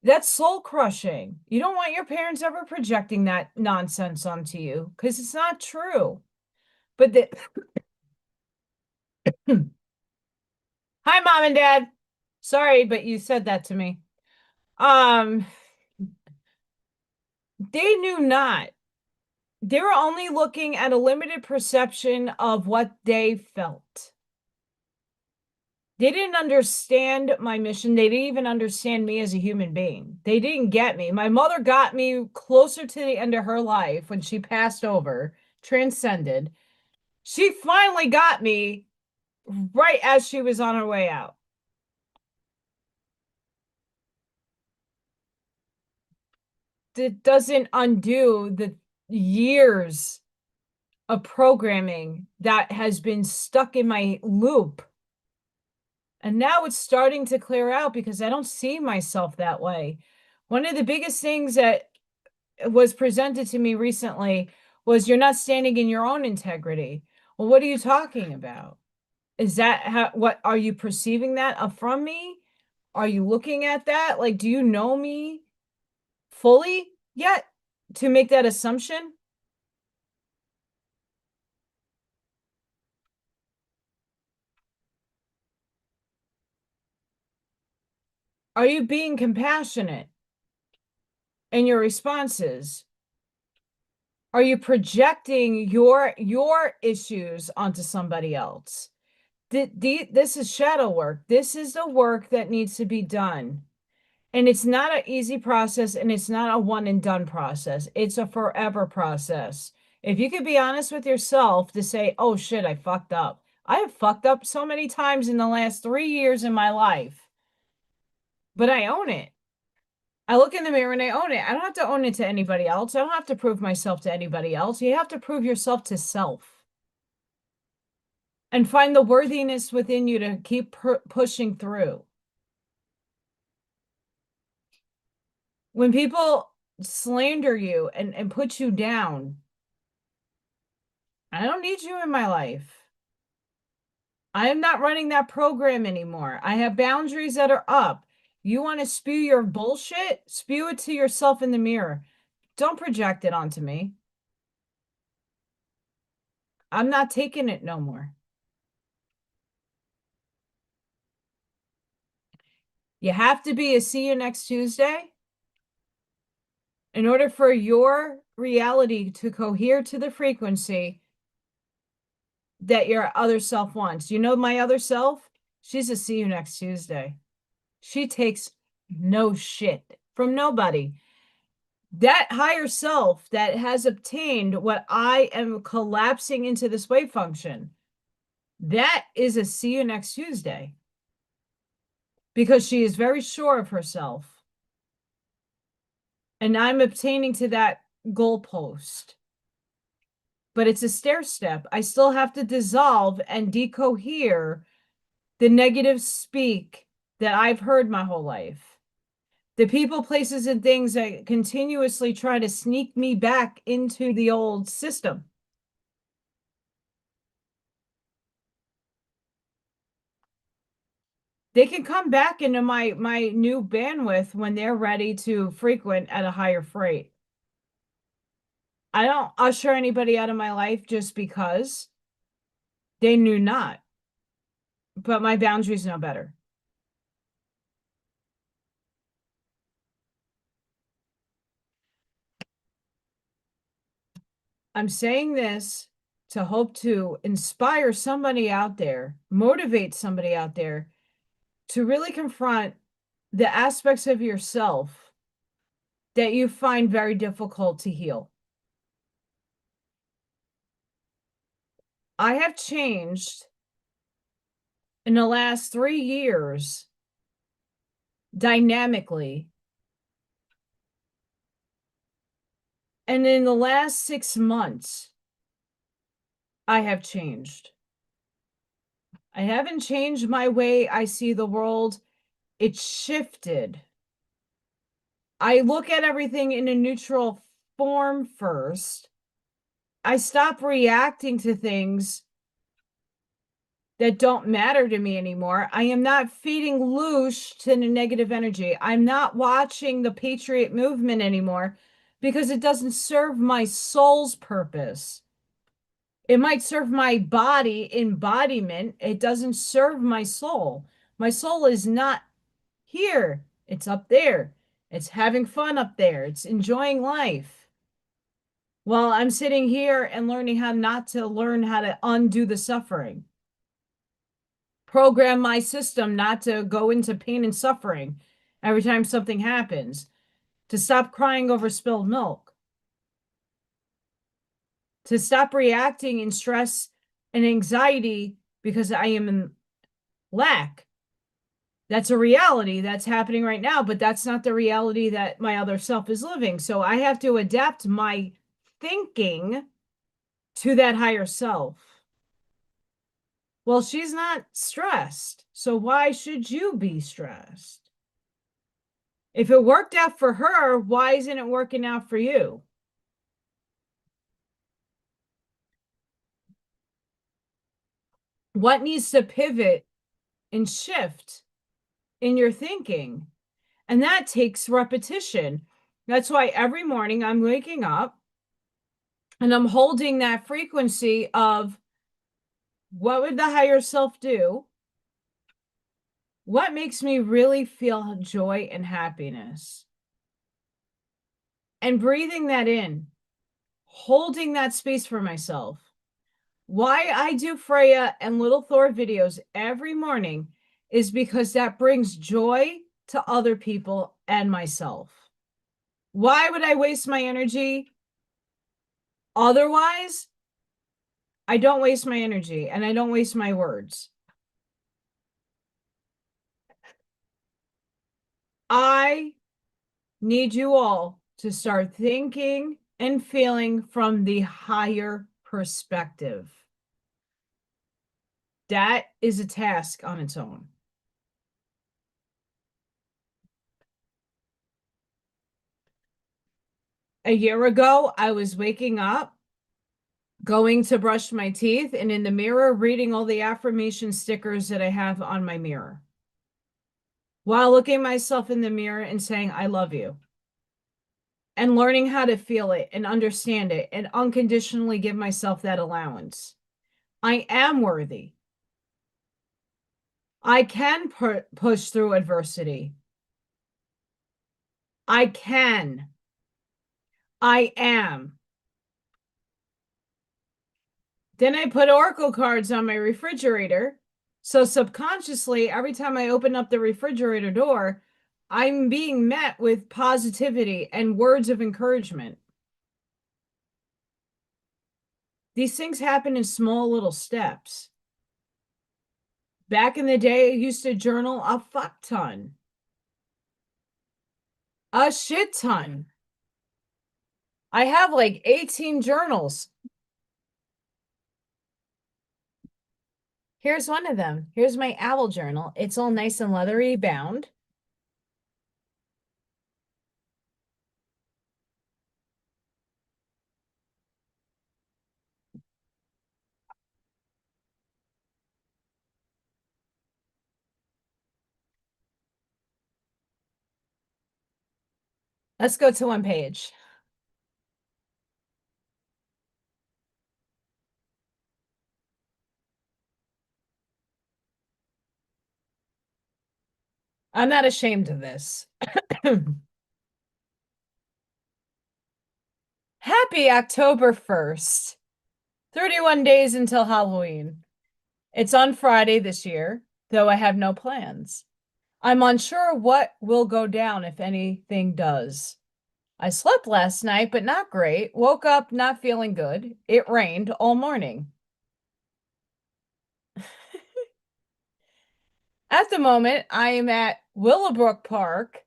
That's soul crushing. You don't want your parents ever projecting that nonsense onto you because it's not true. But hi, mom and dad. Sorry, but you said that to me. Um, they knew not. They were only looking at a limited perception of what they felt. They didn't understand my mission. They didn't even understand me as a human being. They didn't get me. My mother got me closer to the end of her life when she passed over, transcended. She finally got me right as she was on her way out. It doesn't undo the years of programming that has been stuck in my loop. And now it's starting to clear out because I don't see myself that way. One of the biggest things that was presented to me recently was you're not standing in your own integrity. Well, what are you talking about? Is that how, what are you perceiving that from me? Are you looking at that? Like, do you know me fully yet to make that assumption? Are you being compassionate in your responses? Are you projecting your issues onto somebody else? This is shadow work. This is the work that needs to be done. And it's not an easy process and it's not a one and done process. It's a forever process. If you could be honest with yourself to say, oh shit, I fucked up. I have fucked up so many times in the last 3 years in my life, but I own it. I look in the mirror and I own it. I don't have to own it to anybody else. I don't have to prove myself to anybody else. You have to prove yourself to self and find the worthiness within you to keep pushing through. When people slander you and put you down, I don't need you in my life. I am not running that program anymore. I have boundaries that are up. You want to spew your bullshit? Spew it to yourself in the mirror. Don't project it onto me. I'm not taking it no more. You have to be a see you next Tuesday in order for your reality to cohere to the frequency that your other self wants. You know, my other self, she's a see you next Tuesday. She takes no shit from nobody. That higher self that has obtained what I am collapsing into this wave function, that is a see you next Tuesday because she is very sure of herself. And I'm obtaining to that goalpost. But it's a stair step. I still have to dissolve and decohere the negative speak that I've heard my whole life. The people, places, and things that continuously try to sneak me back into the old system. They can come back into my new bandwidth when they're ready to frequent at a higher freight. I don't usher anybody out of my life just because they knew not. But my boundaries know better. I'm saying this to hope to inspire somebody out there, motivate somebody out there to really confront the aspects of yourself that you find very difficult to heal. I have changed in the last 3 years dynamically. And in the last 6 months, I have changed. I haven't changed my way I see the world. It's shifted. I look at everything in a neutral form first. I stop reacting to things that don't matter to me anymore. I am not feeding loose to the negative energy. I'm not watching the Patriot movement anymore because it doesn't serve my soul's purpose. It might serve my body embodiment. It doesn't serve my soul. My soul is not here. It's up there. It's having fun up there. It's enjoying life. Well, I'm sitting here and learning how not to learn how to undo the suffering. Program my system not to go into pain and suffering every time something happens. To stop crying over spilled milk. To stop reacting in stress and anxiety because I am in lack. That's a reality that's happening right now, but that's not the reality that my other self is living. So I have to adapt my thinking to that higher self. Well, she's not stressed, so why should you be stressed? If it worked out for her, why isn't it working out for you? What needs to pivot and shift in your thinking? And that takes repetition. That's why every morning I'm waking up and I'm holding that frequency of what would the higher self do? What makes me really feel joy and happiness? And breathing that in, holding that space for myself. Why I do Freya and Little Thor videos every morning is because that brings joy to other people and myself. Why would I waste my energy? Otherwise, I don't waste my energy and I don't waste my words. I need you all to start thinking and feeling from the higher perspective. That is a task on its own. A year ago, I was waking up, going to brush my teeth, and in the mirror, reading all the affirmation stickers that I have on my mirror while looking myself in the mirror and saying, I love you. And learning how to feel it and understand it and unconditionally give myself that allowance. I am worthy. I can push through adversity. I can. I am. Then I put Oracle cards on my refrigerator. So subconsciously, every time I open up the refrigerator door, I'm being met with positivity and words of encouragement. These things happen in small little steps. Back in the day, I used to journal a fuck ton. A shit ton. I have like 18 journals. Here's one of them. Here's my owl journal. It's all nice and leathery bound. Let's go to one page. I'm not ashamed of this. Happy October 1st. 31 days until Halloween. It's on Friday this year, though I have no plans. I'm unsure what will go down if anything does. I slept last night, but not great. Woke up not feeling good. It rained all morning. At the moment, I am at Willowbrook Park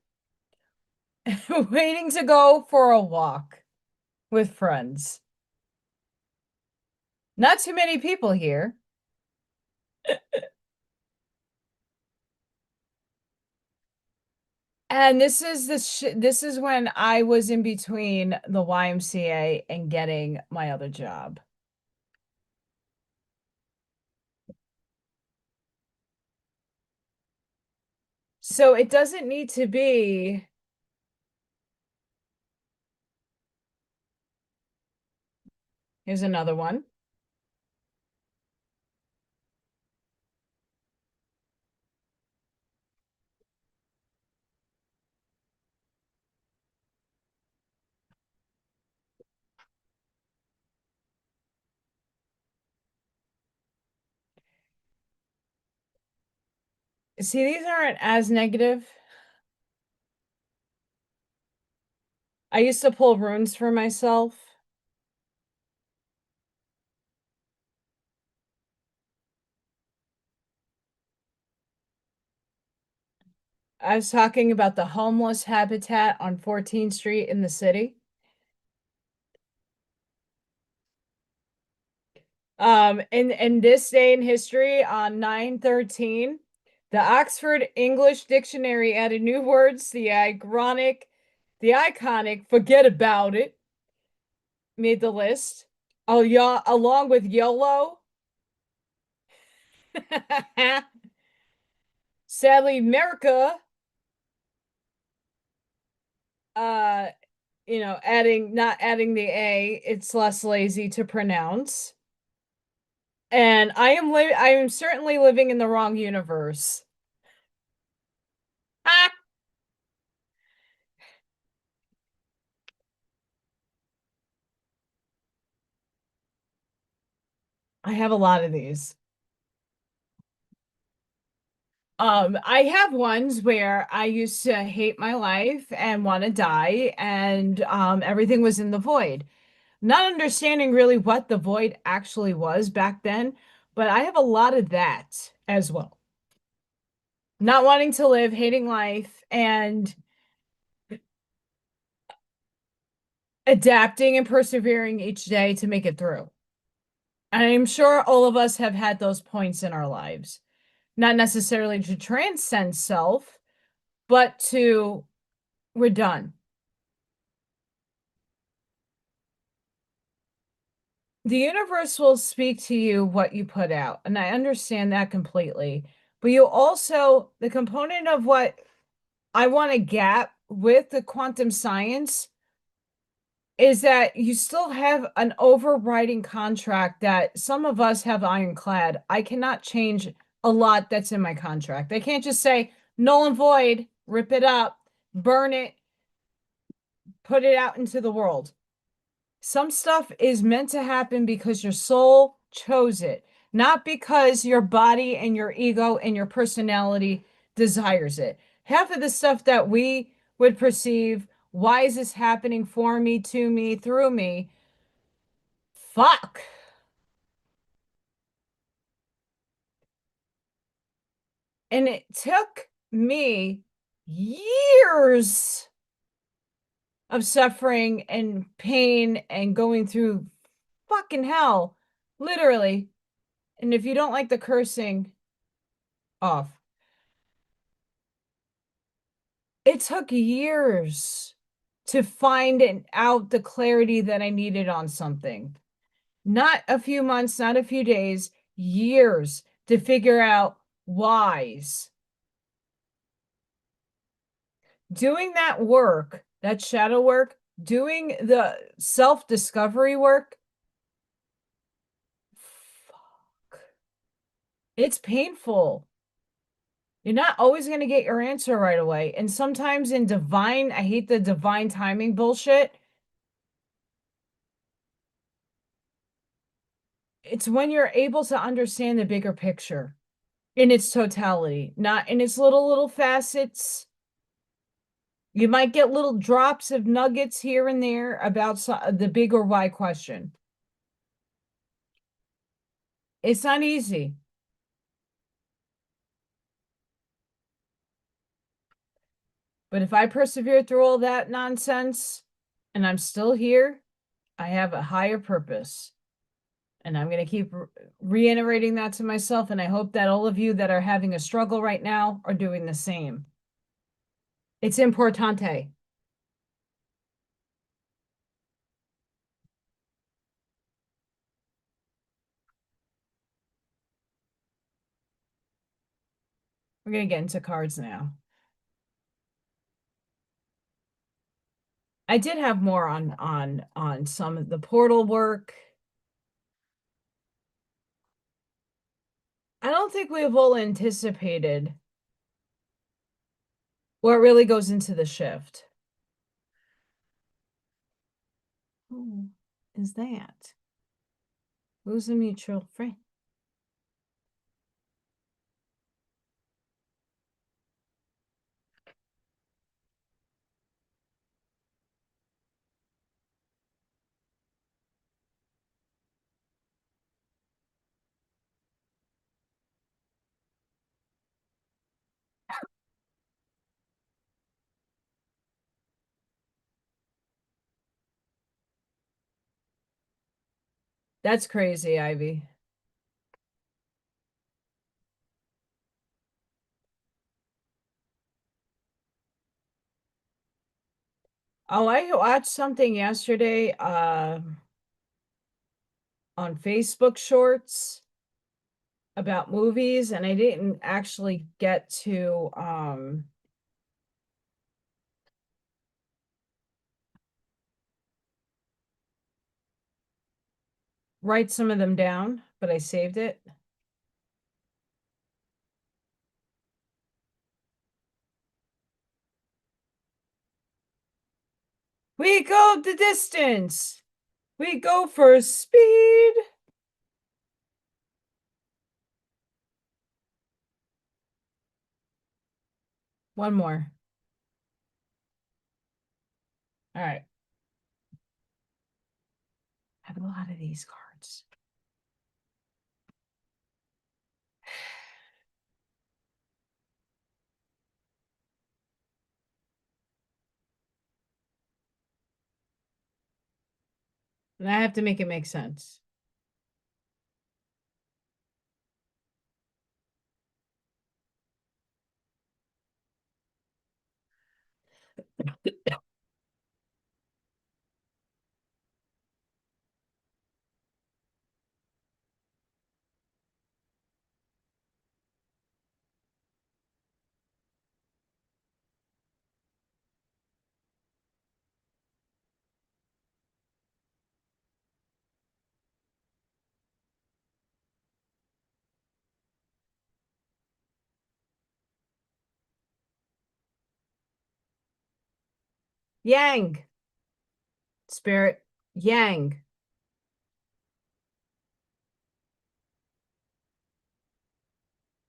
waiting to go for a walk with friends. Not too many people here. And this is when I was in between the YMCA and getting my other job. So it doesn't need to be. Here's another one. See, these aren't as negative. I used to pull runes for myself. I was talking about the homeless habitat on 14th Street in the city. In this day in history on 9/13, the Oxford English Dictionary added new words, the iconic, forget about it, made the list. Oh, yeah, along with YOLO. Sadly, America, uh, not adding the A, it's less lazy to pronounce. And I am certainly living in the wrong universe. Ah, I have a lot of these. I have ones where I used to hate my life and want to die, and everything was in the void. Not understanding really what the void actually was back then, but I have a lot of that as well. Not wanting to live, hating life, and adapting and persevering each day to make it through. And I'm sure all of us have had those points in our lives, not necessarily to transcend self, but to we're done. The universe will speak to you what you put out, and I understand that completely. But you also, the component of what I want to gap with the quantum science is that you still have an overriding contract that some of us have ironclad. I cannot change a lot that's in my contract. I can't just say null and void, rip it up, burn it, put it out into the world. Some stuff is meant to happen because your soul chose it, not because your body and your ego and your personality desires it. Half of the stuff that we would perceive, why is this happening for me, to me, through me? Fuck. And it took me years of suffering and pain and going through fucking hell, literally. And if you don't like the cursing, off. It took years to find out the clarity that I needed on something. Not a few months, not a few days, years to figure out whys. Doing that work, that shadow work, doing the self-discovery work, fuck, it's painful. You're not always going to get your answer right away. And sometimes in divine, I hate the divine timing bullshit. It's when you're able to understand the bigger picture. in its totality, not in its little facets. You might get little drops of nuggets here and there about the big or why question. It's not easy. But if I persevere through all that nonsense and I'm still here, I have a higher purpose. And I'm going to keep reiterating that to myself. And I hope that all of you that are having a struggle right now are doing the same. It's importante. We're going to get into cards now. I did have more on some of the portal work. I don't think we've all anticipated what really goes into the shift. Who is that? Who's a mutual friend? That's crazy, Ivy. Oh, I watched something yesterday on Facebook Shorts about movies, and I didn't actually get to write some of them down, but I saved it. We go the distance. We go for speed. One more. All right. I have a lot of these cards. And I have to make it make sense. Yang. Spirit. Yang.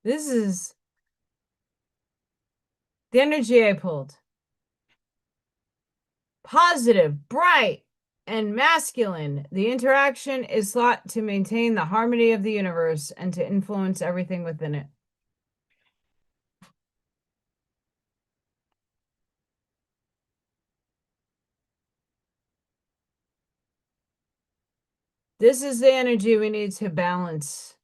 This is the energy I pulled. Positive, bright, and masculine. The interaction is thought to maintain the harmony of the universe and to influence everything within it. This is the energy we need to balance.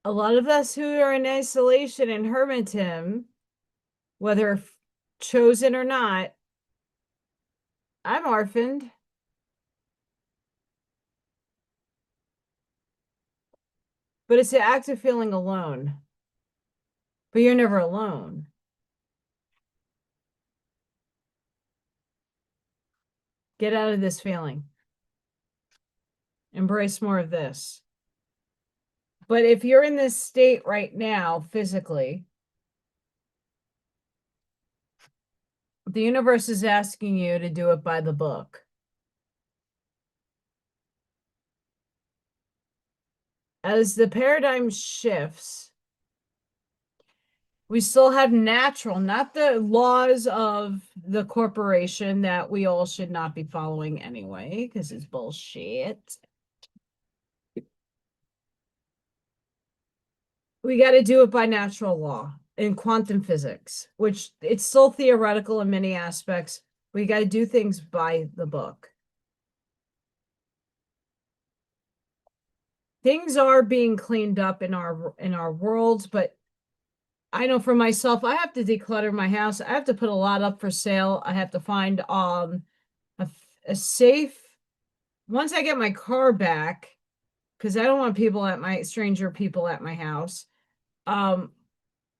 A lot of us who are in isolation and hermitism, whether chosen or not, I'm orphaned. But it's the act of feeling alone. But you're never alone. Get out of this feeling. Embrace more of this. But if you're in this state right now, physically, The universe is asking you to do it by the book. As the paradigm shifts, we still have natural, not the laws of the corporation that we all should not be following anyway, because it's bullshit. We got to do it by natural law in quantum physics, which it's still theoretical in many aspects. We got to do things by the book. Things are being cleaned up in our world, but I know for myself, I have to declutter my house. I have to put a lot up for sale. I have to find a safe once I get my car back, because I don't want stranger people at my house.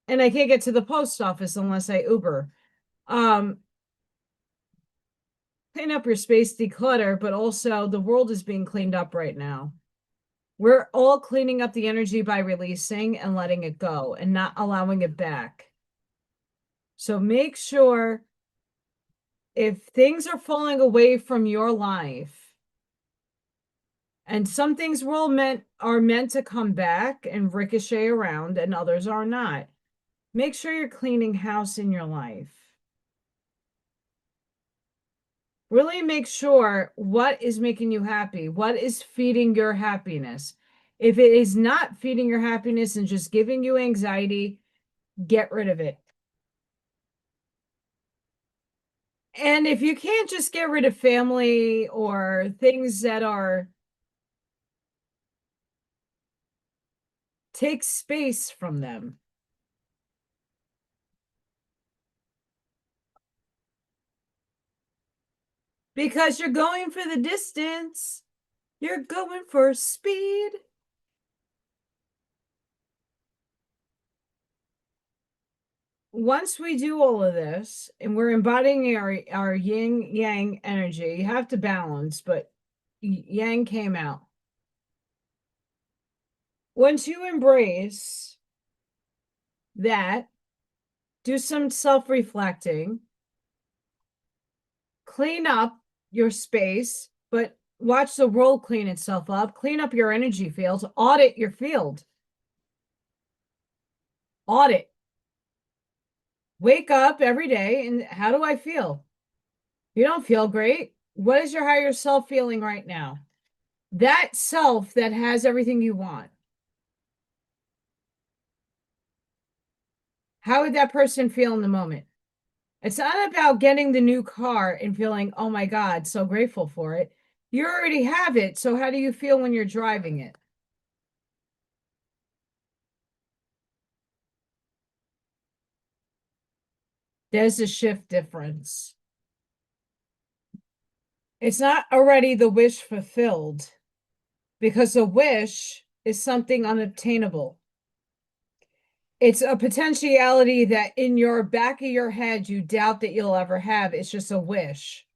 And I can't get to the post office unless I Uber. Clean up your space, declutter, but also the world is being cleaned up right now. We're all cleaning up the energy by releasing and letting it go and not allowing it back. So make sure if things are falling away from your life, and some things are meant to come back and ricochet around and others are not, make sure you're cleaning house in your life. Really make sure what is making you happy, what is feeding your happiness. If it is not feeding your happiness and just giving you anxiety, get rid of it. And if you can't just get rid of family or things that take space from them. Because you're going for the distance. You're going for speed. Once we do all of this and we're embodying our yin yang energy, you have to balance, but yang came out. Once you embrace that, do some self-reflecting, clean up your space, but watch the world clean itself up, clean up your energy fields, audit your field. Audit. Wake up every day and how do I feel? You don't feel great. What is your higher self feeling right now? That self that has everything you want. How would that person feel in the moment? It's not about getting the new car and feeling, oh my God, so grateful for it. You already have it. So how do you feel when you're driving it? There's a shift difference. It's not already the wish fulfilled because a wish is something unobtainable. It's a potentiality that in your back of your head, you doubt that you'll ever have. It's just a wish.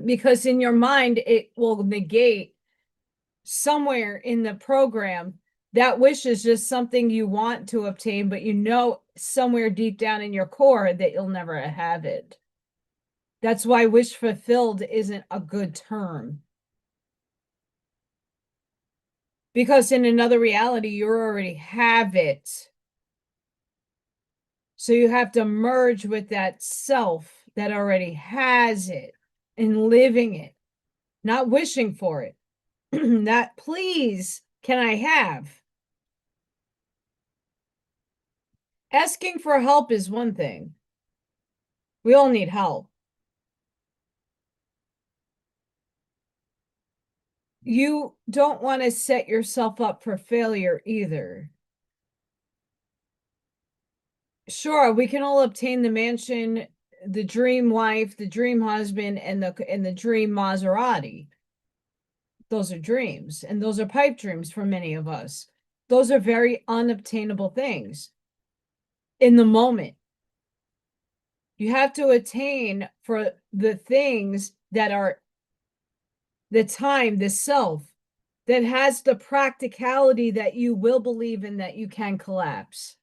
Because in your mind, it will negate somewhere in the program that wish is just something you want to obtain, but you know somewhere deep down in your core that you'll never have it. That's why wish fulfilled isn't a good term. Because in another reality, you already have it. So you have to merge with that self that already has it and living it, not wishing for it. Not please, can I have? Asking for help is one thing. We all need help. You don't want to set yourself up for failure either. Sure, we can all obtain the mansion, the dream wife, the dream husband, and the dream Maserati. Those are dreams, and those are pipe dreams for many of us. Those are very unobtainable things in the moment. You have to attain for the things that are the time, the self that has the practicality that you will believe in that you can collapse.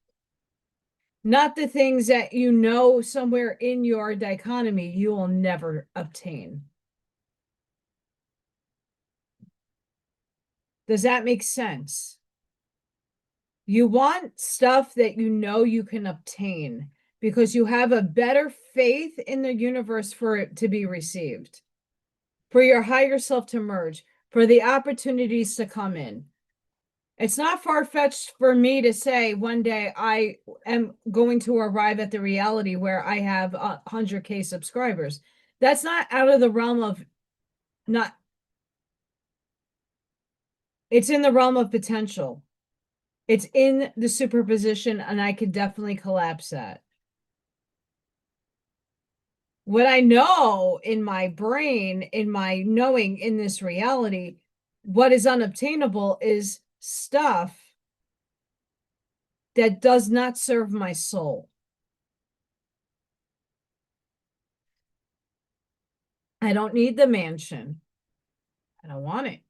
not the things that you know somewhere in your dichotomy you will never obtain. Does that make sense? You want stuff that you know you can obtain because you have a better faith in the universe for it to be received, for your higher self to merge, for the opportunities to come in. It's not far-fetched for me to say one day I am going to arrive at the reality where I have 100K subscribers. That's not out of the realm of not, it's in the realm of potential. It's in the superposition, and I could definitely collapse that. What I know in my brain, in my knowing in this reality, what is unobtainable is stuff that does not serve my soul. I don't need the mansion. I don't want it.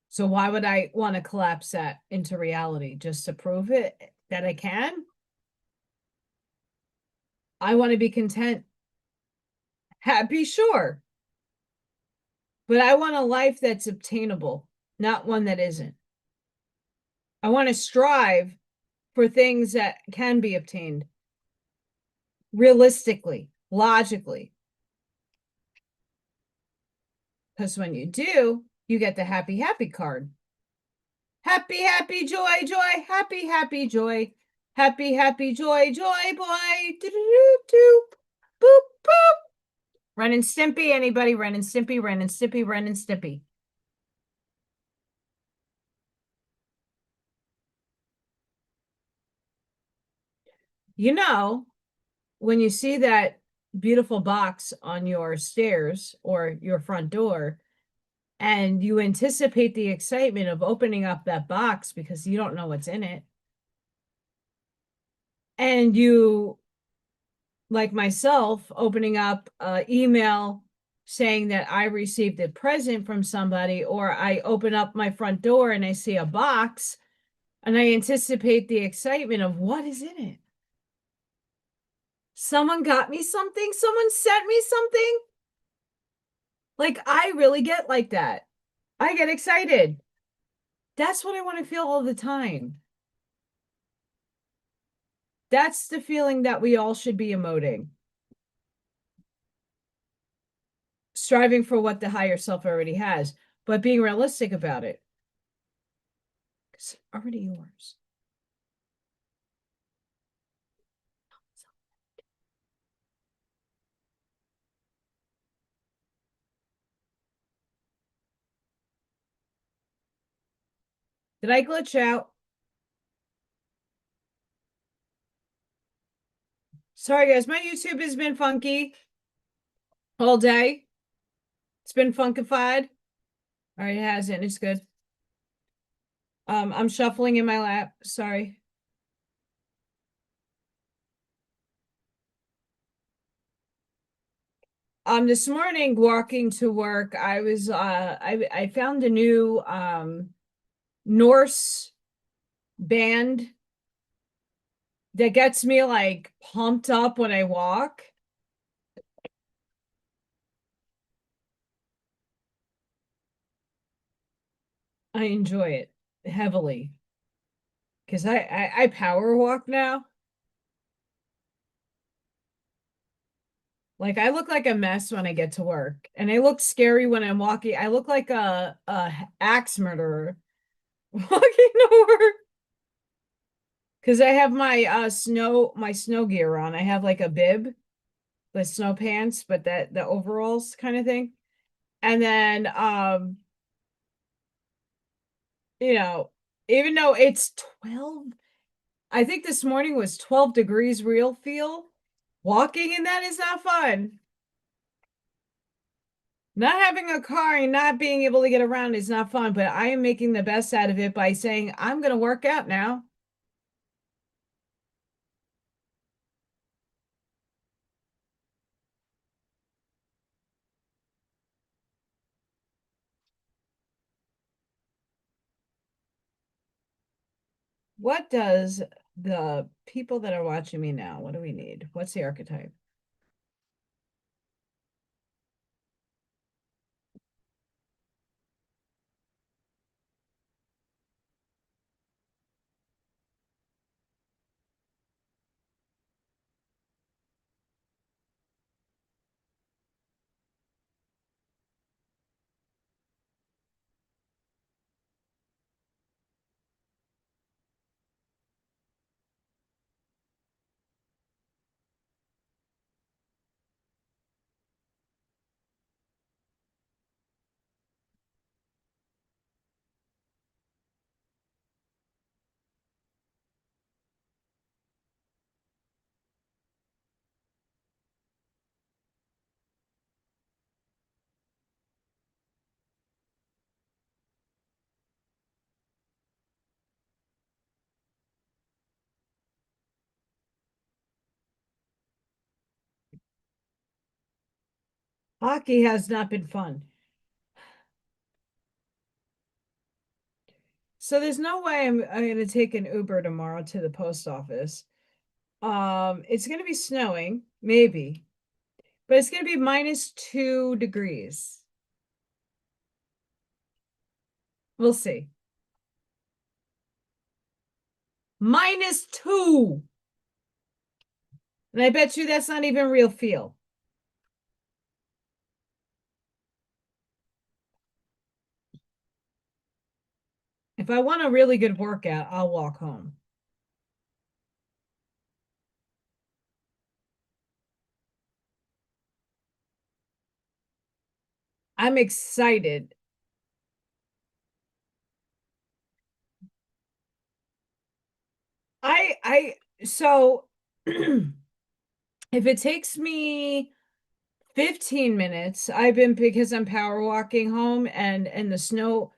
So why would I want to collapse that into reality just to prove it that I can? I want to be content, happy, sure. But I want a life that's obtainable, not one that isn't. I want to strive for things that can be obtained realistically, logically. Because when you do, you get the happy, happy card. Happy, happy, joy, joy, happy, happy, joy. Happy, happy, joy, joy, boy. Do, do, do, do. Boop, boop. Ren and Stimpy, anybody? Ren and Stimpy, Ren and Stimpy, Ren and Stimpy. You know, when you see that beautiful box on your stairs or your front door, and you anticipate the excitement of opening up that box because you don't know what's in it, and you, like myself, opening up an email saying that I received a present from somebody, or I open up my front door and I see a box and I anticipate the excitement of what is in it. Someone got me something, someone sent me something. Like, I really get like that. I get excited. That's what I want to feel all the time. That's the feeling that we all should be emoting. Striving for what the higher self already has, but being realistic about it. It's already yours. Did I glitch out? Sorry, guys. My YouTube has been funky all day. It's been funkified. All right, it hasn't. It's good. I'm shuffling in my lap. Sorry. This morning walking to work, I found a new Norse band that gets me like pumped up when I walk. I enjoy it heavily because I power walk now. Like, I look like a mess when I get to work, and I look scary when I'm walking. I look like a axe murderer walking to work because I have my snow gear on. I have like a bib, the snow pants, but that the overalls kind of thing. And then you know, even though it's 12, I think this morning was 12 degrees real feel. Walking in that is not fun. Not having a car and not being able to get around is not fun, but I am making the best out of it by saying, I'm going to work out now. What does the people that are watching me now, what do we need? What's the archetype? Hockey has not been fun. So there's no way I'm going to take an Uber tomorrow to the post office. It's going to be snowing, maybe, but it's going to be -2 degrees. We'll see. -2. And I bet you that's not even real feel. If I want a really good workout, I'll walk home. I'm excited. So if it takes me 15 minutes, I've been because I'm power walking home and the snow.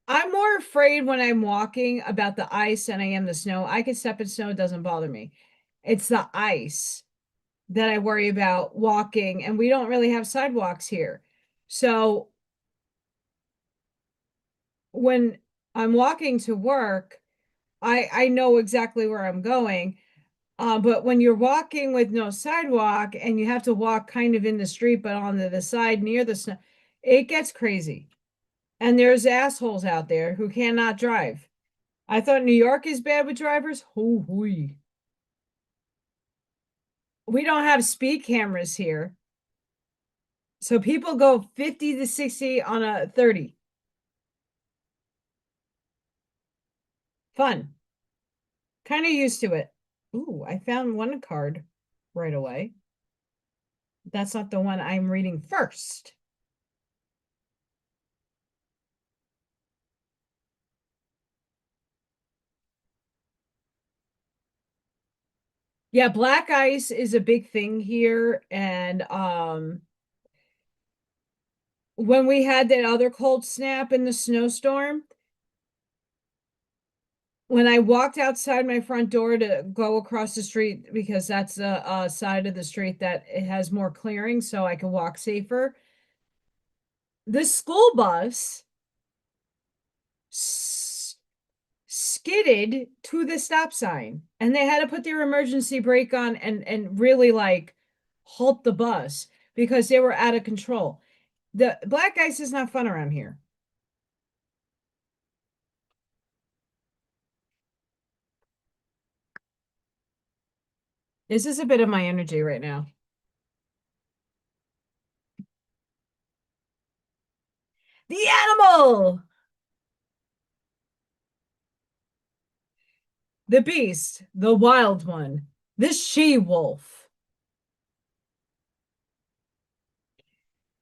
I'm more afraid when I'm walking about the ice than I am the snow. I can step in snow, it doesn't bother me. It's the ice that I worry about walking, and we don't really have sidewalks here. So when I'm walking to work, I know exactly where I'm going. But when you're walking with no sidewalk and you have to walk kind of in the street, but on the side near the snow, it gets crazy. And there's assholes out there who cannot drive. I thought New York is bad with drivers. Hoo-hoo. We don't have speed cameras here. So people go 50 to 60 on a 30. Fun. Kind of used to it. Ooh, I found one card right away. That's not the one I'm reading first. Yeah, black ice is a big thing here. And when we had that other cold snap in the snowstorm, when I walked outside my front door to go across the street, because that's a side of the street that it has more clearing so I can walk safer, the school bus skidded to the stop sign and they had to put their emergency brake on and really like halt the bus because they were out of control. The black ice is not fun around here. This is a bit of my energy right now. The animal, the beast, the wild one, the she-wolf.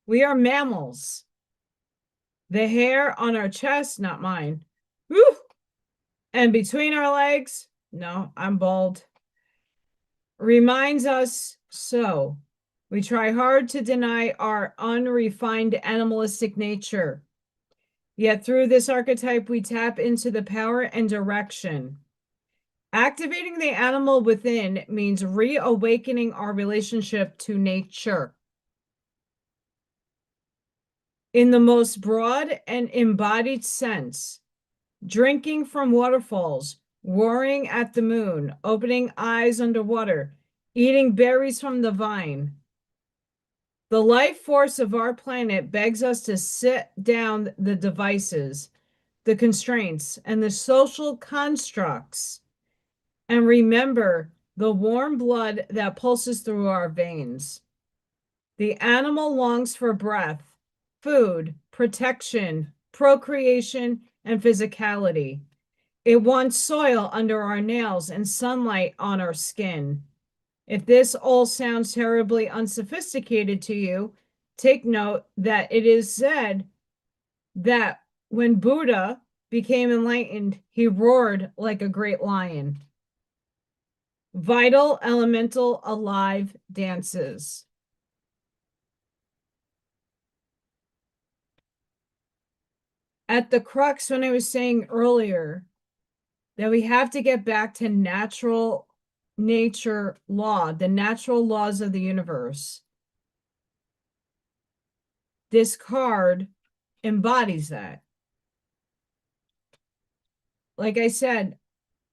We are mammals. The hair on our chest, not mine. Woo! And between our legs, no, I'm bald. Reminds us so. We try hard to deny our unrefined animalistic nature. Yet through this archetype, we tap into the power and direction. Activating the animal within means reawakening our relationship to nature. In the most broad and embodied sense, drinking from waterfalls, roaring at the moon, opening eyes underwater, eating berries from the vine. The life force of our planet begs us to sit down the devices, the constraints, and the social constructs, and remember the warm blood that pulses through our veins. The animal longs for breath, food, protection, procreation, and physicality. It wants soil under our nails and sunlight on our skin. If this all sounds terribly unsophisticated to you, take note that it is said that when Buddha became enlightened, he roared like a great lion. Vital, elemental, alive dances. At the crux, when I was saying earlier that we have to get back to natural nature law, the natural laws of the universe. This card embodies that. Like I said,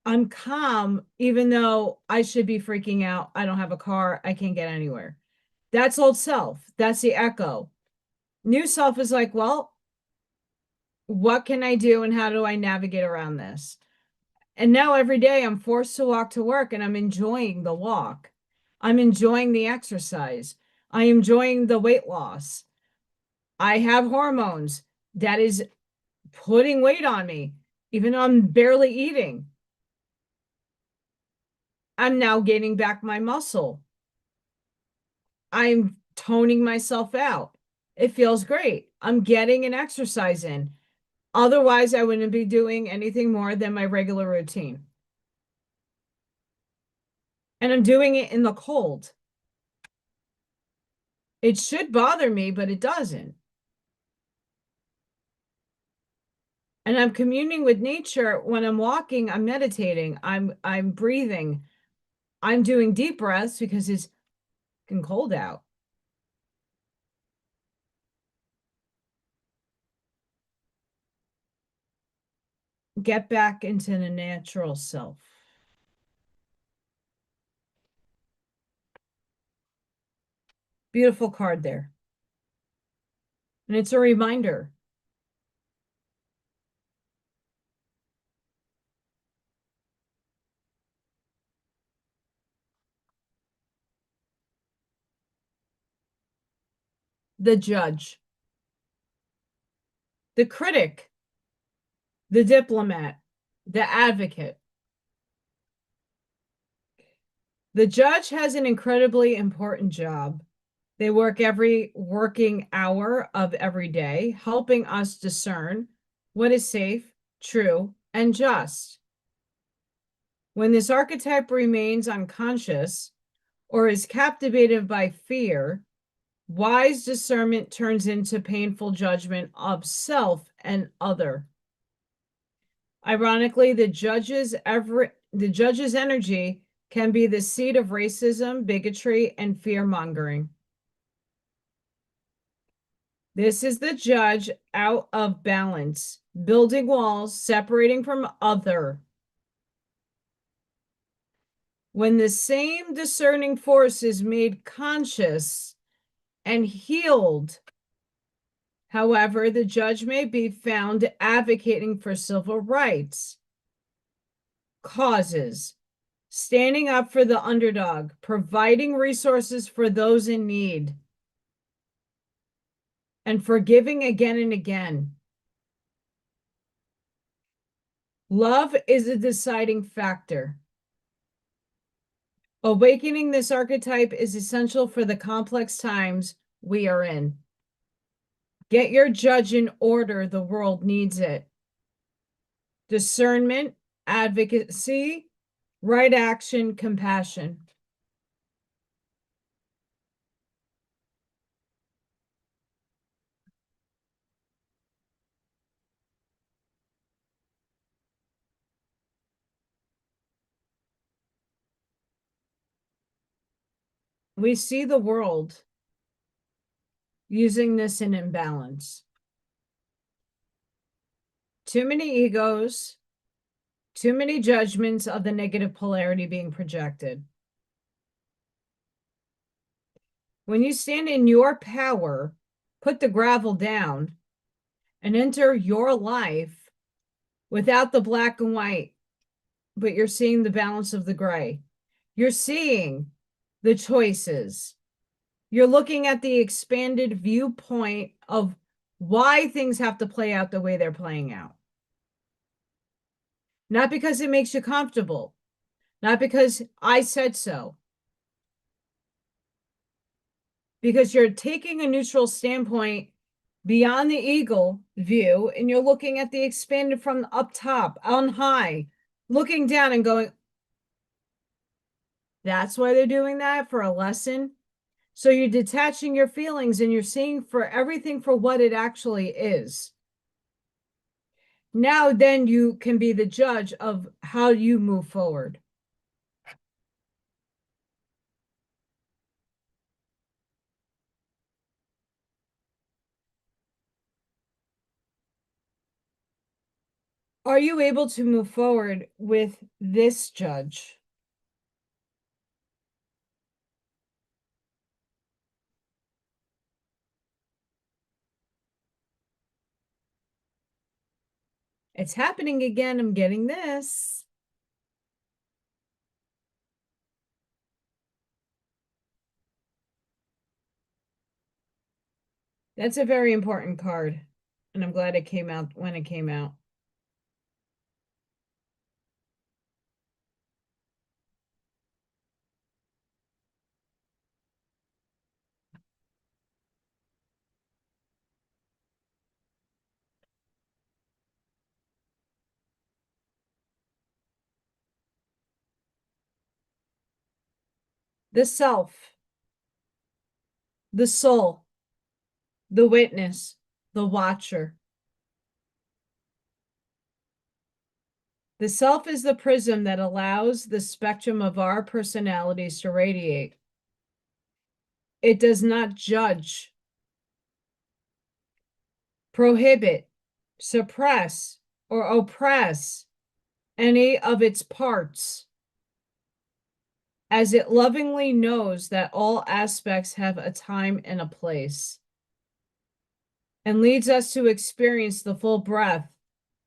I'm calm, even though I should be freaking out. I don't have a car. I can't get anywhere. That's old self. That's the echo. New self is like, well, what can I do and how do I navigate around this? And now every day I'm forced to walk to work and I'm enjoying the walk. I'm enjoying the exercise. I'm enjoying the weight loss. I have hormones that is putting weight on me, even though I'm barely eating. I'm now gaining back my muscle. I'm toning myself out. It feels great. I'm getting an exercise in. Otherwise, I wouldn't be doing anything more than my regular routine. And I'm doing it in the cold. It should bother me, but it doesn't. And I'm communing with nature. When I'm walking, I'm meditating. I'm breathing. I'm doing deep breaths because it's fucking cold out. Get back into the natural self. Beautiful card there. And it's a reminder. The judge, the critic, the diplomat, the advocate. The judge has an incredibly important job. They work every working hour of every day, helping us discern what is safe, true, and just. When this archetype remains unconscious or is captivated by fear, wise discernment turns into painful judgment of self and other. Ironically, the judge's energy can be the seed of racism, bigotry, and fear-mongering. This is the judge out of balance, building walls, separating from other. When the same discerning force is made conscious and healed, however, the judge may be found advocating for civil rights, causes, standing up for the underdog, providing resources for those in need, and forgiving again and again. Love is a deciding factor. Awakening this archetype is essential for the complex times we are in. Get your judge in order. The world needs it. Discernment, advocacy, right action, compassion. We see the world using this in imbalance. Too many egos, Too many judgments of the negative polarity being projected. When you stand in your power, put the gravel down and enter your life without the black and white, but you're seeing the balance of the gray. You're seeing the choices. You're looking at the expanded viewpoint of why things have to play out the way they're playing out. Not because it makes you comfortable, not because I said so, because you're taking a neutral standpoint beyond the eagle view and you're looking at the expanded from up top, on high, looking down and going, that's why they're doing that, for a lesson. So you're detaching your feelings and you're seeing for everything for what it actually is. Now, then you can be the judge of how you move forward. Are you able to move forward with this judge? It's happening again. I'm getting this. That's a very important card. And I'm glad it came out when it came out. The self, the soul, the witness, the watcher. The self is the prism that allows the spectrum of our personalities to radiate. It does not judge, prohibit, suppress, or oppress any of its parts, as it lovingly knows that all aspects have a time and a place, and leads us to experience the full breadth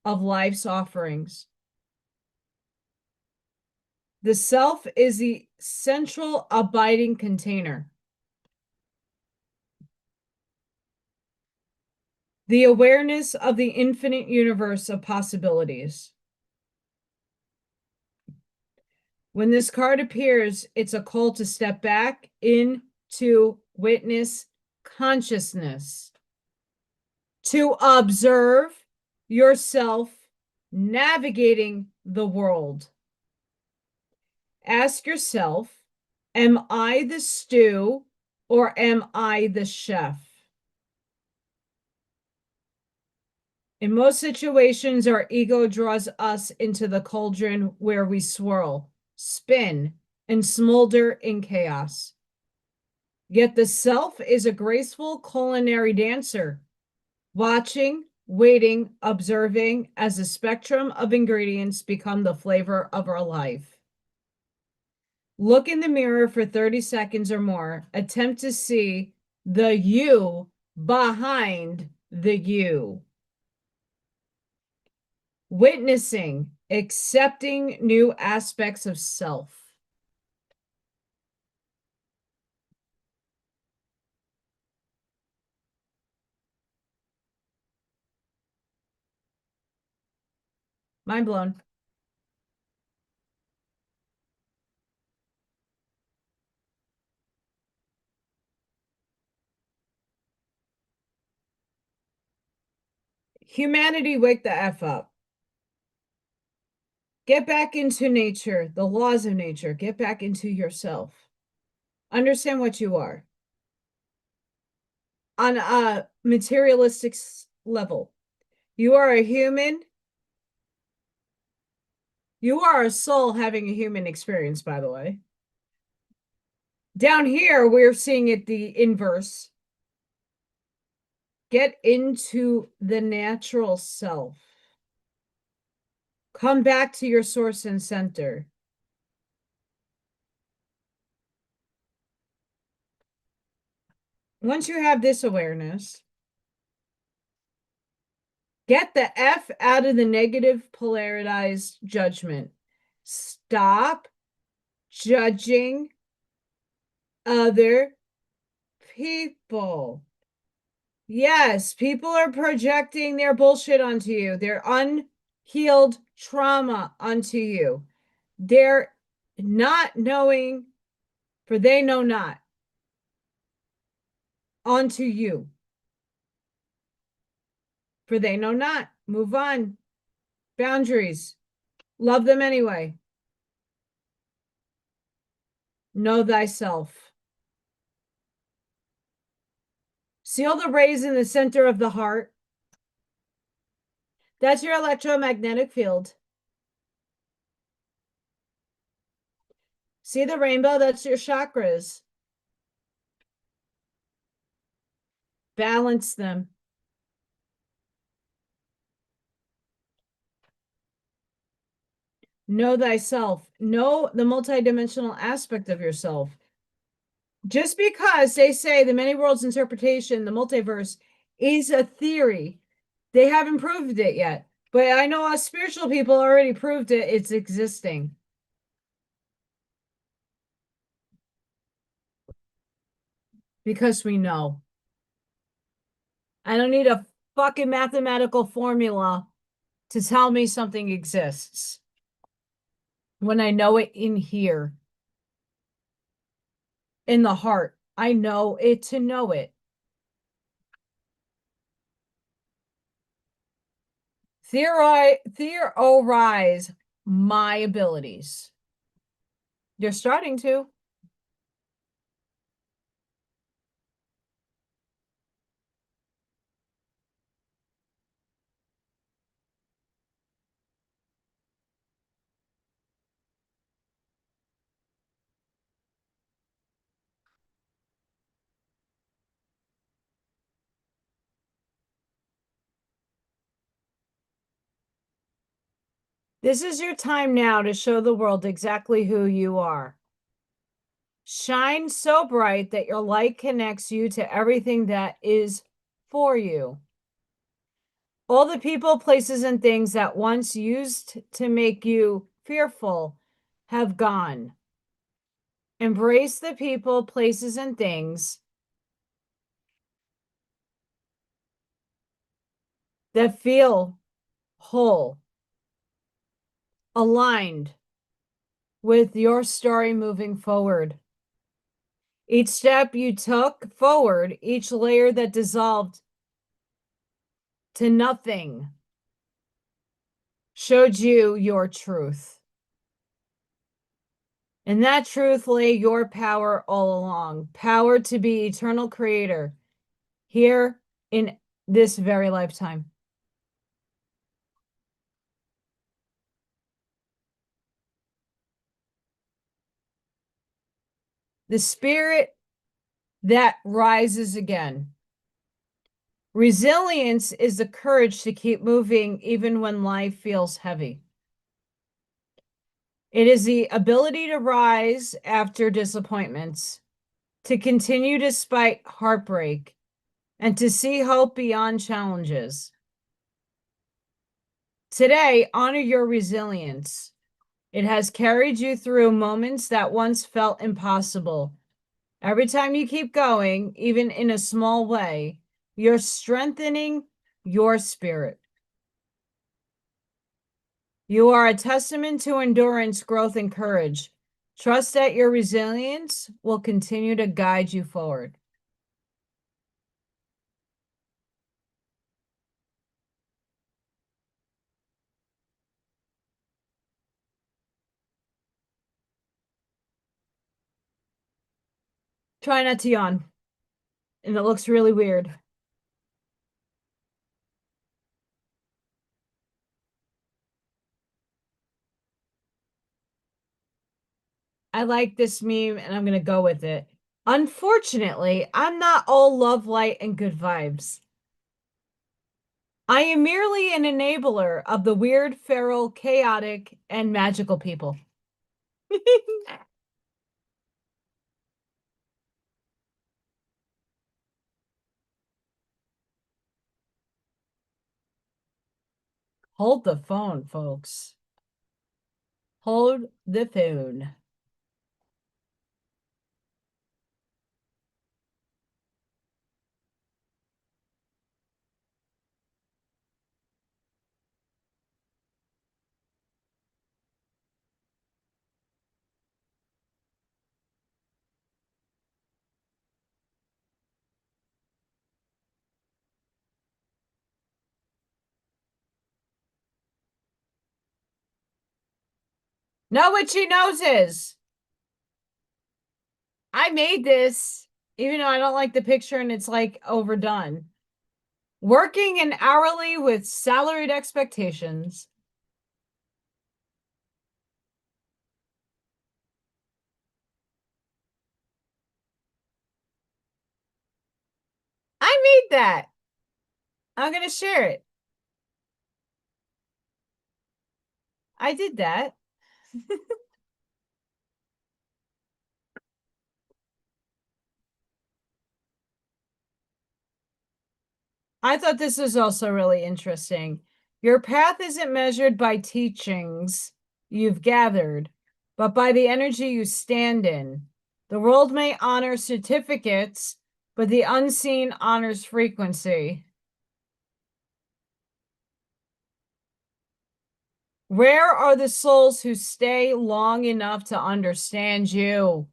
of life's offerings. The self is the central abiding container. The awareness of the infinite universe of possibilities. When this card appears, it's a call to step back into witness consciousness, to observe yourself navigating the world. Ask yourself, am I the stew or am I the chef? In most situations, our ego draws us into the cauldron where we swirl, spin, and smolder in chaos. Yet the self is a graceful culinary dancer, watching, waiting, observing as the spectrum of ingredients become the flavor of our life. Look in the mirror for 30 seconds or more. Attempt to see the you behind the you. Witnessing, accepting new aspects of self. Mind blown. Humanity, wake the F up. Get back into nature, the laws of nature. Get back into yourself. Understand what you are. On a materialistic level, you are a human. You are a soul having a human experience, by the way. Down here, we're seeing it the inverse. Get into the natural self. Come back to your source and center. Once you have this awareness, get the F out of the negative polarized judgment. Stop judging other people. Yes, people are projecting their bullshit onto you, their unhealed trauma onto you. They're not knowing, for they know not, onto you. For they know not. Move on. Boundaries. Love them anyway. Know thyself. See all the rays in the center of the heart? That's your electromagnetic field. See the rainbow? That's your chakras. Balance them. Know thyself. Know the multidimensional aspect of yourself. Just because they say the many worlds interpretation, the multiverse, is a theory, they haven't proved it yet. But I know us spiritual people already proved it. It's existing. Because we know. I don't need a fucking mathematical formula to tell me something exists when I know it in here, in the heart. I know it to know it. Theorize my abilities. You're starting to. This is your time now to show the world exactly who you are. Shine so bright that your light connects you to everything that is for you. All the people, places, and things that once used to make you fearful have gone. Embrace the people, places, and things that feel whole, aligned with your story moving forward. Each step you took forward, each layer that dissolved to nothing, showed you your truth. And that truth lay your power all along. Power to be eternal creator here in this very lifetime. The spirit that rises again. Resilience is the courage to keep moving even when life feels heavy. It is the ability to rise after disappointments, to continue despite heartbreak, and to see hope beyond challenges. Today, honor your resilience. It has carried you through moments that once felt impossible. Every time you keep going, even in a small way, you're strengthening your spirit. You are a testament to endurance, growth, and courage. Trust that your resilience will continue to guide you forward. Try not to yawn. And it looks really weird. I like this meme and I'm going to go with it. Unfortunately, I'm not all love, light, and good vibes. I am merely an enabler of the weird, feral, chaotic, and magical people. Hold the phone, folks. Hold the phone. Know what she knows is I made this, even though I don't like the picture and it's like overdone. Working an hourly with salaried expectations. I made that. I'm going to share it. I did that. I thought this was also really interesting. Your path isn't measured by teachings you've gathered, but by the energy you stand in. The world may honor certificates, but the unseen honors frequency. Where are the souls who stay long enough to understand you?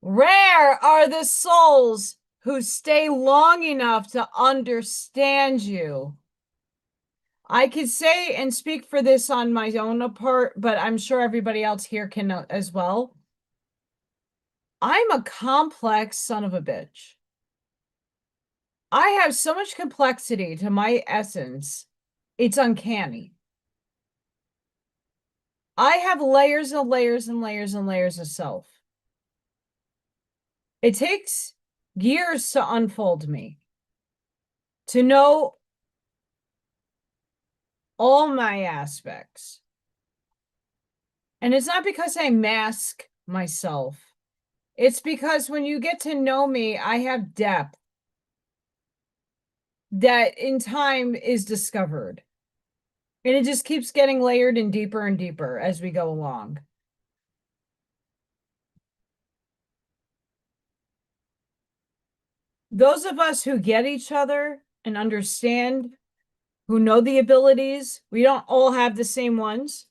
Rare are the souls who stay long enough to understand you. I could say and speak for this on my own part, but I'm sure everybody else here can as well. I'm a complex son of a bitch. I have so much complexity to my essence. It's uncanny. I have layers and layers and layers and layers of self. It takes years to unfold me, to know all my aspects. And it's not because I mask myself. It's because when you get to know me, I have depth that in time is discovered. And it just keeps getting layered and deeper as we go along. Those of us who get each other and understand, who know the abilities, we don't all have the same ones,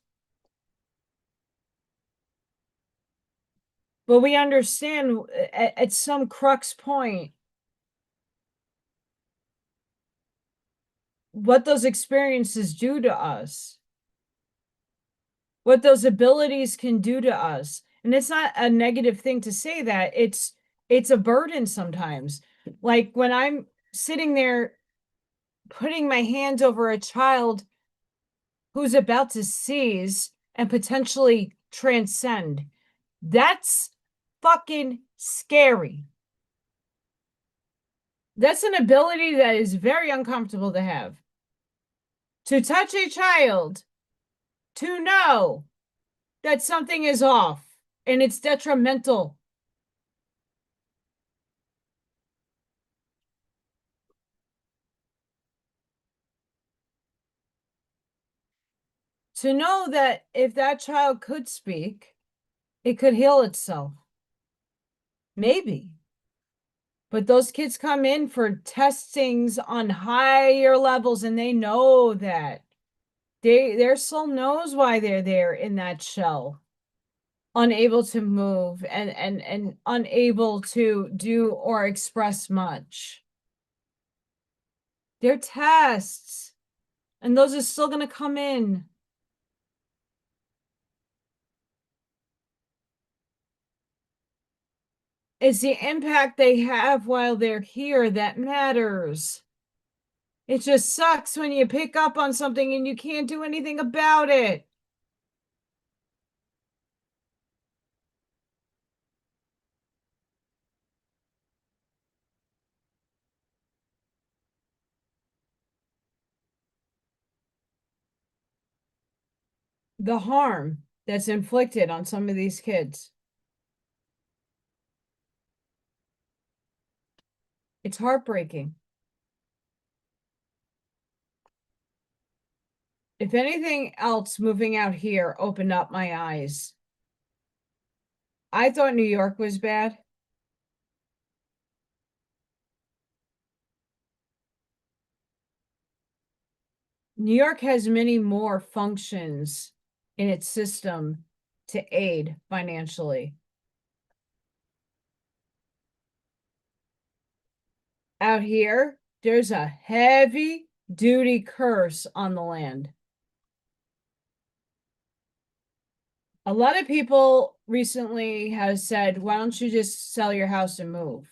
but we understand at some crux point what those experiences do to us, what those abilities can do to us. And it's not a negative thing to say that. It's a burden sometimes. Like when I'm sitting there putting my hands over a child who's about to seize and potentially transcend, that's fucking scary. That's an ability that is very uncomfortable to have. To touch a child, to know that something is off and it's detrimental. To know that if that child could speak, it could heal itself. Maybe. But those kids come in for testings on higher levels and they know that. Their soul knows why they're there in that shell, unable to move and unable to do or express much. They're tests, and those are still going to come in. It's the impact they have while they're here that matters. It just sucks when you pick up on something and you can't do anything about it. the harm that's inflicted on some of these kids. It's heartbreaking. If anything else, moving out here opened up my eyes. I thought New York was bad. New York has many more functions in its system to aid financially. Out here, there's a heavy duty curse on the land. A lot of people recently have said, why don't you just sell your house and move?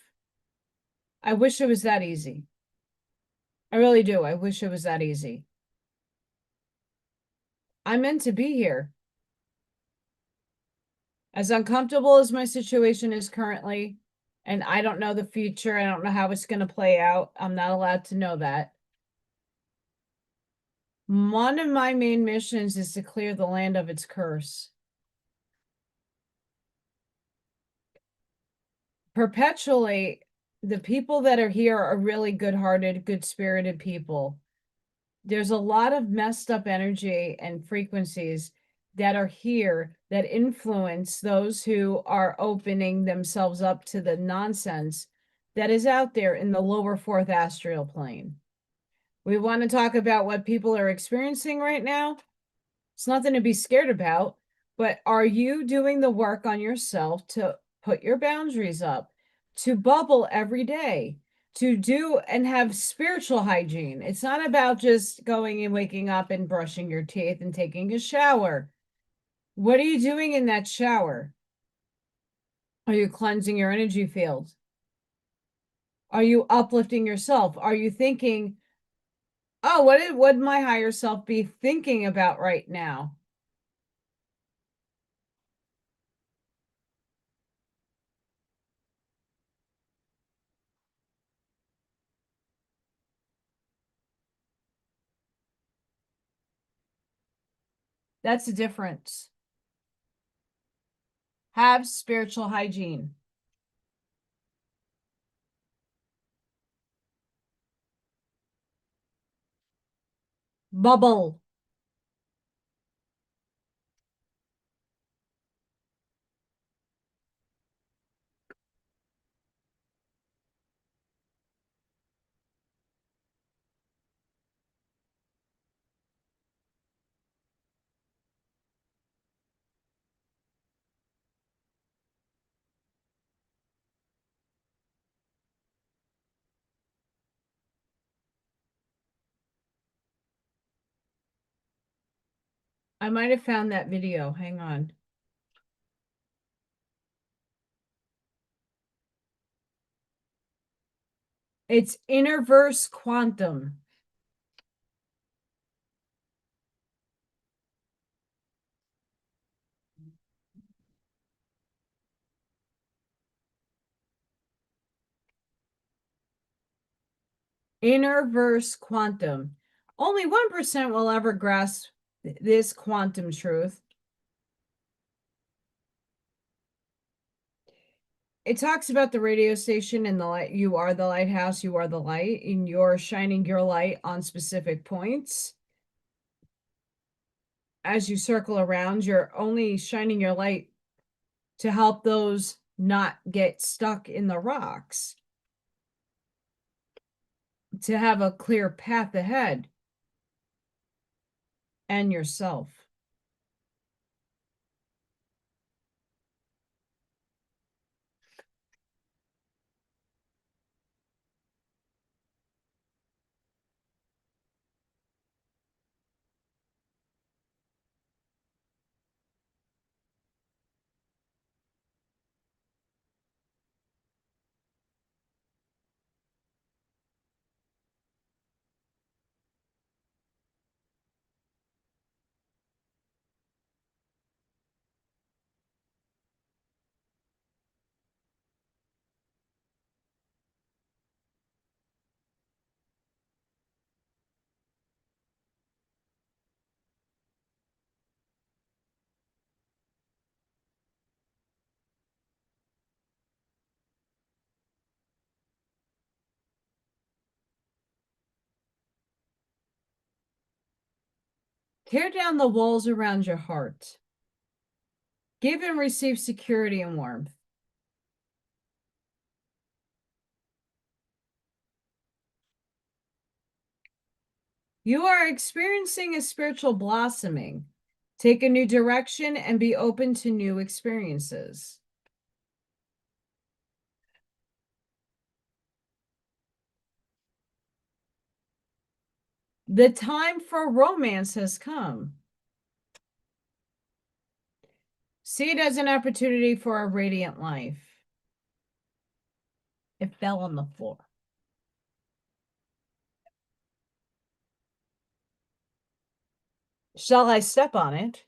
I wish it was that easy. I really do. I wish it was that easy. I'm meant to be here. As uncomfortable as my situation is currently, and I don't know the future, I don't know how it's going to play out. I'm not allowed to know that. One of my main missions is to clear the land of its curse. Perpetually, the people that are here are really good-hearted, good-spirited people. There's a lot of messed up energy and frequencies that are here that influence those who are opening themselves up to the nonsense that is out there in the lower fourth astral plane. We want to talk about what people are experiencing right now. It's nothing to be scared about, but are you doing the work on yourself to put your boundaries up, to bubble every day, to do and have spiritual hygiene? It's not about just going and waking up and brushing your teeth and taking a shower. What are you doing in that shower? Are you cleansing your energy field? Are you uplifting yourself? Are you thinking, oh, what would my higher self be thinking about right now? That's the difference. Have spiritual hygiene. Bubble. I might have found that video. Hang on. It's Interverse Quantum. Interverse Quantum. Only 1% will ever grasp this quantum truth. It talks about the radio station and the light. You are the lighthouse, you are the light, and you're shining your light on specific points. As you circle around, you're only shining your light to help those not get stuck in the rocks, to have a clear path ahead, and yourself. Tear down the walls around your heart. Give and receive security and warmth. You are experiencing a spiritual blossoming. Take a new direction and be open to new experiences. The time for romance has come. See it as an opportunity for a radiant life. It fell on the floor. Shall I step on it?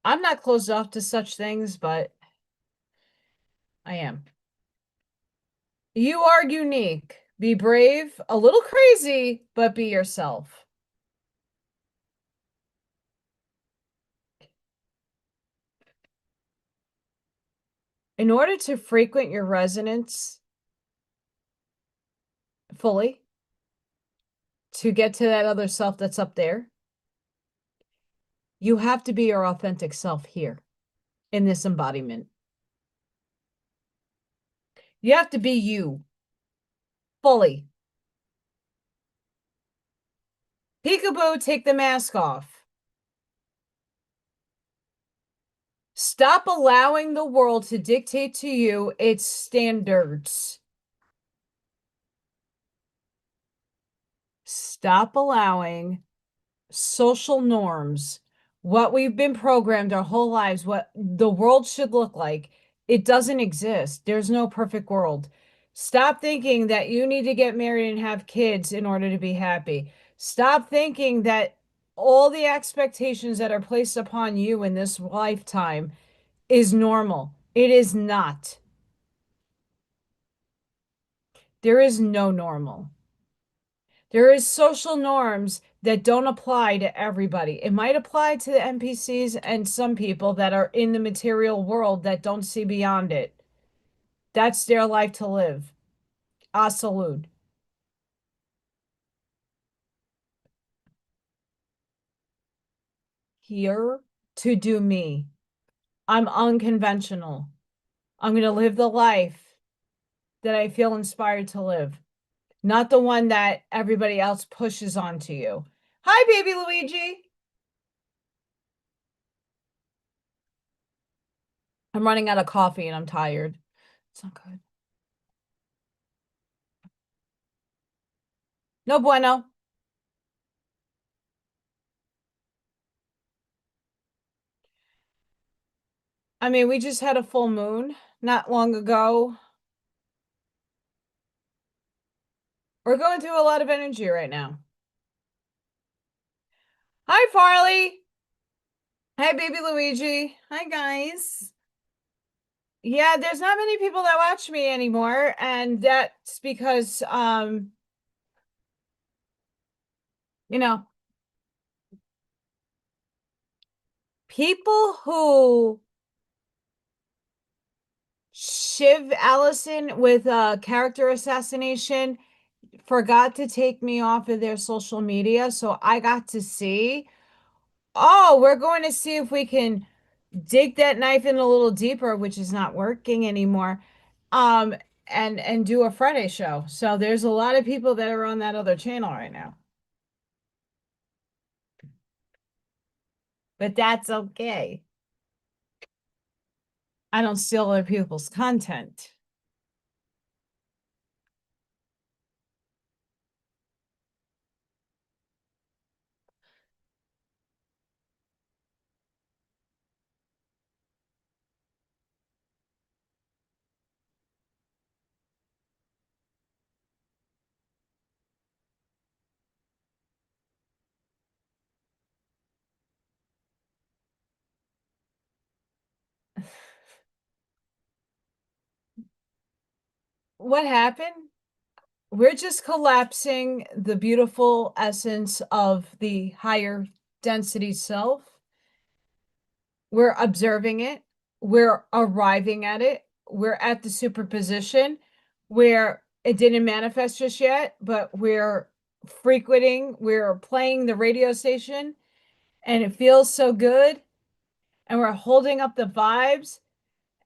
I'm not closed off to such things, but I am. You are unique. Be brave, a little crazy, but be yourself. In order to frequent your resonance fully, to get to that other self that's up there, you have to be your authentic self here in this embodiment. You have to be you fully. Peekaboo, take the mask off. Stop allowing the world to dictate to you its standards. Stop allowing social norms, what we've been programmed our whole lives, what the world should look like. It doesn't exist. There's no perfect world. Stop thinking that you need to get married and have kids in order to be happy. Stop thinking that all the expectations that are placed upon you in this lifetime is normal. It is not. There is no normal. There is social norms that don't apply to everybody. It might apply to the NPCs and some people that are in the material world that don't see beyond it. That's their life to live. A salute. Here to do me. I'm unconventional. I'm going to live the life that I feel inspired to live, not the one that everybody else pushes onto you. Hi, baby Luigi. I'm running out of coffee and I'm tired. It's not good. No bueno. I mean, we just had a full moon not long ago. We're going through a lot of energy right now. Hi, Farley. Hi, baby Luigi. Hi, guys. Yeah, there's not many people that watch me anymore, and that's because you know, people who shiv Allison with character assassination forgot to take me off of their social media, so I got to see. Oh, we're going to see if we can dig that knife in a little deeper, which is not working anymore. Um, and do a Friday show. So there's a lot of people that are on that other channel right now. But that's okay. I don't steal other people's content. What happened? We're just collapsing the beautiful essence of the higher density self. We're observing it. We're arriving at it. We're at the superposition. where it didn't manifest just yet, but we're playing the radio station and it feels so good and we're holding up the vibes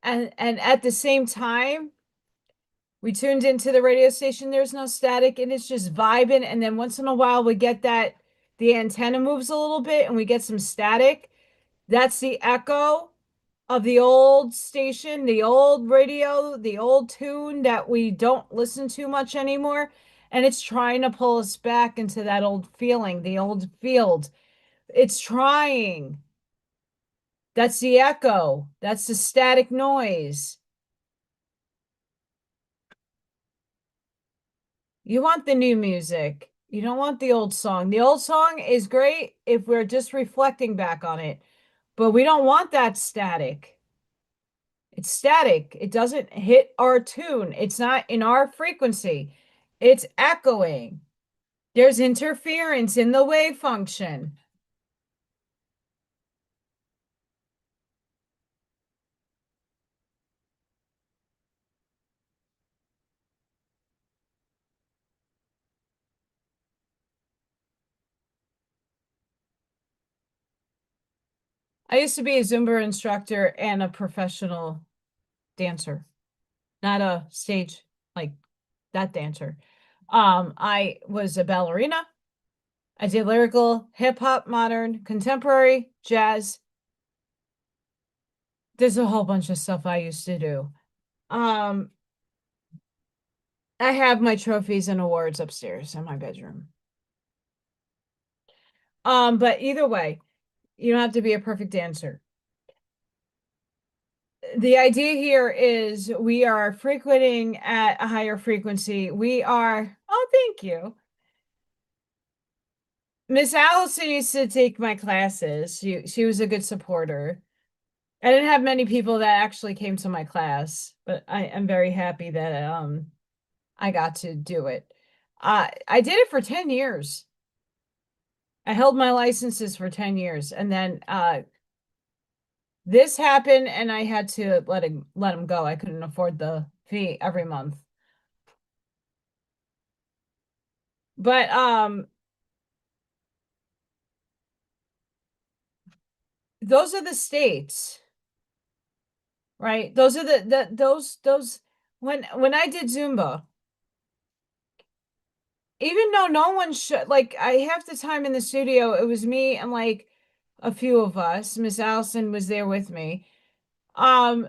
and at the same time we tuned into the radio station, there's no static and it's just vibing, and then once in a while we get that the antenna moves a little bit and we get some static. That's the echo of the old station, the old radio, the old tune that we don't listen to much anymore. And it's trying to pull us back into that old feeling, the old field. It's trying. That's the echo. That's the static noise. You want the new music. You don't want the old song. The old song is great if we're just reflecting back on it, but we don't want that static. It's static. It doesn't hit our tune. It's not in our frequency. It's echoing. There's interference in the wave function. I used to be a Zumba instructor and a professional dancer, not a stage like that dancer. I was a ballerina. I did lyrical, hip hop, modern, contemporary, jazz. There's a whole bunch of stuff I used to do. Um, I have my trophies and awards upstairs in my bedroom. But either way, you don't have to be a perfect dancer. The idea here is we are frequenting at a higher frequency. Oh, thank you. Miss Allison used to take my classes. She was a good supporter. I didn't have many people that actually came to my class, but I am very happy that I got to do it. I did it for 10 years. I held my licenses for 10 years, and then this happened and I had to let him go. I couldn't afford the fee every month. But those are the states, right? Those are those when I did Zumba, even though no one should, like, I half the time in the studio it was me and like a few of us. Miss Allison was there with me. Um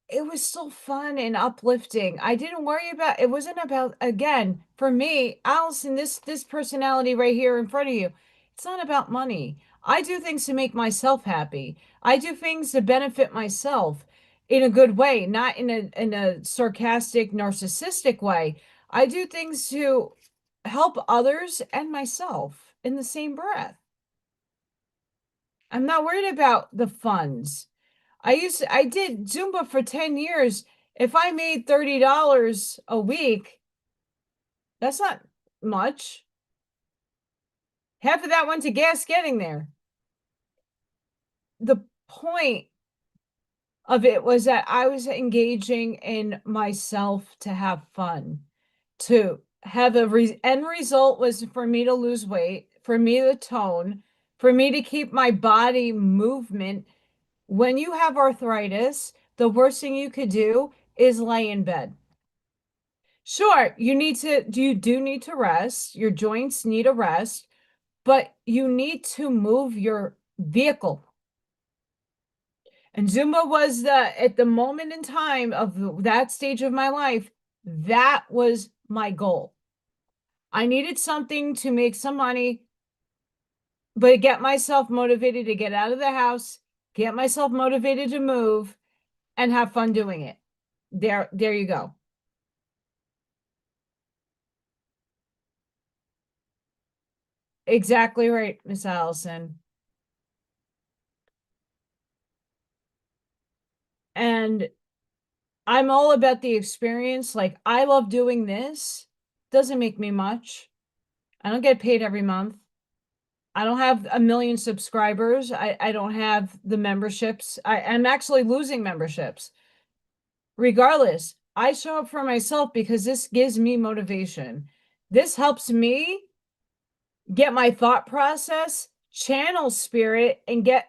it was so fun and uplifting. I didn't worry about it. Wasn't about, again, for me, Allison, this personality right here in front of you, it's not about money. I do things to make myself happy. I do things to benefit myself in a good way, not in a sarcastic, narcissistic way. I do things to help others and myself in the same breath. I'm not worried about the funds. I did Zumba for 10 years. If I made $30 a week, that's not much. Half of that went to gas getting there. The point of it was that I was engaging in myself to have fun, to have end result was for me to lose weight, for me to tone, for me to keep my body movement. When you have arthritis, the worst thing you could do is lay in bed. Sure, you do need to rest. Your joints need a rest, but you need to move your vehicle. And Zumba was at the moment in time of that stage of my life, that was my goal. I needed something to make some money, but get myself motivated to get out of the house, get myself motivated to move, and have fun doing it. There you go. Exactly right, Miss Allison. And I'm all about the experience. Like, I love doing this. Doesn't make me much. I don't get paid every month. I don't have a million subscribers. I don't have the memberships. I'm actually losing memberships. Regardless, I show up for myself because this gives me motivation. This helps me get my thought process, channel spirit, and get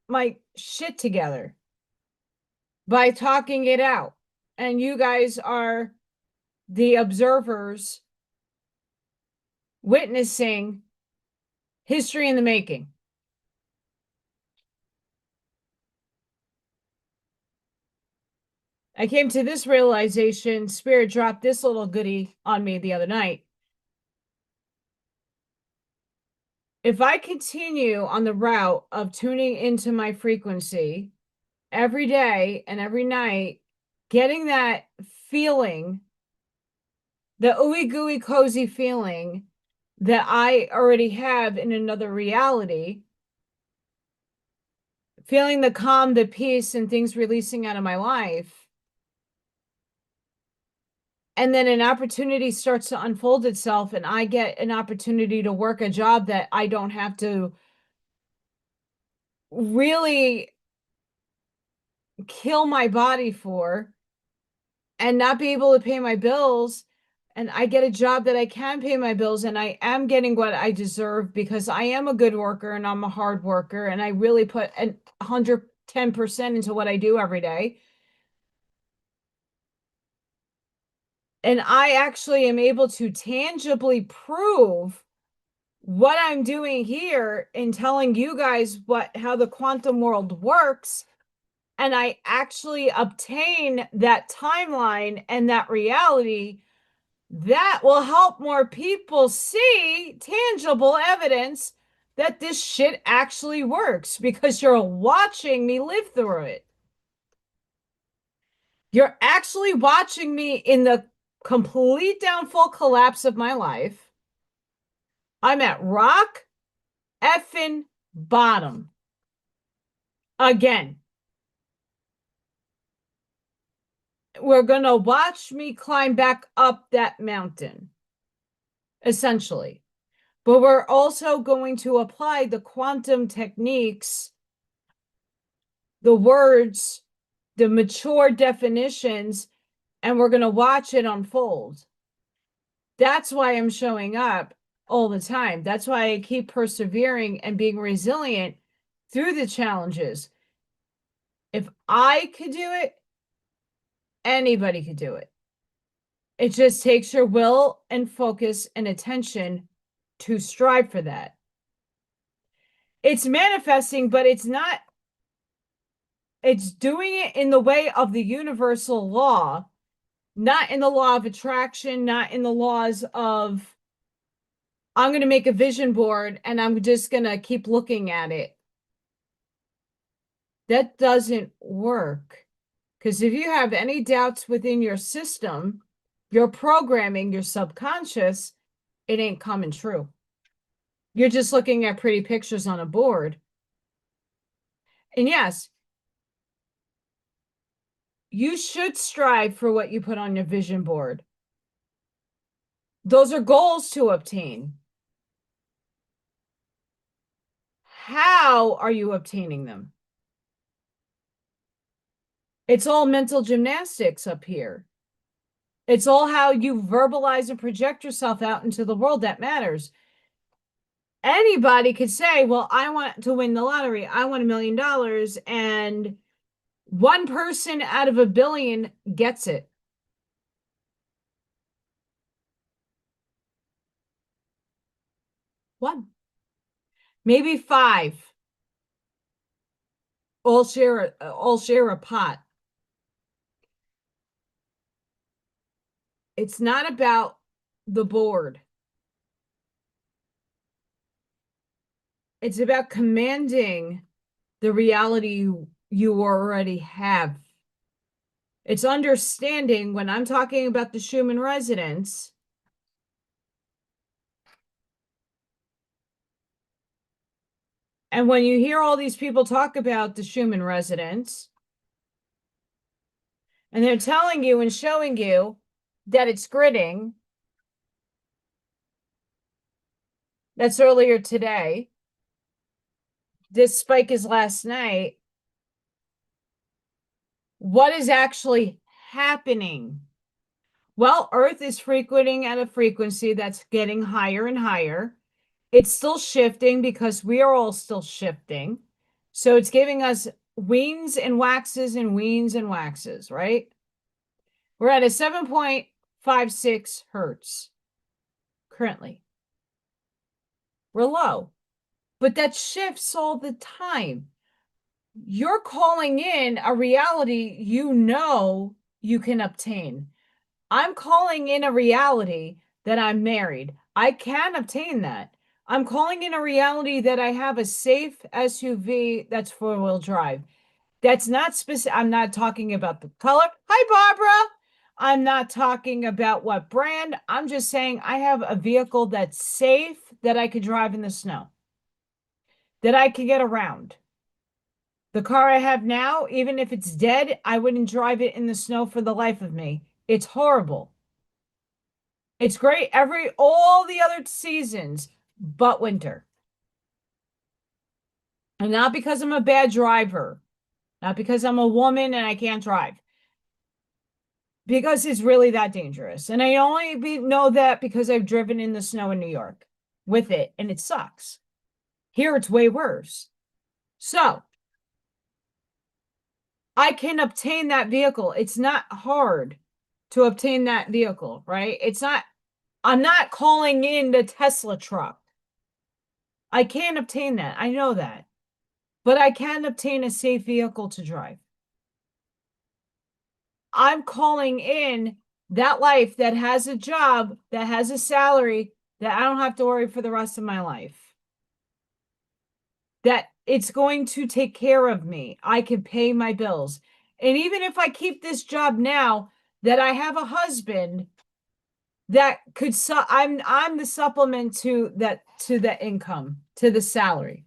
my shit together by talking it out. And you guys are the observers witnessing history in the making. I came to this realization. Spirit dropped this little goodie on me the other night. If I continue on the route of tuning into my frequency every day and every night, getting that feeling, the ooey gooey cozy feeling that I already have in another reality, feeling the calm, the peace, and things releasing out of my life. And then an opportunity starts to unfold itself, and I get an opportunity to work a job that I don't have to really kill my body for and not be able to pay my bills. And I get a job that I can pay my bills, and I am getting what I deserve because I am a good worker and I'm a hard worker and I really put 110% into what I do every day. And I actually am able to tangibly prove what I'm doing here in telling you guys how the quantum world works. And I actually obtain that timeline and that reality that will help more people see tangible evidence that this shit actually works because you're watching me live through it. You're actually watching me in the complete downfall collapse of my life. I'm at rock effing bottom again. We're going to watch me climb back up that mountain, essentially. But we're also going to apply the quantum techniques, the words, the mature definitions, and we're going to watch it unfold. That's why I'm showing up all the time. That's why I keep persevering and being resilient through the challenges. If I could do it, anybody could do it. It just takes your will and focus and attention to strive for that. It's manifesting, but it's not, it's doing it in the way of the universal law, not in the law of attraction, not in the laws of, I'm going to make a vision board and I'm just going to keep looking at it. That doesn't work. Because if you have any doubts within your system, your programming, your subconscious, it ain't coming true. You're just looking at pretty pictures on a board. And yes, you should strive for what you put on your vision board. Those are goals to obtain. How are you obtaining them? It's all mental gymnastics up here. It's all how you verbalize and project yourself out into the world that matters. Anybody could say, well, I want to win the lottery. I want $1 million. And one person out of 1 billion gets it. One. Maybe 5. All share a pot. It's not about the board. It's about commanding the reality you already have. It's understanding when I'm talking about the Schumann resonance. And when you hear all these people talk about the Schumann resonance, and they're telling you and showing you that it's gritting, that's earlier today. This spike is last night. What is actually happening? Well, Earth is frequenting at a frequency that's getting higher and higher. It's still shifting because we are all still shifting. So it's giving us weans and waxes and weans and waxes, right? We're at a 7.56 hertz currently. We're low, but that shifts all the time. You're calling in a reality you know you can obtain. I'm calling in a reality that I'm married. I can obtain that. I'm calling in a reality that I have a safe SUV that's four-wheel drive. That's not specific. I'm not talking about the color. Hi, Barbara. I'm not talking about what brand. I'm just saying I have a vehicle that's safe that I could drive in the snow, that I could get around. The car I have now, even if it's dead, I wouldn't drive it in the snow for the life of me. It's horrible. It's great all the other seasons, but winter. And not because I'm a bad driver, not because I'm a woman and I can't drive, because it's really that dangerous. And I only know that because I've driven in the snow in New York with it, and it sucks. Here it's way worse. So I can obtain that vehicle. It's not hard to obtain that vehicle, right? I'm not calling in the Tesla truck. I can't obtain that. I know that. But I can obtain a safe vehicle to drive. I'm calling in that life that has a job, that has a salary, that I don't have to worry for the rest of my life. That it's going to take care of me. I can pay my bills. And even if I keep this job now, that I have a husband that could I'm the supplement to the income, to the salary.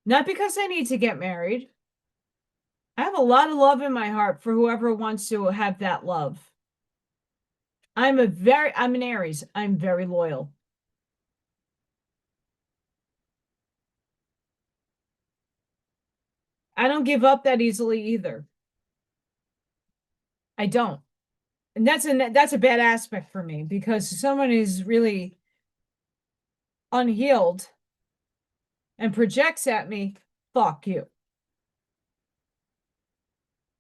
Not because I need to get married. I have a lot of love in my heart for whoever wants to have that love. I'm an Aries. I'm very loyal. I don't give up that easily either. I don't. And that's a bad aspect for me because someone is really unhealed and projects at me, fuck you.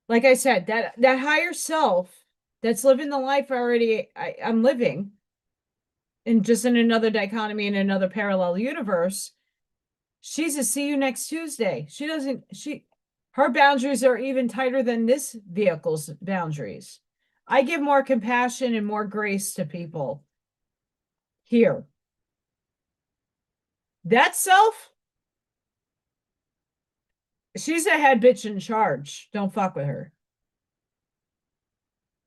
Like I said, that higher self that's living the life I'm living in just in another dichotomy in another parallel universe. She's a see you next Tuesday. Her boundaries are even tighter than this vehicle's boundaries. I give more compassion and more grace to people here. That self, she's a head bitch in charge. Don't fuck with her.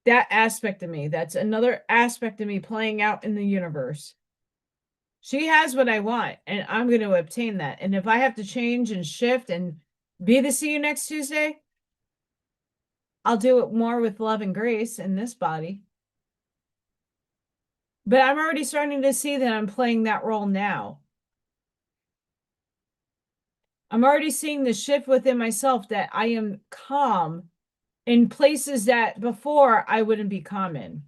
That aspect of me, that's another aspect of me playing out in the universe. She has what I want, and I'm going to obtain that. And if I have to change and shift and be the see you next Tuesday, I'll do it more with love and grace in this body. But I'm already starting to see that I'm playing that role now. I'm already seeing the shift within myself that I am calm in places that before I wouldn't be calm in.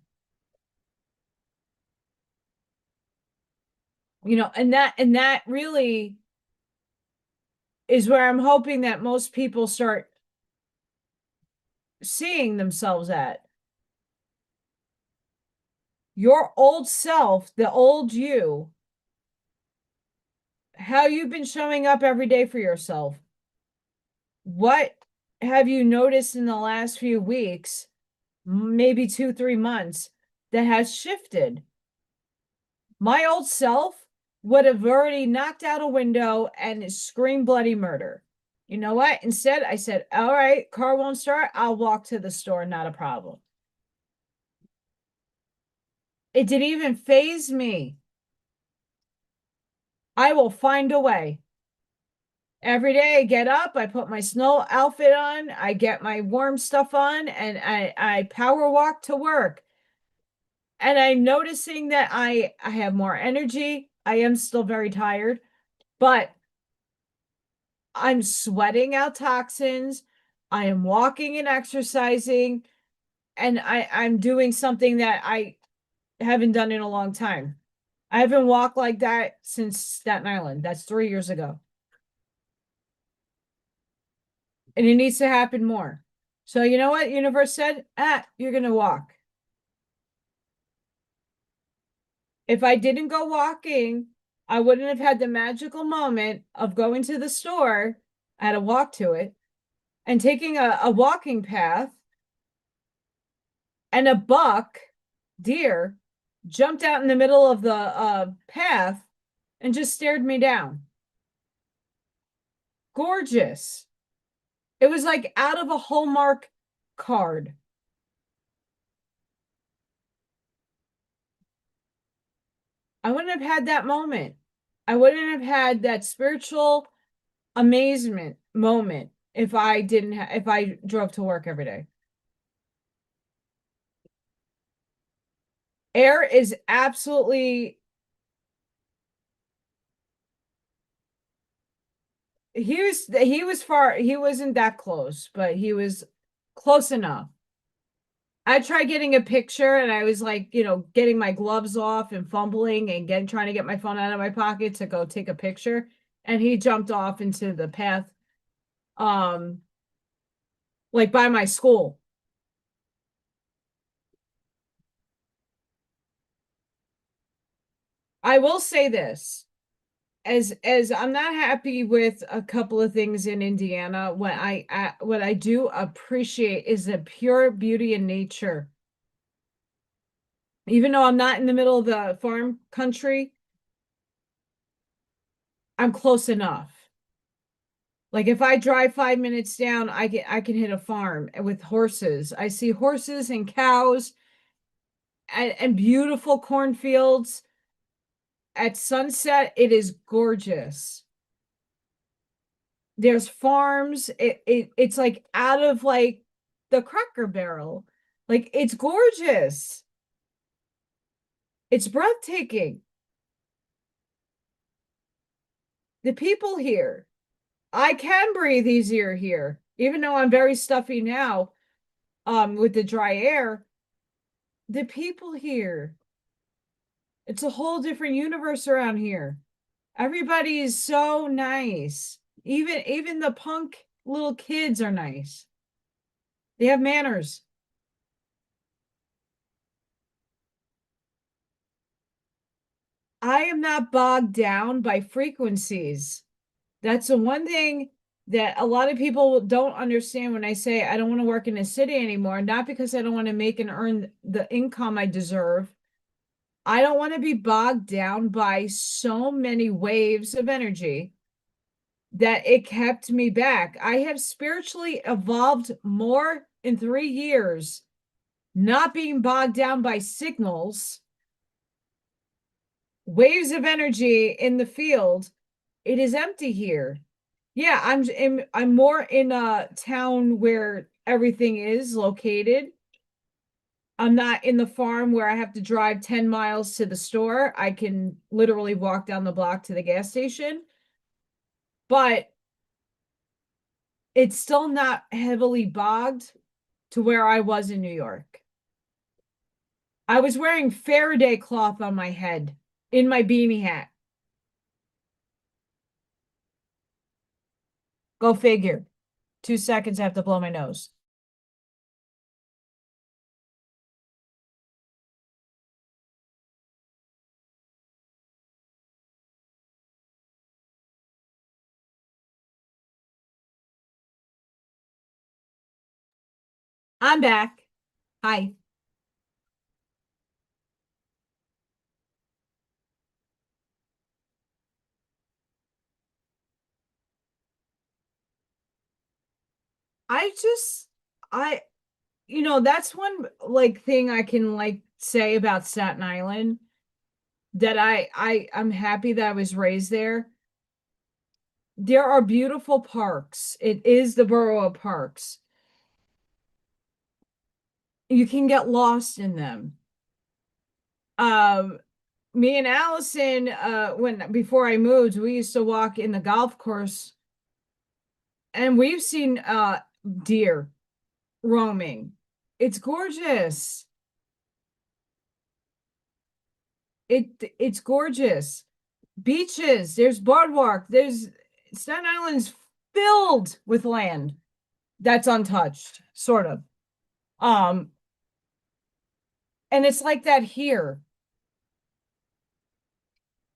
And that really is where I'm hoping that most people start seeing themselves at. Your old self, the old you, how you've been showing up every day for yourself. What have you noticed in the last few weeks, maybe 2-3 months, that has shifted? My old self would have already knocked out a window and screamed bloody murder. You know what? Instead, I said, all right, car won't start. I'll walk to the store. Not a problem. It didn't even faze me. I will find a way. Every day I get up, I put my snow outfit on, I get my warm stuff on, and I power walk to work. And I'm noticing that I have more energy. I am still very tired, but I'm sweating out toxins. I am walking and exercising, and I'm doing something that I haven't done in a long time. I haven't walked like that since Staten Island. That's 3 years ago. And it needs to happen more. So you know what? Universe said, you're gonna walk. If I didn't go walking, I wouldn't have had the magical moment of going to the store. I had to walk to it and taking a walking path, and a buck deer jumped out in the middle of the path and just stared me down. Gorgeous. It was like out of a Hallmark card. I wouldn't have had that moment. I wouldn't have had that spiritual amazement moment if I didn't if I drove to work every day. Air is absolutely, he wasn't that close, but he was close enough. I tried getting a picture and I was like, getting my gloves off and fumbling and trying to get my phone out of my pocket to go take a picture. And he jumped off into the path, um, like by my school. I will say this, as I'm not happy with a couple of things in Indiana, what I do appreciate is the pure beauty in nature. Even though I'm not in the middle of the farm country, I'm close enough. Like if I drive 5 minutes down, I can hit a farm with horses. I see horses and cows and beautiful cornfields. At sunset, it is gorgeous. There's farms. It's like out of like the Cracker Barrel. Like it's gorgeous. It's breathtaking. The people here. I can breathe easier here, even though I'm very stuffy now, with the dry air. The people here. It's a whole different universe around here. Everybody is so nice. Even the punk little kids are nice. They have manners. I am not bogged down by frequencies. That's the one thing that a lot of people don't understand when I say I don't want to work in a city anymore, not because I don't want to make and earn the income I deserve. I don't want to be bogged down by so many waves of energy that it kept me back. I have spiritually evolved more in 3 years, not being bogged down by signals, waves of energy in the field. It is empty here. Yeah, I'm more in a town where everything is located. I'm not in the farm where I have to drive 10 miles to the store. I can literally walk down the block to the gas station, but it's still not heavily bogged to where I was in New York. I was wearing Faraday cloth on my head in my beanie hat. Go figure. 2 seconds, I have to blow my nose. I'm back. Hi. I just, I, that's one like thing I can like say about Staten Island, that I'm happy that I was raised there. There are beautiful parks. It is the borough of parks. You can get lost in them. Um, Me and Allison, when before I moved, we used to walk in the golf course, and we've seen deer roaming. It's gorgeous. It's gorgeous. Beaches, there's boardwalk, there's Staten Island's filled with land that's untouched, sort of. Um, and it's like that here.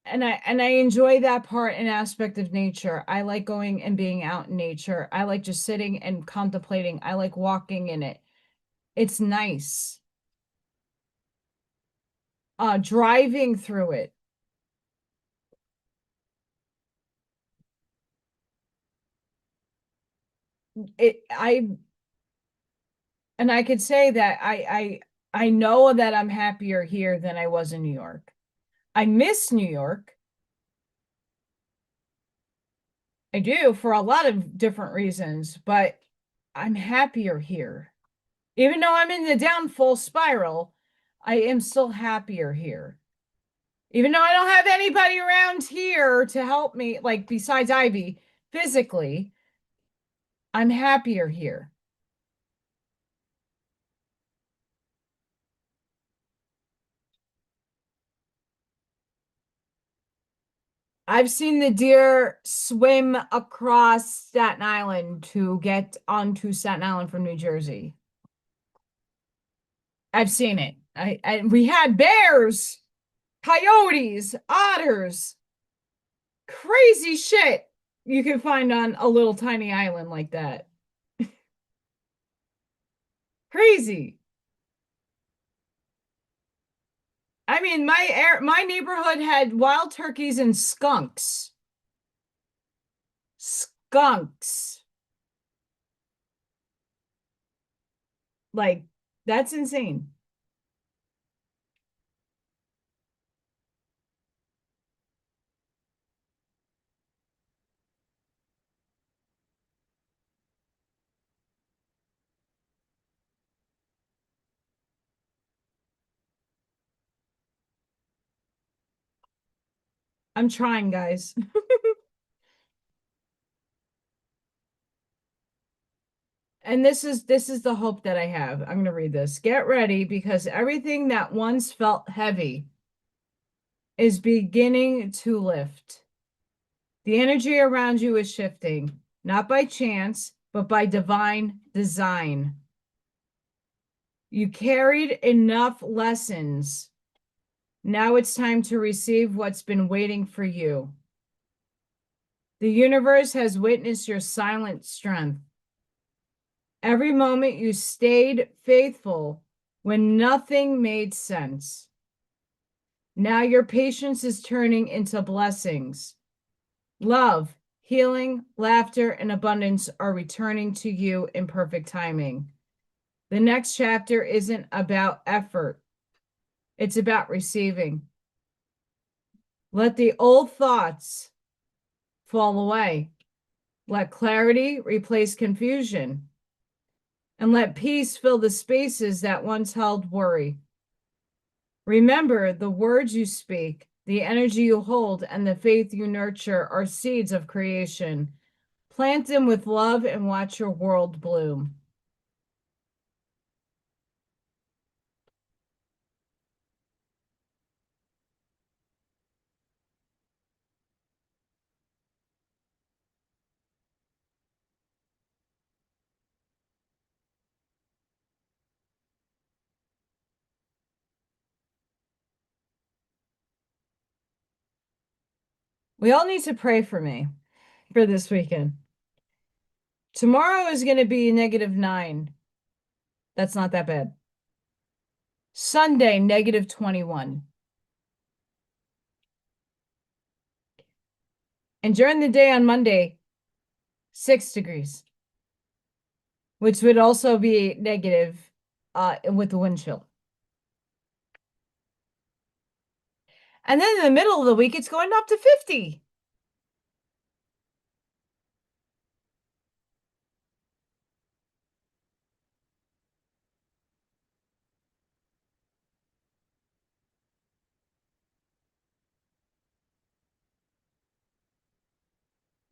And I enjoy that part and aspect of nature. I like going and being out in nature. I like just sitting and contemplating. I like walking in it. It's nice. Driving through it. It I and I could say that I know that I'm happier here than I was in New York. I miss New York. I do for a lot of different reasons, but I'm happier here. Even though I'm in the downfall spiral, I am still happier here. Even though I don't have anybody around here to help me, like besides Ivy, physically, I'm happier here. I've seen the deer swim across Staten Island to get onto Staten Island from New Jersey. I've seen it. We had bears, coyotes, otters, crazy shit you can find on a little tiny island like that. Crazy. I mean, my neighborhood had wild turkeys and skunks. Skunks. Like, that's insane. I'm trying, guys. And this is the hope that I have. I'm going to read this. Get ready because everything that once felt heavy is beginning to lift. The energy around you is shifting, not by chance, but by divine design. You carried enough lessons. Now it's time to receive what's been waiting for you. The universe has witnessed your silent strength. Every moment you stayed faithful when nothing made sense. Now your patience is turning into blessings. Love, healing, laughter, and abundance are returning to you in perfect timing. The next chapter isn't about effort, it's about receiving. Let the old thoughts fall away. Let clarity replace confusion. And let peace fill the spaces that once held worry. Remember, the words you speak, the energy you hold, and the faith you nurture are seeds of creation. Plant them with love and watch your world bloom. We all need to pray for me for this weekend. Tomorrow is going to be -9. That's not that bad. Sunday, -21. And during the day on Monday, 6 degrees, which would also be negative with the wind chill. And then in the middle of the week, it's going up to 50.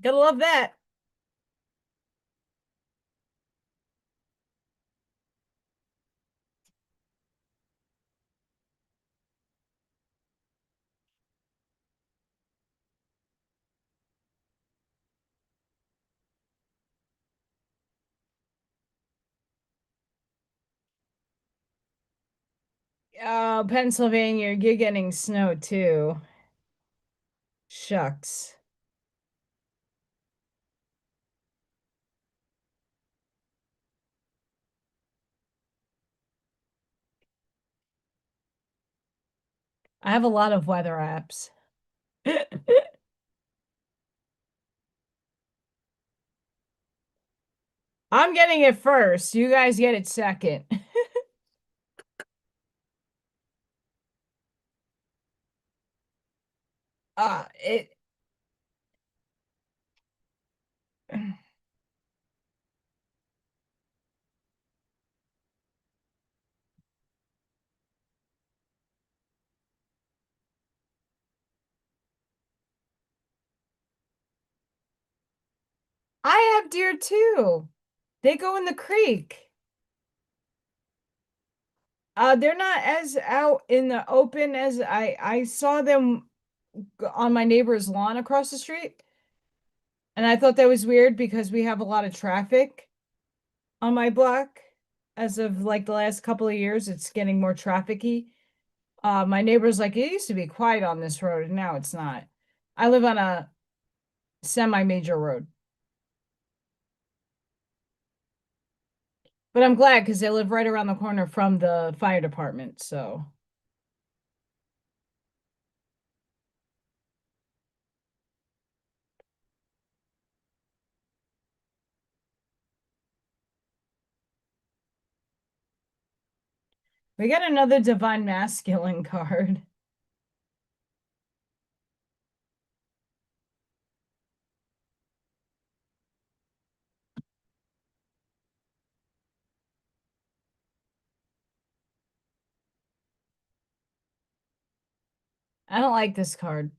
Gotta love that. Oh, Pennsylvania, you're getting snow too. Shucks. I have a lot of weather apps. I'm getting it first. You guys get it second. It I have deer too. They go in the creek. They're not as out in the open as I saw them on my neighbor's lawn across the street. And I thought that was weird because we have a lot of traffic on my block. As of like the last couple of years, it's getting more trafficy. My neighbor's like, it used to be quiet on this road, and now it's not. I live on a semi-major road. But I'm glad because they live right around the corner from the fire department. So we got another divine masculine card. I don't like this card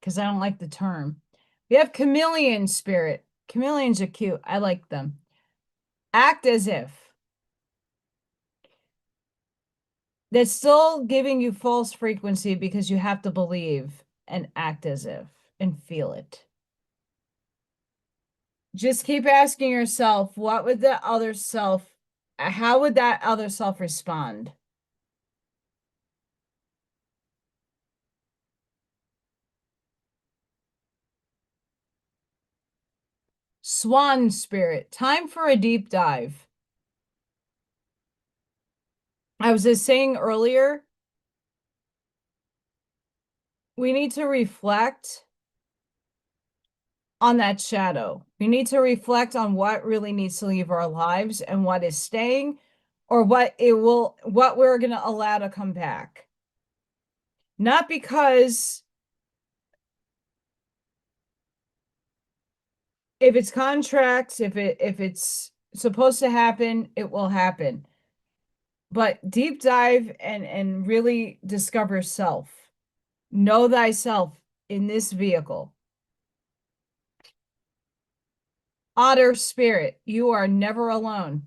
because I don't like the term. We have chameleon spirit. Chameleons are cute. I like them. Act as if. That's still giving you false frequency because you have to believe and act as if and feel it. Just keep asking yourself, what would the other self, how would that other self respond? Swan spirit, time for a deep dive. I was just saying earlier, we need to reflect on that shadow. We need to reflect on what really needs to leave our lives and what is staying or what we're going to allow to come back. Not because if it's contracts, if it's supposed to happen, it will happen. But deep dive and really discover self. Know thyself in this vehicle. Otter spirit, you are never alone.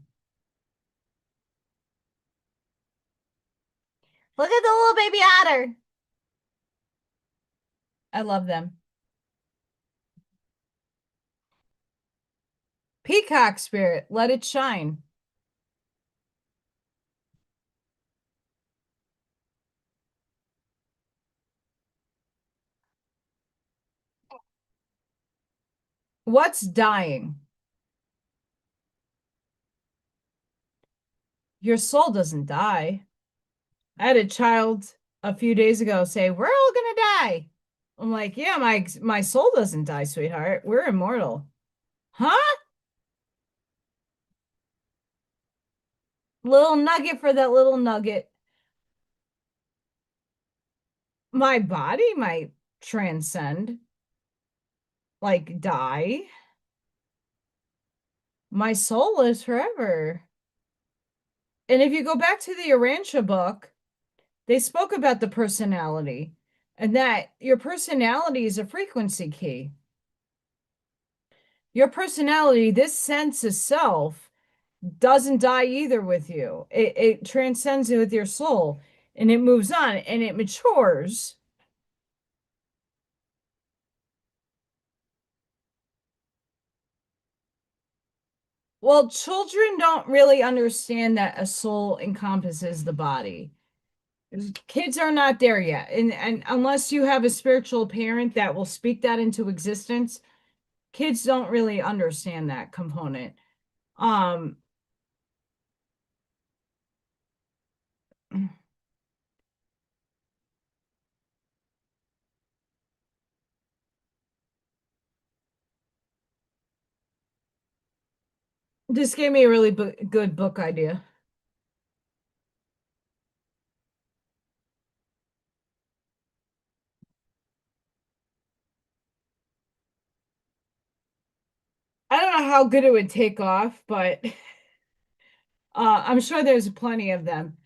Look at the little baby otter. I love them. Peacock spirit, let it shine. What's dying? Your soul doesn't die. I had a child a few days ago say, "We're all gonna die." I'm like, "Yeah, my soul doesn't die, sweetheart. We're immortal." Huh? Little nugget for that little nugget. My body might transcend, like die. My soul is forever. And if you go back to the Urantia book, they spoke about the personality and that your personality is a frequency key. Your personality, this sense of self, doesn't die either with you. It transcends it with your soul and it moves on and it matures. Well, children don't really understand that a soul encompasses the body. Kids are not there yet. And unless you have a spiritual parent that will speak that into existence, kids don't really understand that component. Um, this gave me a really good book idea. I don't know how good it would take off, but I'm sure there's plenty of them.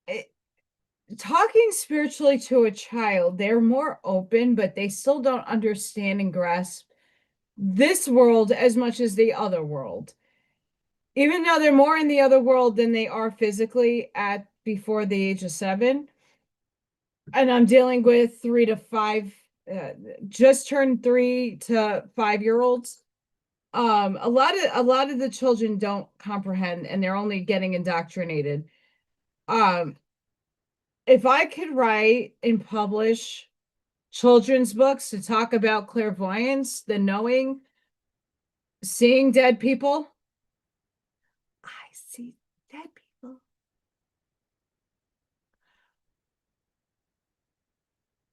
It, talking spiritually to a child, they're more open, but they still don't understand and grasp this world as much as the other world. Even though they're more in the other world than they are physically at before the age of 7. And I'm dealing with 3 to 5, uh, just turned 3 to 5 year olds. A lot of the children don't comprehend and they're only getting indoctrinated. Um, if I could write and publish children's books to talk about clairvoyance, the knowing, seeing dead people, I see dead people.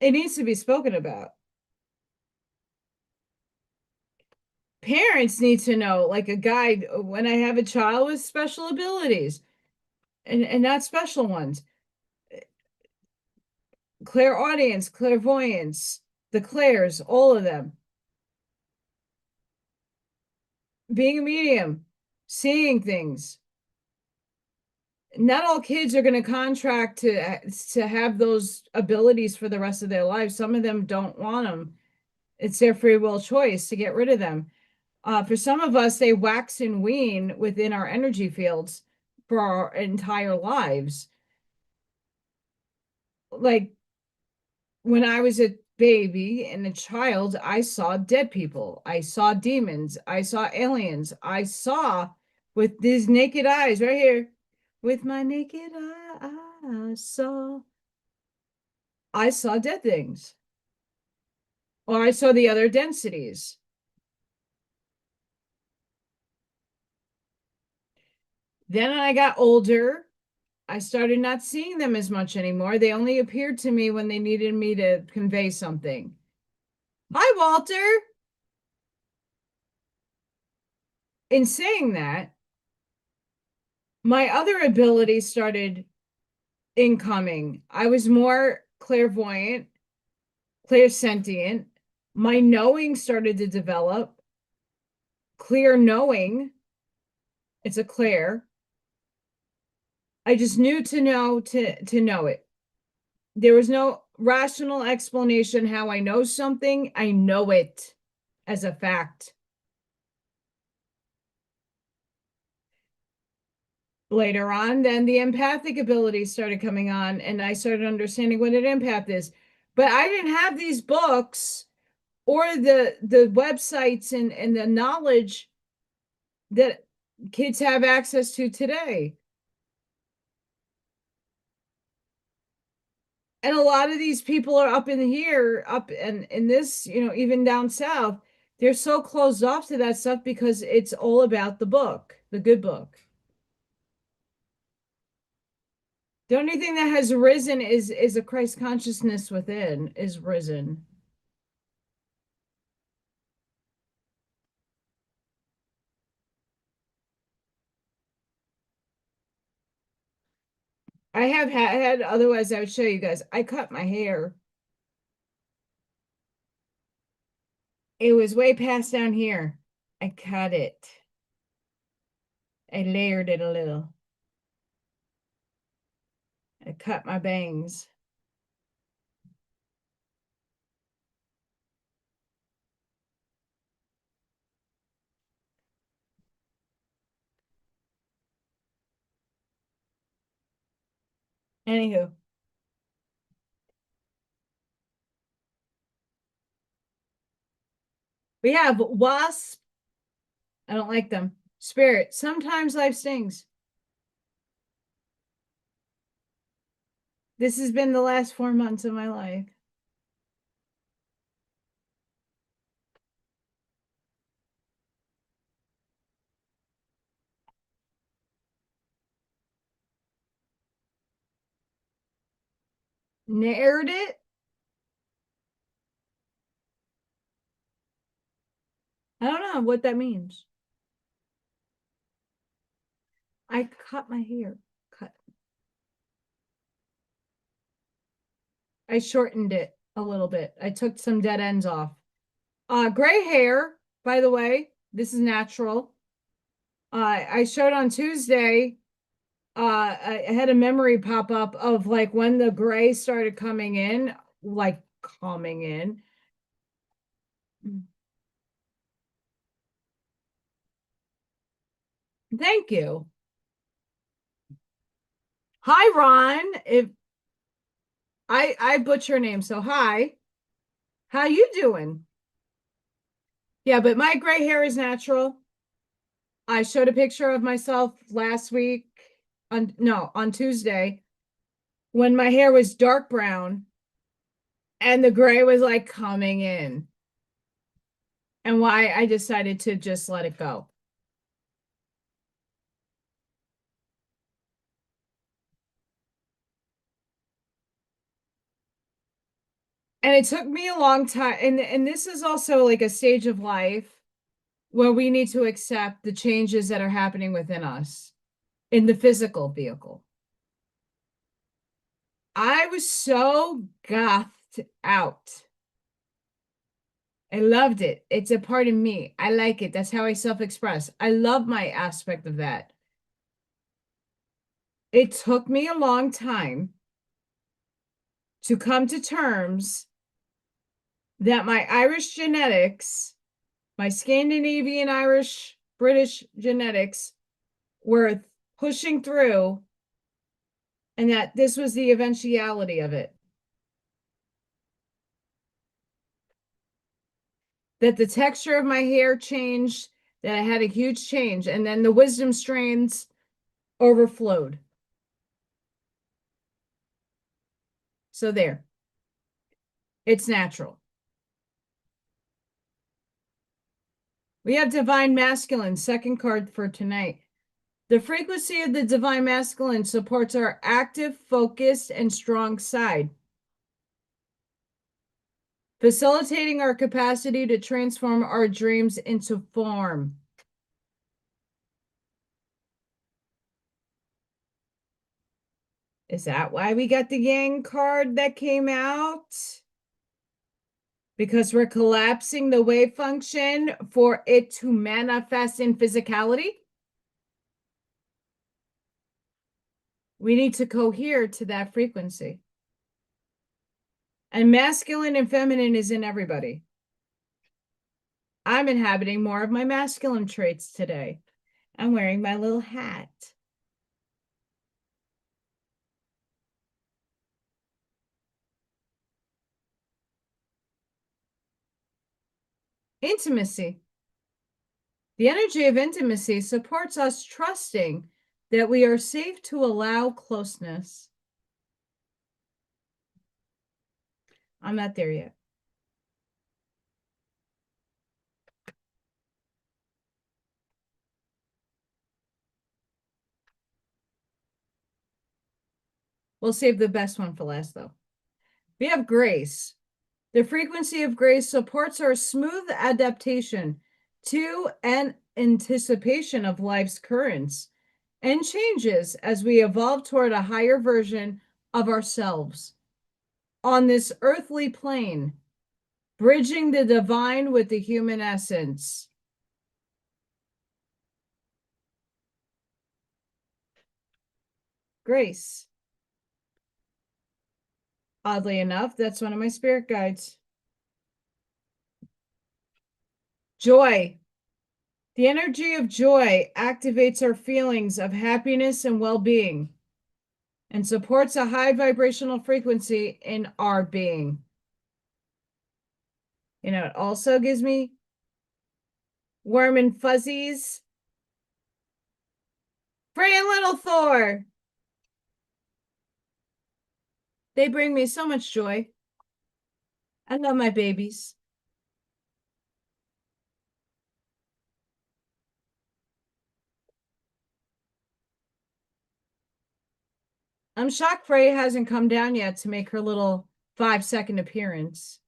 It needs to be spoken about. Parents need to know, like a guide, when I have a child with special abilities and not special ones, clairaudience, clairvoyance, the clairs, all of them, being a medium, seeing things. Not all kids are going to contract to have those abilities for the rest of their lives. Some of them don't want them. It's their free will choice to get rid of them. For some of us, they wax and wane within our energy fields for our entire lives. Like when I was a baby and a child, I saw dead people. I saw demons. I saw aliens. I saw with these naked eyes right here. With my naked eye, I saw dead things. Or I saw the other densities. Then I got older. I started not seeing them as much anymore. They only appeared to me when they needed me to convey something. Hi, Walter. In saying that, my other abilities started incoming. I was more clairvoyant, clairsentient. My knowing started to develop. Clear knowing. It's a clair. I just knew to know to know it. There was no rational explanation how I know something. I know it as a fact. Later on, then the empathic abilities started coming on, and I started understanding what an empath is. But I didn't have these books or the websites and the knowledge that kids have access to today. And a lot of these people are up in here, up and in this, even down south, they're so closed off to that stuff because it's all about the book, the good book. The only thing that has risen is a Christ consciousness within is risen. I have had, otherwise I would show you guys. I cut my hair. It was way past down here. I cut it. I layered it a little. I cut my bangs. Anywho, we have wasp. I don't like them. Spirit. Sometimes life stings. This has been the last 4 months of my life. Nared it? I don't know what that means. I cut my hair. Cut. I shortened it a little bit. I took some dead ends off. Gray hair, by the way, this is natural. I showed on Tuesday, I had a memory pop up of like when the gray started coming in, like coming in. Thank you. Hi, Ron. If I butcher your name, so hi. How you doing? Yeah, but my gray hair is natural. I showed a picture of myself last week on Tuesday when my hair was dark brown and the gray was like coming in, and why I decided to just let it go. And it took me a long time, and this is also like a stage of life where we need to accept the changes that are happening within us in the physical vehicle. I was so gothed out. I loved it. It's a part of me. I like it. That's how I self-express. I love my aspect of that. It took me a long time to come to terms that my Irish genetics, my Scandinavian Irish British genetics were pushing through, and that this was the eventuality of it. That the texture of my hair changed, that I had a huge change, and then the wisdom strains overflowed. So there, it's natural. We have divine masculine, second card for tonight. The frequency of the divine masculine supports our active, focused, and strong side, facilitating our capacity to transform our dreams into form. Is that why we got the Yang card that came out? Because we're collapsing the wave function for it to manifest in physicality? We need to cohere to that frequency. And masculine and feminine is in everybody. I'm inhabiting more of my masculine traits today. I'm wearing my little hat. Intimacy. The energy of intimacy supports us trusting that we are safe to allow closeness. I'm not there yet. We'll save the best one for last, though. We have grace. The frequency of grace supports our smooth adaptation to and anticipation of life's currents and changes as we evolve toward a higher version of ourselves on this earthly plane, bridging the divine with the human essence. Grace. Oddly enough, that's one of my spirit guides. Joy. The energy of joy activates our feelings of happiness and well-being and supports a high vibrational frequency in our being. You know, it also gives me warm and fuzzies. Frey and Little Thor. They bring me so much joy. I love my babies. I'm shocked Freya hasn't come down yet to make her little 5-second appearance.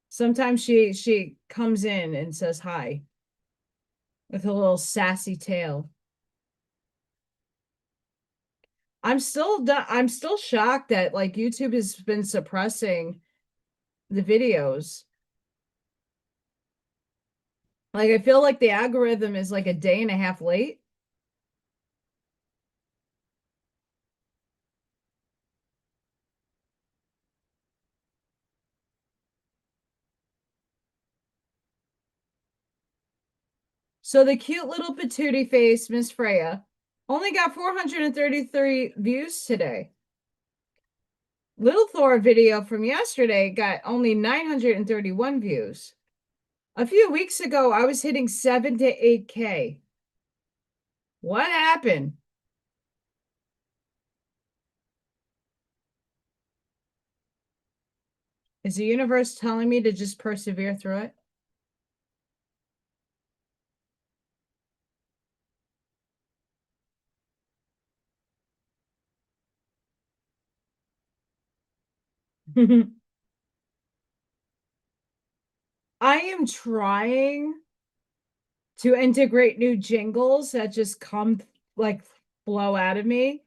Sometimes she comes in and says hi with a little sassy tail. I'm still shocked that like YouTube has been suppressing the videos. Like I feel like the algorithm is like a day and a half late. So the cute little patootie face, Miss Freya, only got 433 views today. Little Thor video from yesterday got only 931 views. A few weeks ago, I was hitting 7 to 8K. What happened? Is the universe telling me to just persevere through it? I am trying to integrate new jingles that just come like flow out of me.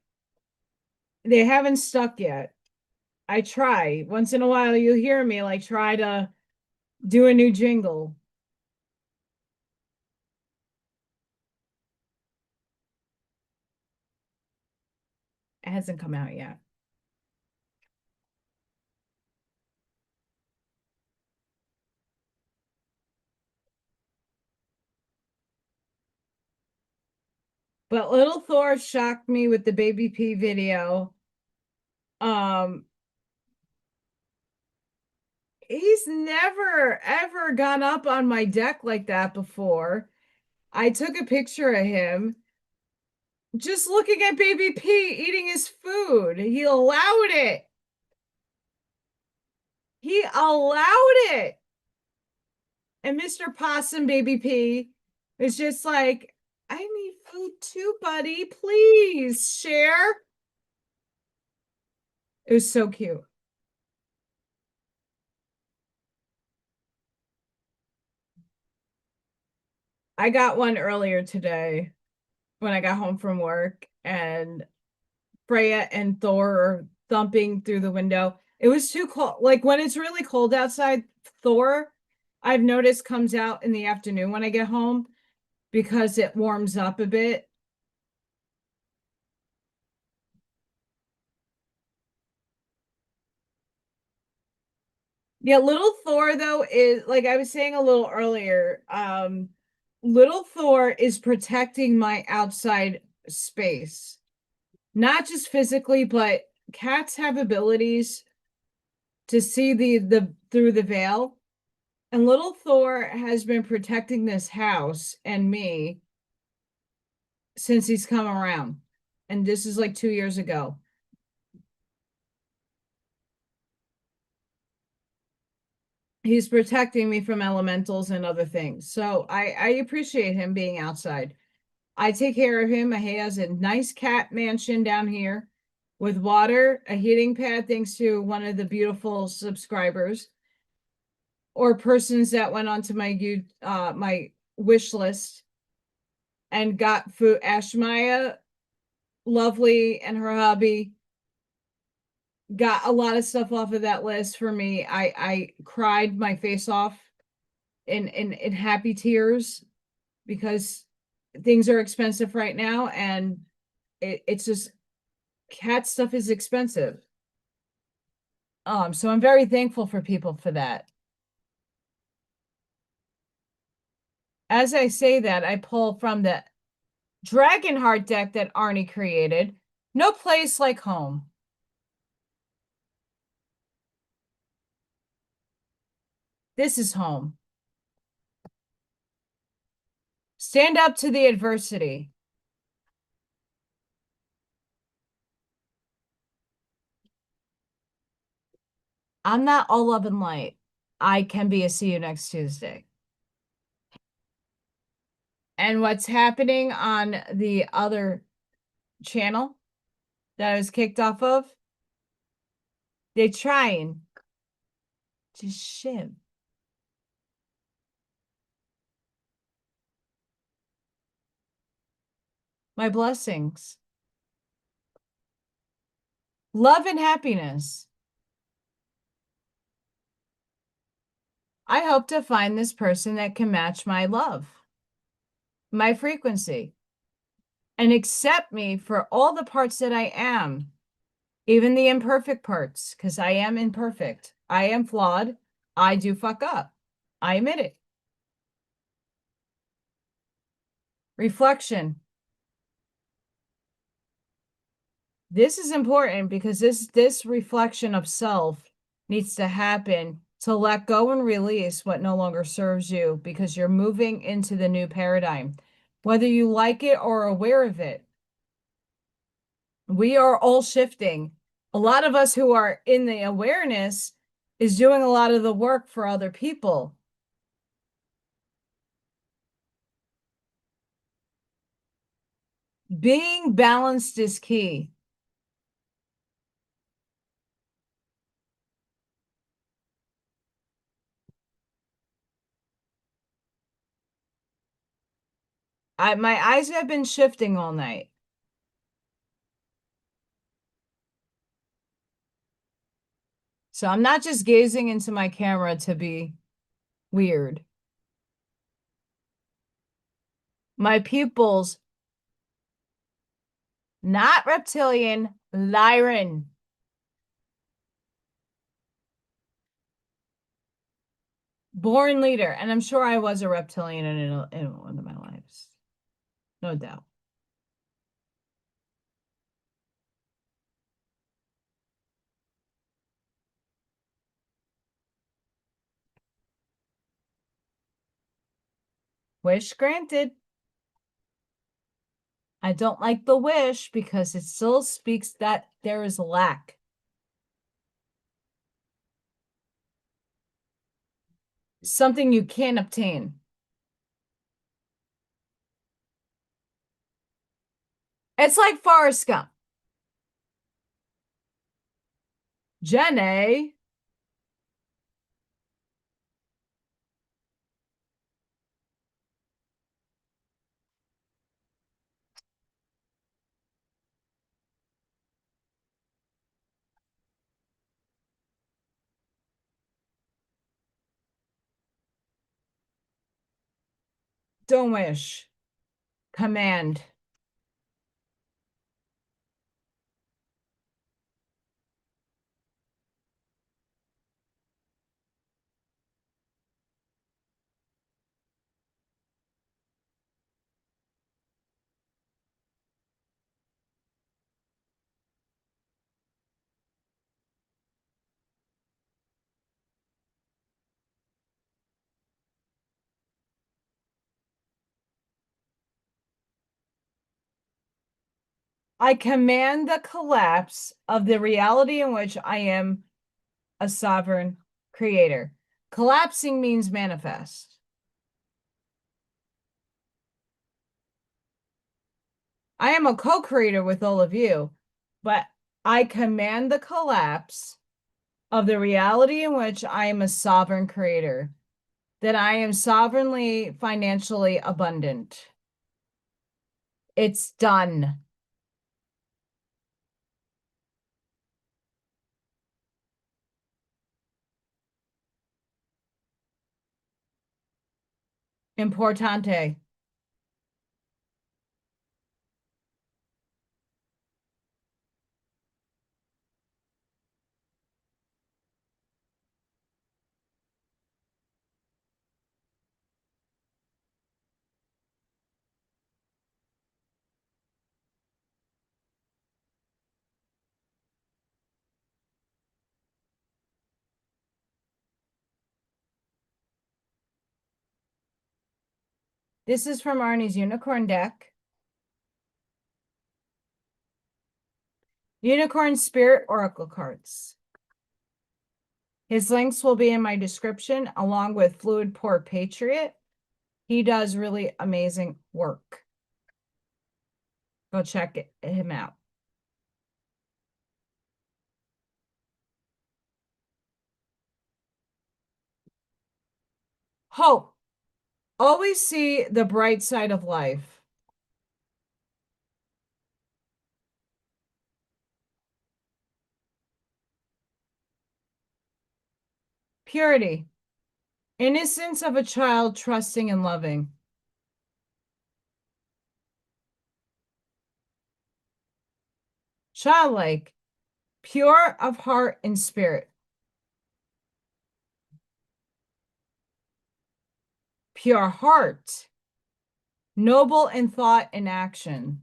They haven't stuck yet. I try. Once in a while you'll hear me like try to do a new jingle. It hasn't come out yet. But little Thor shocked me with the baby P video. Um he's never ever gone up on my deck like that before. I took a picture of him just looking at baby P eating his food. He allowed it. He allowed it. And Mr. Possum Baby P is just like, I need food too, buddy. Please share. It was so cute. I got one earlier today when I got home from work, and Freya and Thor are thumping through the window. It was too cold. Like when it's really cold outside, Thor, I've noticed comes out in the afternoon when I get home because it warms up a bit. Yeah, little Thor though is like I was saying a little earlier, little Thor is protecting my outside space. Not just physically, but cats have abilities to see the through the veil. And little Thor has been protecting this house and me since he's come around. And this is like 2 years ago. He's protecting me from elementals and other things. So I appreciate him being outside. I take care of him. He has a nice cat mansion down here with water, a heating pad, thanks to one of the beautiful subscribers or persons that went onto my wish list and got food. Ashmaya, lovely, and her hubby got a lot of stuff off of that list for me. I cried my face off in happy tears because things are expensive right now, and it's just cat stuff is expensive. So I'm very thankful for people for that. As I say that, I pull from the Dragonheart deck that Arnie created. No place like home. This is home. Stand up to the adversity. I'm not all love and light. I can be a see you next Tuesday. And what's happening on the other channel that I was kicked off of? They're trying to shim my blessings, love, and happiness. I hope to find this person that can match my love, my frequency, and accept me for all the parts that I am, even the imperfect parts, because I am imperfect. I am flawed. I do fuck up. I admit it. Reflection. This is important because this reflection of self needs to happen to let go and release what no longer serves you because you're moving into the new paradigm. Whether you like it or are aware of it, we are all shifting. A lot of us who are in the awareness is doing a lot of the work for other people. Being balanced is key. My eyes have been shifting all night. So I'm not just gazing into my camera to be weird. My pupils, not reptilian, Lyran. Born leader. And I'm sure I was a reptilian in one of my lives. No doubt. Wish granted. I don't like the wish because it still speaks that there is lack. Something you can't obtain. It's like Forrest Gump. Jenny. Don't wish. Command. I command the collapse of the reality in which I am a sovereign creator. Collapsing means manifest. I am a co-creator with all of you, but I command the collapse of the reality in which I am a sovereign creator, that I am sovereignly financially abundant. It's done. Importante. This is from Arnie's unicorn deck. Unicorn Spirit Oracle cards. His links will be in my description along with Fluid Pore Patriot. He does really amazing work. Go check him out. Hope. Always see the bright side of life. Purity. Innocence of a child trusting and loving. Childlike. Pure of heart and spirit. Pure heart. Noble in thought and action.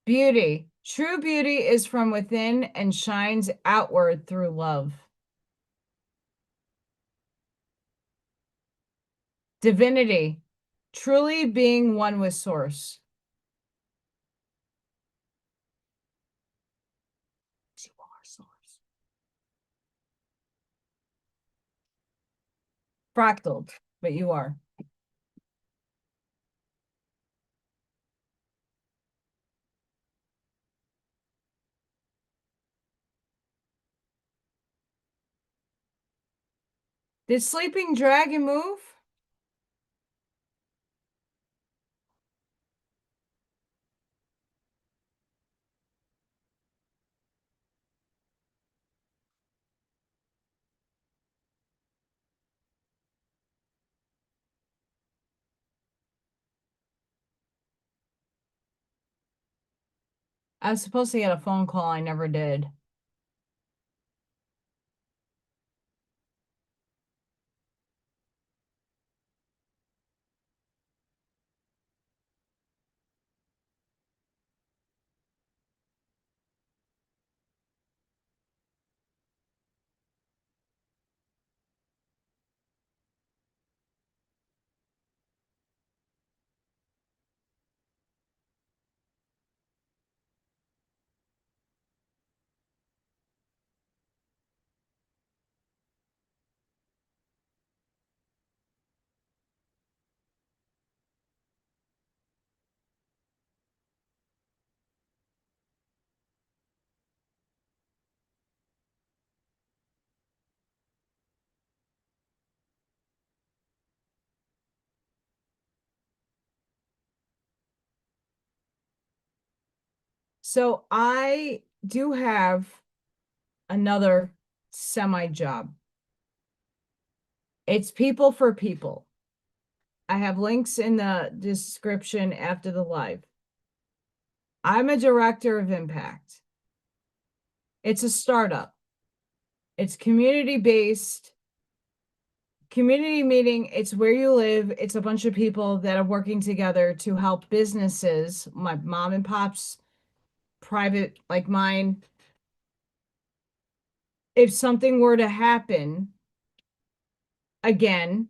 Beauty. True beauty is from within and shines outward through love. Divinity. Truly being one with Source. You are Source. Fractaled, but you are. Did Sleeping Dragon move? I was supposed to get a phone call. I never did. So I do have another semi job. It's people for people. I have links in the description after the live. I'm a director of impact. It's a startup. It's community based. Community meeting, it's where you live. It's a bunch of people that are working together to help businesses, my mom and pops, private like mine. If something were to happen again,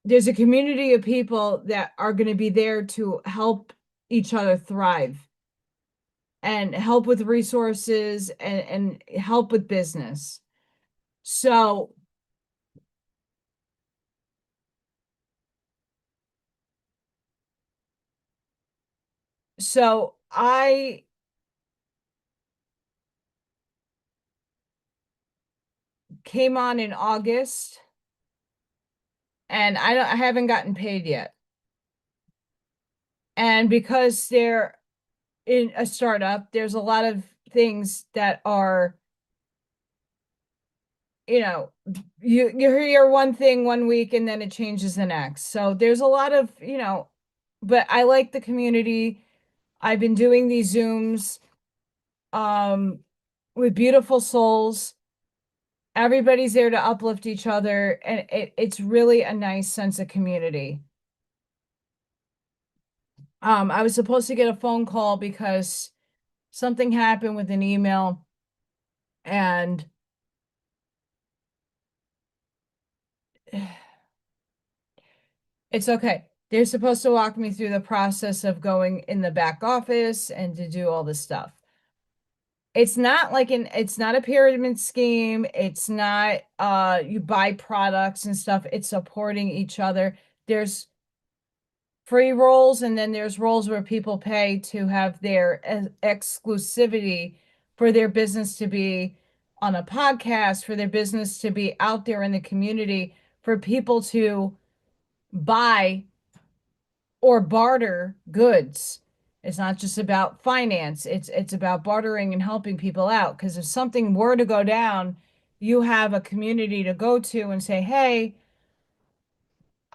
there's a community of people that are going to be there to help each other thrive and help with resources and help with business. So, so I came on in August and I haven't gotten paid yet. And because they're in a startup, there's a lot of things that are, you know, you hear one thing one week and then it changes the next. So there's a lot of, but I like the community. I've been doing these Zooms with beautiful souls. Everybody's there to uplift each other, and it's really a nice sense of community. I was supposed to get a phone call because something happened with an email, and it's okay. They're supposed to walk me through the process of going in the back office and to do all this stuff. It's not a pyramid scheme. It's not you buy products and stuff. It's supporting each other. There's free roles, and then there's roles where people pay to have their exclusivity for their business to be on a podcast, for their business to be out there in the community, for people to buy or barter goods. It's not just about finance. It's about bartering and helping people out. Because if something were to go down, you have a community to go to and say, "Hey,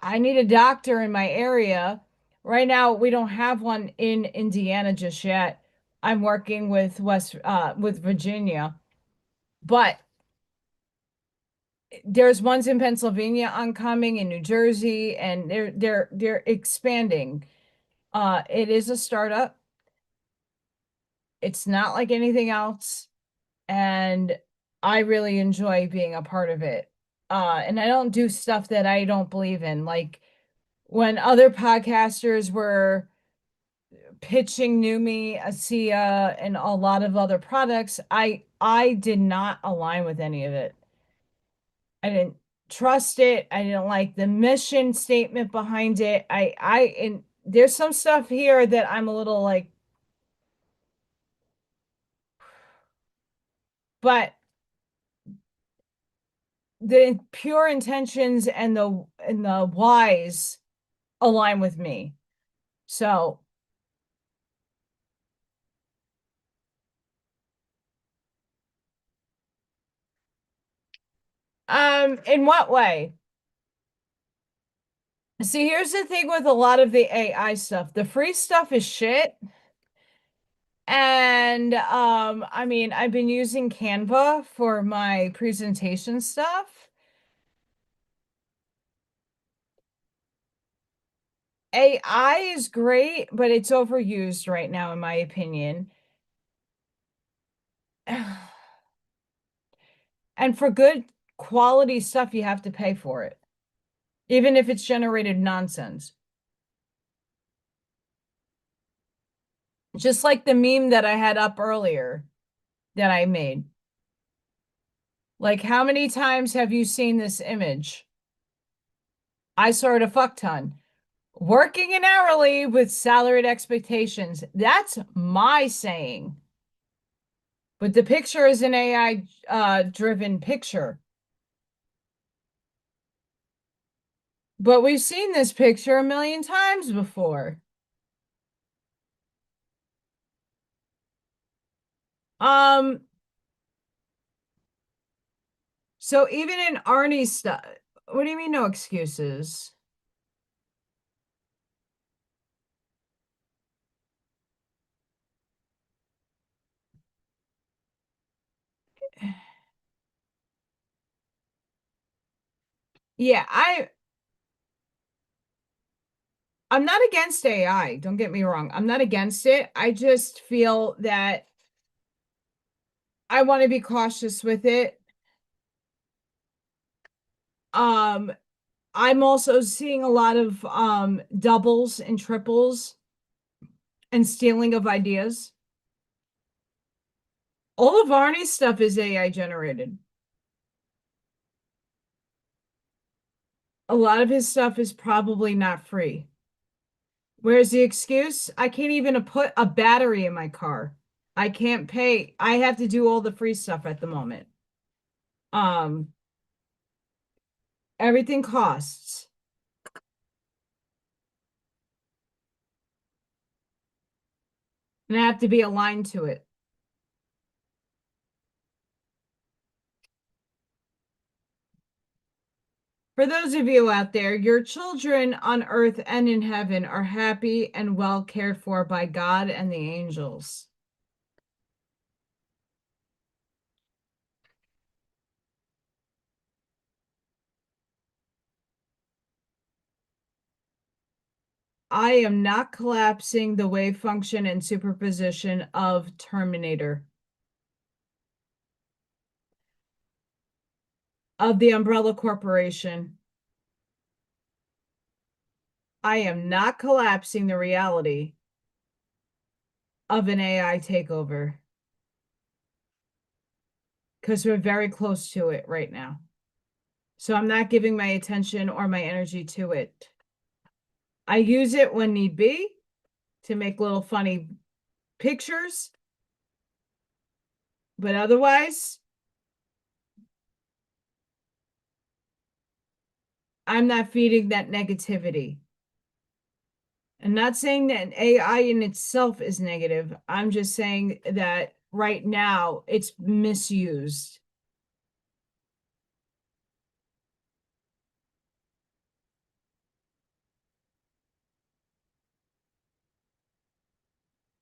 I need a doctor in my area." Right now, we don't have one in Indiana just yet. I'm working with with Virginia, but there's ones in Pennsylvania oncoming, in New Jersey, and they're expanding. It is a startup. It's not like anything else, and I really enjoy being a part of it. And I don't do stuff that I don't believe in. Like when other podcasters were pitching Numi, ASEA, and a lot of other products, I did not align with any of it. I didn't trust it. I didn't like the mission statement behind it. And there's some stuff here that I'm a little like, but the pure intentions and the whys align with me. So, in what way? See, here's the thing with a lot of the AI stuff. The free stuff is shit. And I mean, I've been using Canva for my presentation stuff. AI is great, but it's overused right now, in my opinion. And for good quality stuff, you have to pay for it, even if it's generated nonsense. Just like the meme that I had up earlier that I made. Like, how many times have you seen this image? I saw it a fuck ton. Working an hourly with salaried expectations. That's my saying. But the picture is an AI driven picture. But we've seen this picture a million times before. Um, so even in Arnie's stuff, what do you mean no excuses? Yeah, I'm not against AI, don't get me wrong. I'm not against it. I just feel that I want to be cautious with it. Um, I'm also seeing a lot of doubles and triples and stealing of ideas. All of Arnie's stuff is AI generated. A lot of his stuff is probably not free. Where's the excuse? I can't even put a battery in my car. I can't pay. I have to do all the free stuff at the moment. Um, Everything costs, and I have to be aligned to it. For those of you out there, your children on earth and in heaven are happy and well cared for by God and the angels. I am not collapsing the wave function and superposition of Terminator, of the Umbrella Corporation. I am not collapsing the reality of an AI takeover because we're very close to it right now. So I'm not giving my attention or my energy to it. I use it when need be to make little funny pictures, but otherwise, I'm not feeding that negativity. I'm not saying that an AI in itself is negative. I'm just saying that right now it's misused.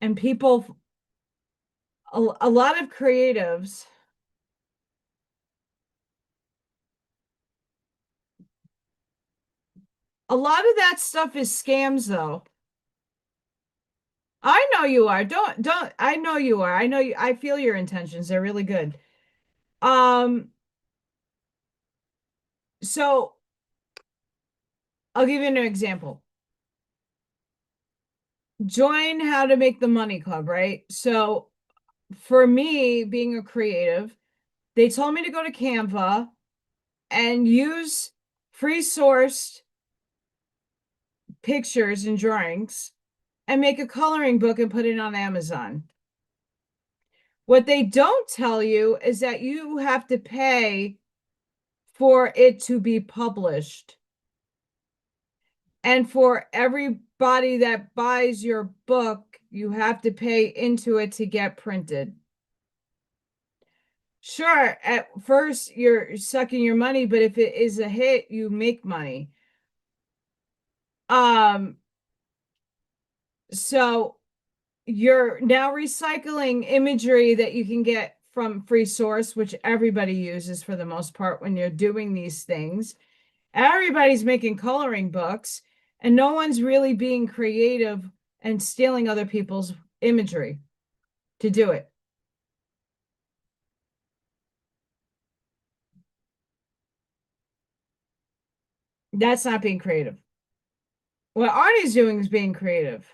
And people, a lot of creatives, a lot of that stuff is scams though. I know you are. Don't, I know you are. I know you, I feel your intentions. They're really good. Um, so I'll give you an example. Join How to Make the Money Club, right? So for me, being a creative, they told me to go to Canva and use free sourced pictures and drawings and make a coloring book and put it on Amazon. What they don't tell you is that you have to pay for it to be published. And for everybody that buys your book, you have to pay into it to get printed. Sure, at first you're sucking your money, but if it is a hit, you make money. Um, so you're now recycling imagery that you can get from free source, which everybody uses for the most part when you're doing these things. Everybody's making coloring books, and no one's really being creative and stealing other people's imagery to do it. That's not being creative. What Artie's doing is being creative.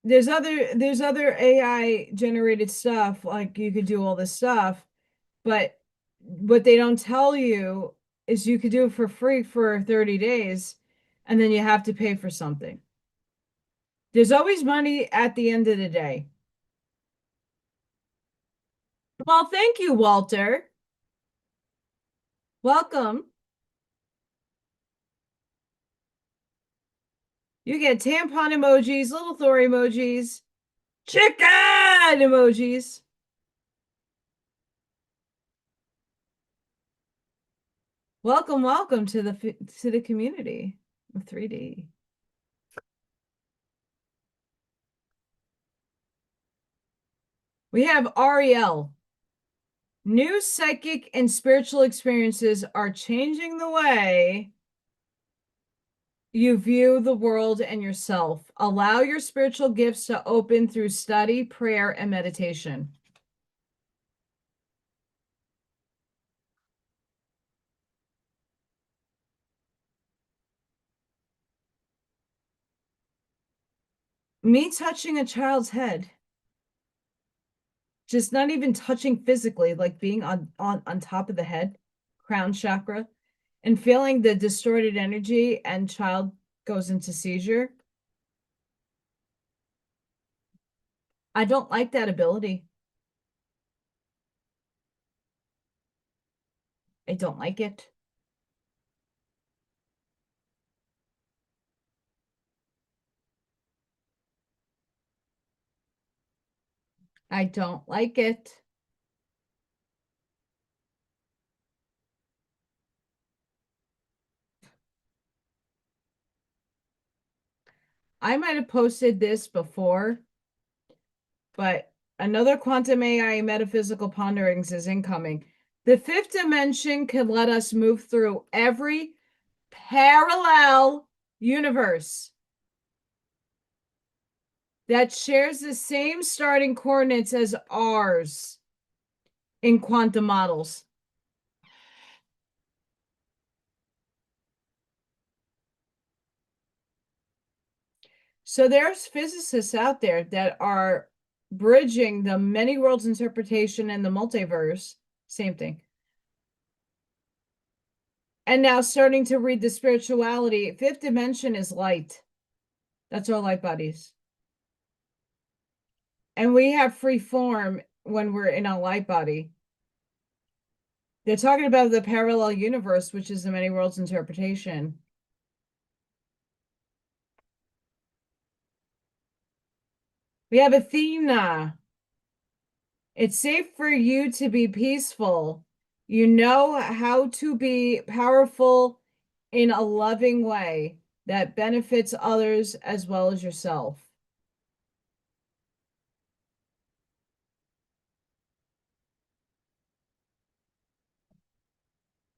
There's other AI generated stuff, like you could do all this stuff, but what they don't tell you is you could do it for free for 30 days and then you have to pay for something. There's always money at the end of the day. Well, thank you, Walter. Welcome. You get tampon emojis, little Thor emojis, chicken emojis. Welcome, welcome to the community of 3D. We have Ariel. New psychic and spiritual experiences are changing the way you view the world and yourself. Allow your spiritual gifts to open through study, prayer, and meditation. Me touching a child's head, just not even touching physically, like being on top of the head, crown chakra, and feeling the distorted energy, and child goes into seizure. I don't like that ability. I don't like it. I don't like it. I might have posted this before, but another quantum AI metaphysical ponderings is incoming. The fifth dimension can let us move through every parallel universe. that shares the same starting coordinates as ours in quantum models. So there's physicists out there that are bridging the many worlds interpretation and the multiverse, same thing. And now starting to read the spirituality. Fifth dimension is light. That's our light bodies. And we have free form when we're in a light body. They're talking about the parallel universe, which is the many worlds interpretation. We have Athena. It's safe for you to be peaceful. You know how to be powerful in a loving way that benefits others as well as yourself.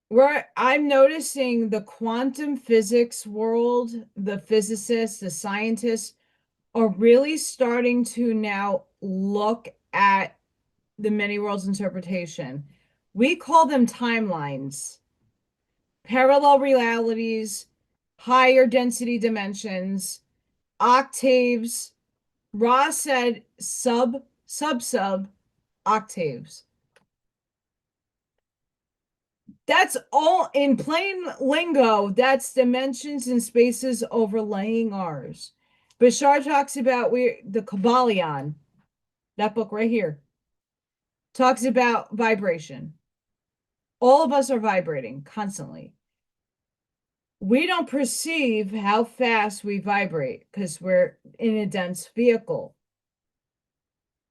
Where I'm noticing the quantum physics world, the physicists, the scientists are really starting to now look at the many worlds interpretation. We call them timelines, parallel realities, higher density dimensions, octaves. Ross said sub octaves. That's all in plain lingo. That's dimensions and spaces overlaying ours. Bashar talks about the Kabbalion, that book right here, talks about vibration. All of us are vibrating constantly. We don't perceive how fast we vibrate because we're in a dense vehicle.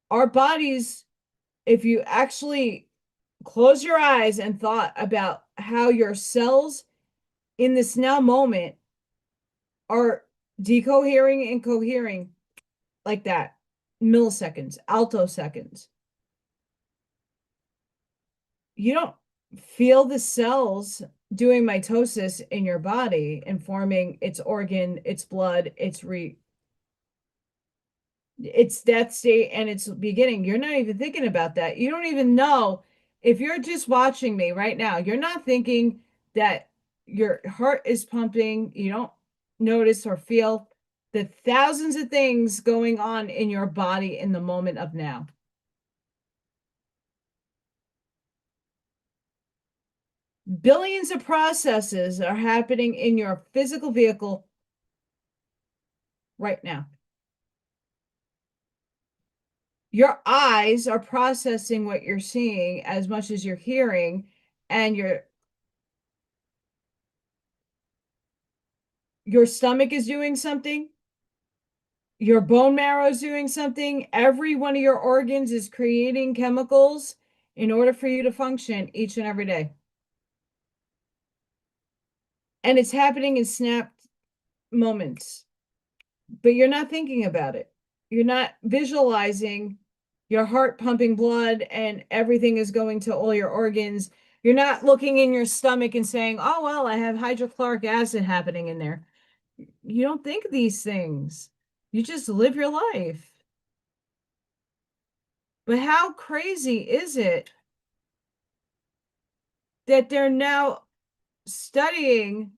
Our bodies, if you actually close your eyes and thought about how your cells in this now moment are decohering and cohering like that, milliseconds, altoseconds. You don't feel the cells doing mitosis in your body and forming its organ, its blood, its death state and its beginning. You're not even thinking about that. You don't even know if you're just watching me right now, you're not thinking that your heart is pumping. You don't notice or feel the thousands of things going on in your body in the moment of now. Billions of processes are happening in your physical vehicle right now. Your eyes are processing what you're seeing as much as you're hearing, and your stomach is doing something, your bone marrow is doing something. Every one of your organs is creating chemicals in order for you to function each and every day. And it's happening in snap moments, but you're not thinking about it. You're not visualizing your heart pumping blood and everything is going to all your organs. You're not looking in your stomach and saying, oh, well, I have hydrochloric acid happening in there. You don't think these things. You just live your life. But how crazy is it that they're now studying,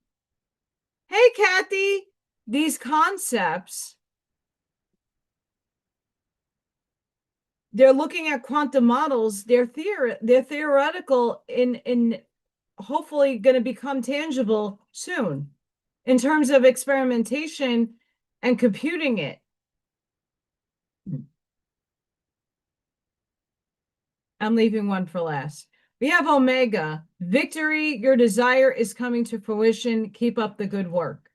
hey, Kathy, these concepts? They're looking at quantum models. They're theoretical in hopefully going to become tangible soon in terms of experimentation and computing it. I'm leaving one for last. We have Omega. Victory, your desire is coming to fruition. Keep up the good work.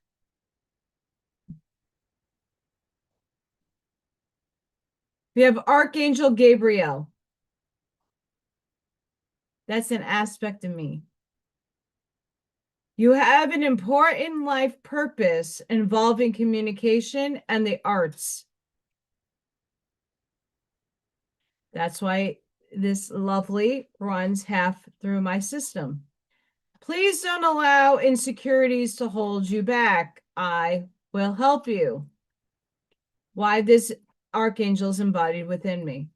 We have Archangel Gabriel. That's an aspect of me. You have an important life purpose involving communication and the arts. That's why this lovely runs half through my system. Please don't allow insecurities to hold you back. I will help you. Why this archangels embodied within me.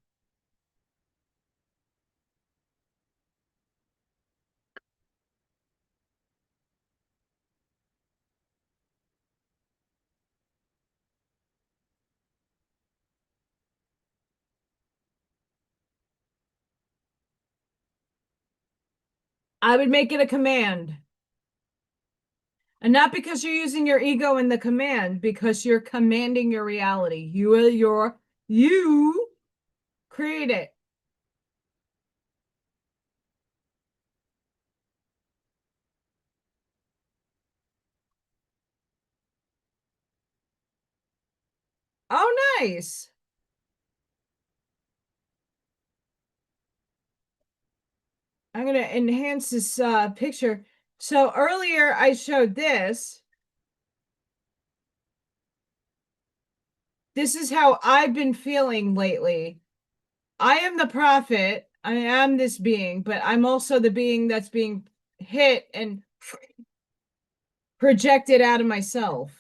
I would make it a command. And not because you're using your ego in the command, because you're commanding your reality. You create it. Oh, nice. I'm going to enhance this picture. So earlier I showed this. This is how I've been feeling lately. I am the prophet. I am this being, but I'm also the being that's being hit and projected out of myself.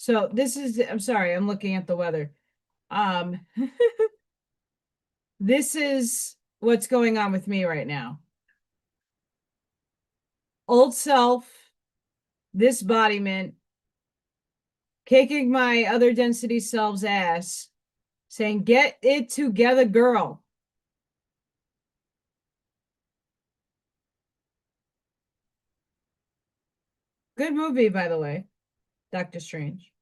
So this is, I'm sorry, I'm looking at the weather. Um, this is what's going on with me right now. Old self, this embodiment, kicking my other density self's ass, saying, "Get it together, girl." Good movie, by the way, Dr. Strange.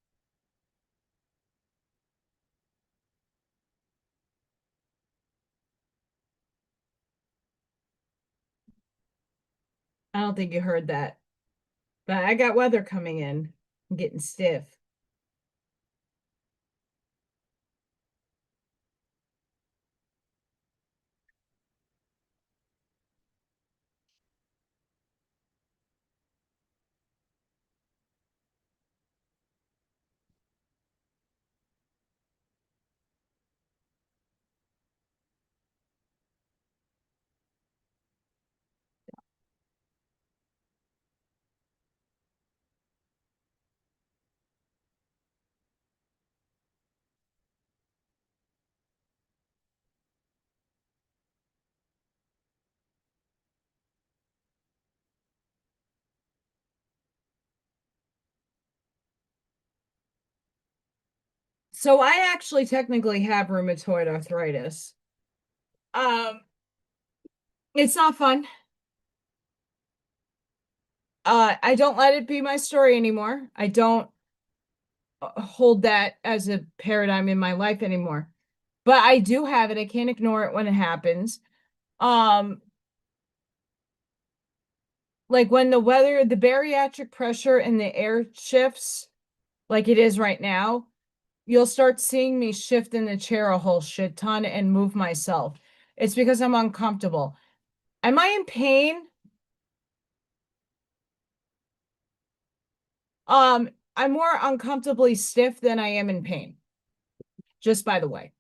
I don't think you heard that, but I got weather coming in. I'm getting stiff. So I actually technically have rheumatoid arthritis. Um, it's not fun. I don't let it be my story anymore. I don't hold that as a paradigm in my life anymore. But I do have it. I can't ignore it when it happens. Um, like when the weather, the bariatric pressure in the air shifts, like it is right now, you'll start seeing me shift in the chair a whole shit ton and move myself. It's because I'm uncomfortable. Am I in pain? I'm more uncomfortably stiff than I am in pain, just by the way.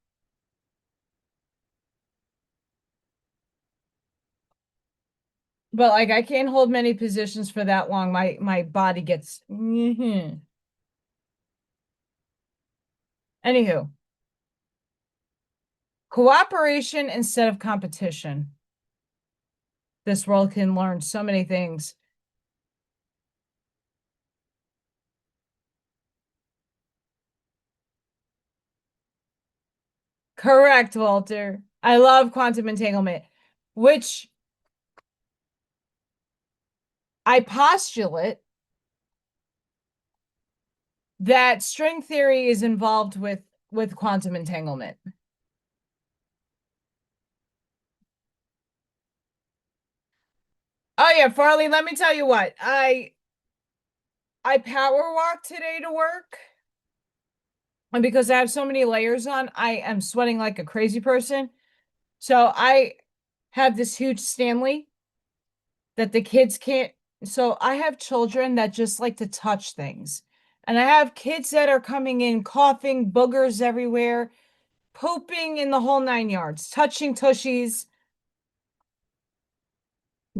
But like I can't hold many positions for that long. My body gets Anywho, cooperation instead of competition. This world can learn so many things. Correct, Walter. I love quantum entanglement, which I postulate that string theory is involved with quantum entanglement. Oh yeah, Farley, let me tell you what. I power walk today to work. And because I have so many layers on, I am sweating like a crazy person. So I have this huge Stanley that the kids can't So I have children that just like to touch things. And I have kids that are coming in coughing, boogers everywhere, pooping in the whole 9 yards, touching tushies,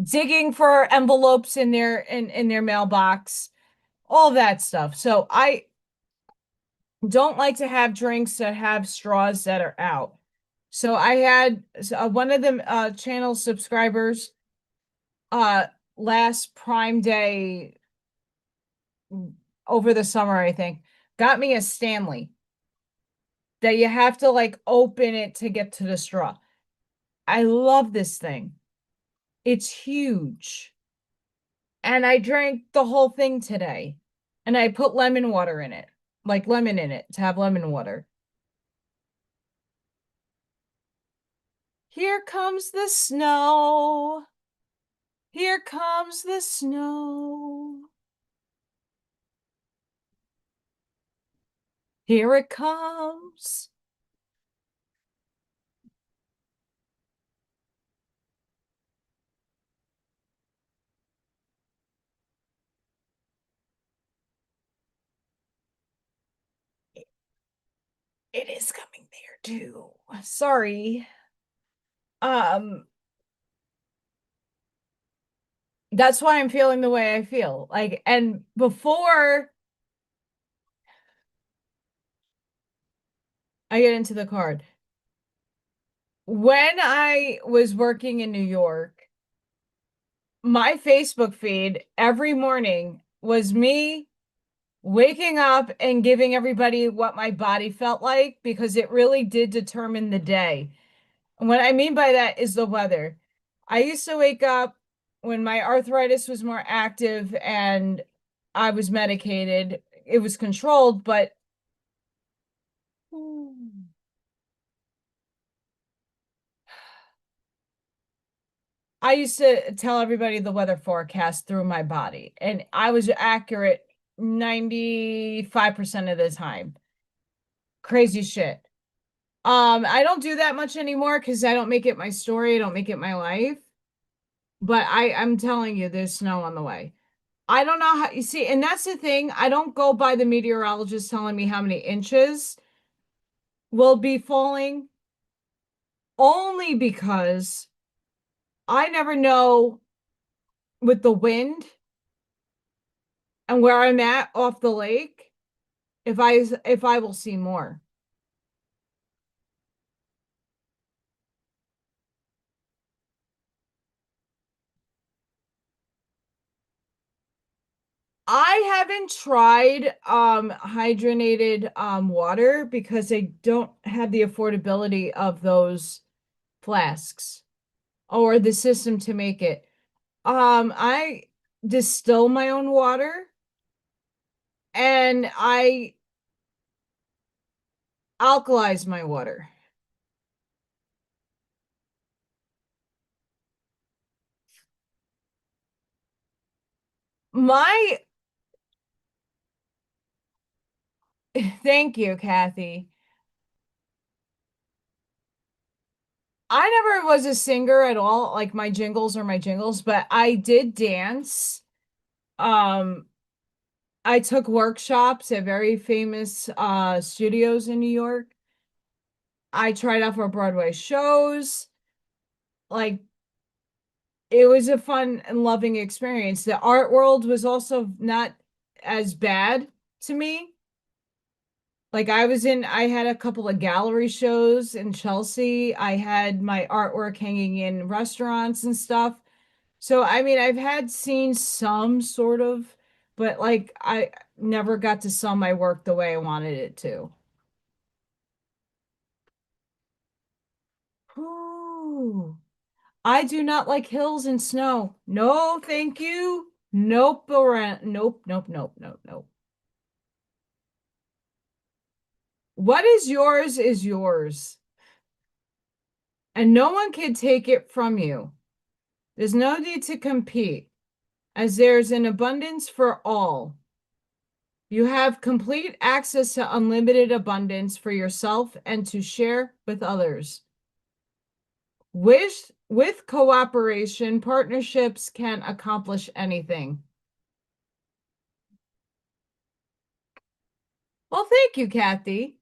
digging for envelopes in their mailbox, all that stuff. So I don't like to have drinks that have straws that are out. So I had one of the channel subscribers uh last Prime Day over the summer, I think, got me a Stanley that you have to like open it to get to the straw. I love this thing. It's huge. And I drank the whole thing today. And I put lemon water in it, like lemon in it to have lemon water. Here comes the snow. Here comes the snow. Here it comes. It is coming there too. Sorry. Um, that's why I'm feeling the way I feel. Like, and before I get into the card, when I was working in New York, my Facebook feed every morning was me waking up and giving everybody what my body felt like because it really did determine the day. And what I mean by that is the weather. I used to wake up when my arthritis was more active and I was medicated. It was controlled, but I used to tell everybody the weather forecast through my body, and I was accurate 95% of the time. Crazy shit. I don't do that much anymore because I don't make it my story, I don't make it my life. But I'm telling you, there's snow on the way. I don't know how you see, and that's the thing. I don't go by the meteorologist telling me how many inches will be falling, only because I never know with the wind and where I'm at off the lake if I will see more. I haven't tried hydrogenated water because I don't have the affordability of those flasks or the system to make it. I distill my own water and I alkalize my water. My Thank you, Kathy. I never was a singer at all, like my jingles or my jingles, but I did dance. Um, I took workshops at very famous studios in New York. I tried out for Broadway shows. Like it was a fun and loving experience. The art world was also not as bad to me. Like I had a couple of gallery shows in Chelsea. I had my artwork hanging in restaurants and stuff. So, I mean, I've had seen some sort of, but like I never got to sell my work the way I wanted it to. Ooh, I do not like hills and snow. No, thank you. Nope, around. Nope, nope, nope, nope, nope. What is yours, and no one can take it from you. There's no need to compete, as there's an abundance for all. You have complete access to unlimited abundance for yourself and to share with others. Wish With cooperation, partnerships can accomplish anything. Well, thank you, Kathy.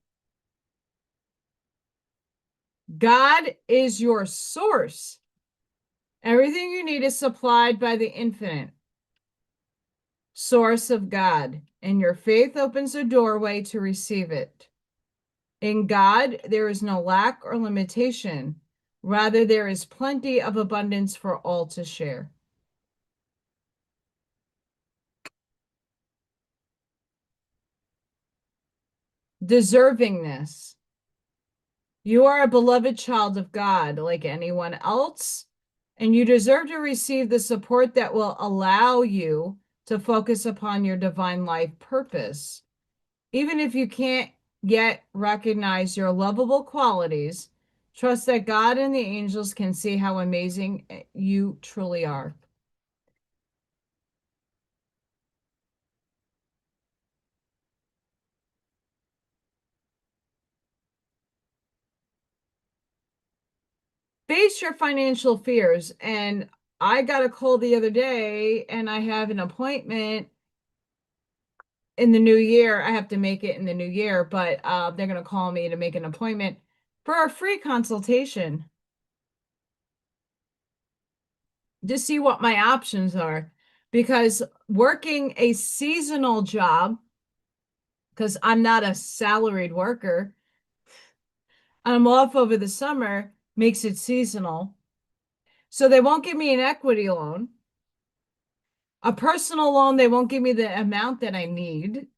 God is your source. Everything you need is supplied by the infinite source of God, and your faith opens a doorway to receive it. In God, there is no lack or limitation. Rather, there is plenty of abundance for all to share. Deservingness. You are a beloved child of God, like anyone else, and you deserve to receive the support that will allow you to focus upon your divine life purpose. Even if you can't yet recognize your lovable qualities, trust that God and the angels can see how amazing you truly are. Face your financial fears. And I got a call the other day, and I have an appointment in the new year. I have to make it in the new year, but they're going to call me to make an appointment for a free consultation to see what my options are. Because working a seasonal job, because I'm not a salaried worker, I'm off over the summer, makes it seasonal. So they won't give me an equity loan. A personal loan, they won't give me the amount that I need.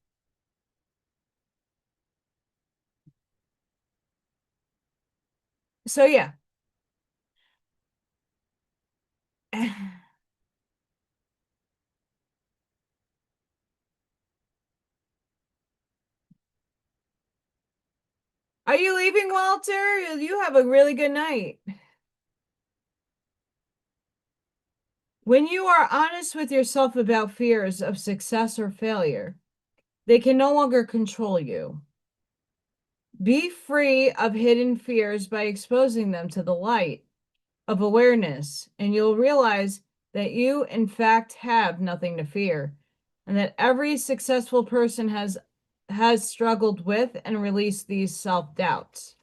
So yeah. Are you leaving, Walter? You have a really good night. When you are honest with yourself about fears of success or failure, they can no longer control you. Be free of hidden fears by exposing them to the light of awareness, and you'll realize that you, in fact, have nothing to fear, and that every successful person has struggled with and released these self-doubts.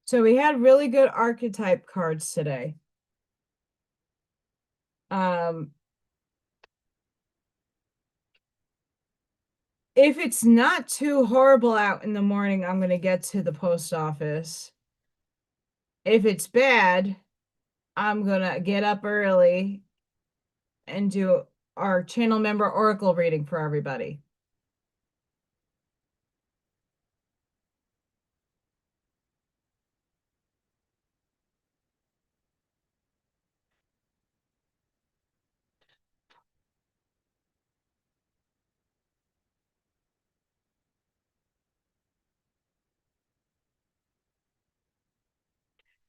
So we had really good archetype cards today. Um, if it's not too horrible out in the morning, I'm going to get to the post office. If it's bad, I'm going to get up early and do our channel member oracle reading for everybody.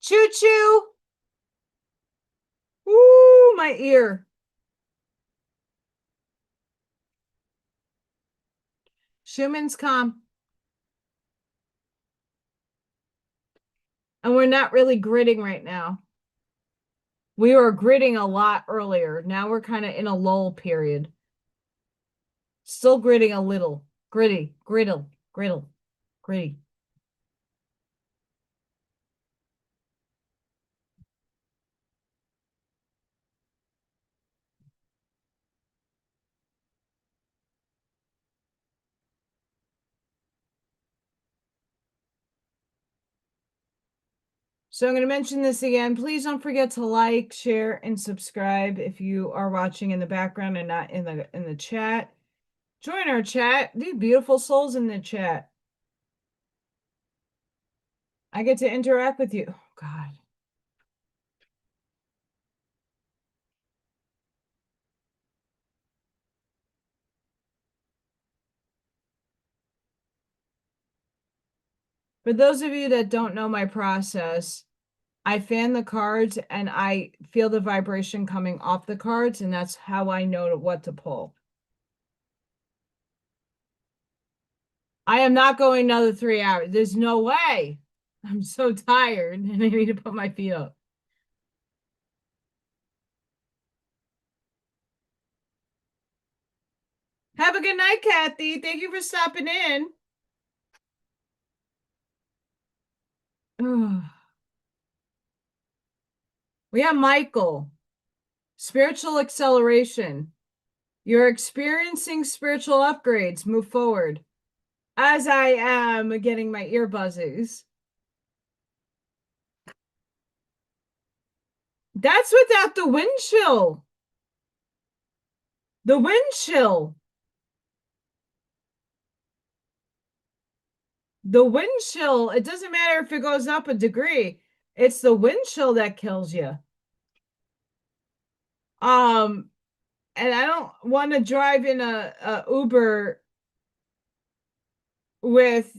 Choo choo! Woo, my ear. Schumann's calm. And we're not really gritting right now. We were gritting a lot earlier. Now we're kind of in a lull period. Still gritting a little. Gritty, griddle, griddle, gritty. So I'm going to mention this again. Please don't forget to like, share, and subscribe if you are watching in the background and not in the chat. Join our chat. These beautiful souls in the chat. I get to interact with you. Oh, God. For those of you that don't know my process, I fan the cards and I feel the vibration coming off the cards, and that's how I know what to pull. I am not going another 3 hours. There's no way. I'm so tired and I need to put my feet up. Have a good night, Kathy. Thank you for stopping in. We have Michael. Spiritual acceleration. You're experiencing spiritual upgrades. Move forward. As I am getting my ear buzzies. That's without the wind chill. The wind chill. The wind chill, it doesn't matter if it goes up a degree. It's the wind chill that kills you. And I don't want to drive in a Uber with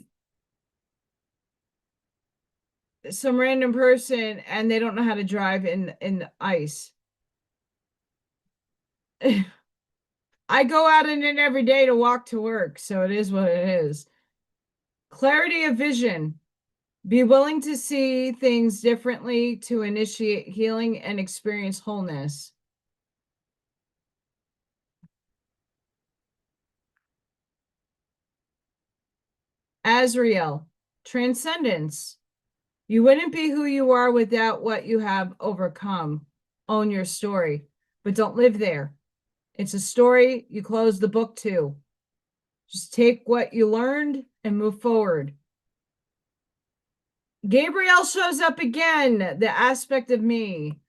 some random person and they don't know how to drive in ice. I go out in it every day to walk to work, so it is what it is. Clarity of vision. Be willing to see things differently to initiate healing and experience wholeness. Azrael. Transcendence. You wouldn't be who you are without what you have overcome. Own your story, but don't live there. It's a story you close the book to. Just take what you learned and move forward. Gabriel shows up again, the aspect of me.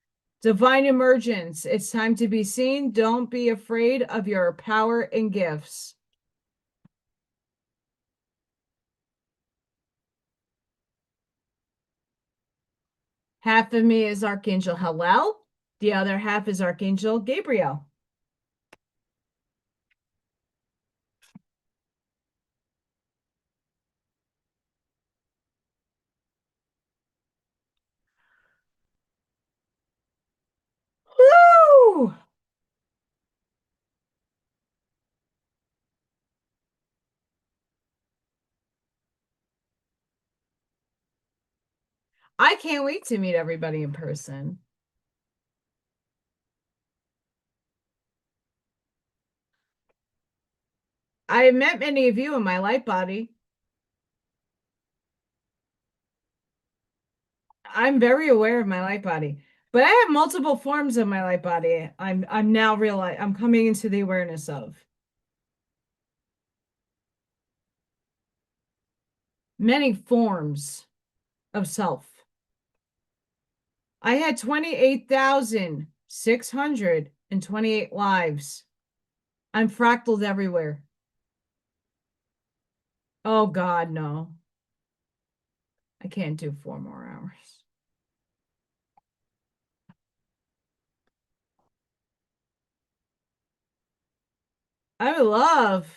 Divine emergence. It's time to be seen. Don't be afraid of your power and gifts. Half of me is Archangel Hallel. The other half is Archangel Gabriel. Woo! I can't wait to meet everybody in person. I met many of you in my light body. I'm very aware of my light body, but I have multiple forms of my light body. I'm now realizing I'm coming into the awareness of many forms of self. I had 28,628 lives. I'm fractaled everywhere. Oh God, no. I can't do 4 more hours. I would love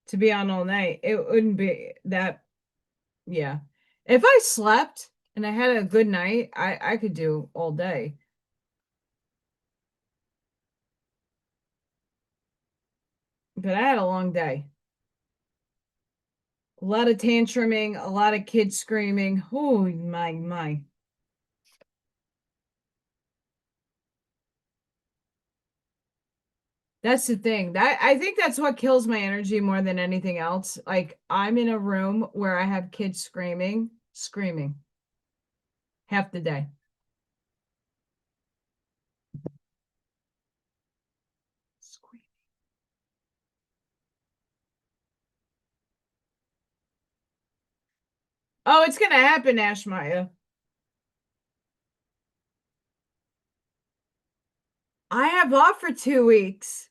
to be on all night. It wouldn't be that, yeah. If I slept and I had a good night, I could do all day. But I had a long day. A lot of tantruming, a lot of kids screaming. Oh my. That's the thing. That I think that's what kills my energy more than anything else. Like I'm in a room where I have kids screaming half the day. Screaming. Oh, it's gonna happen, Ashmaya. I have off for 2 weeks.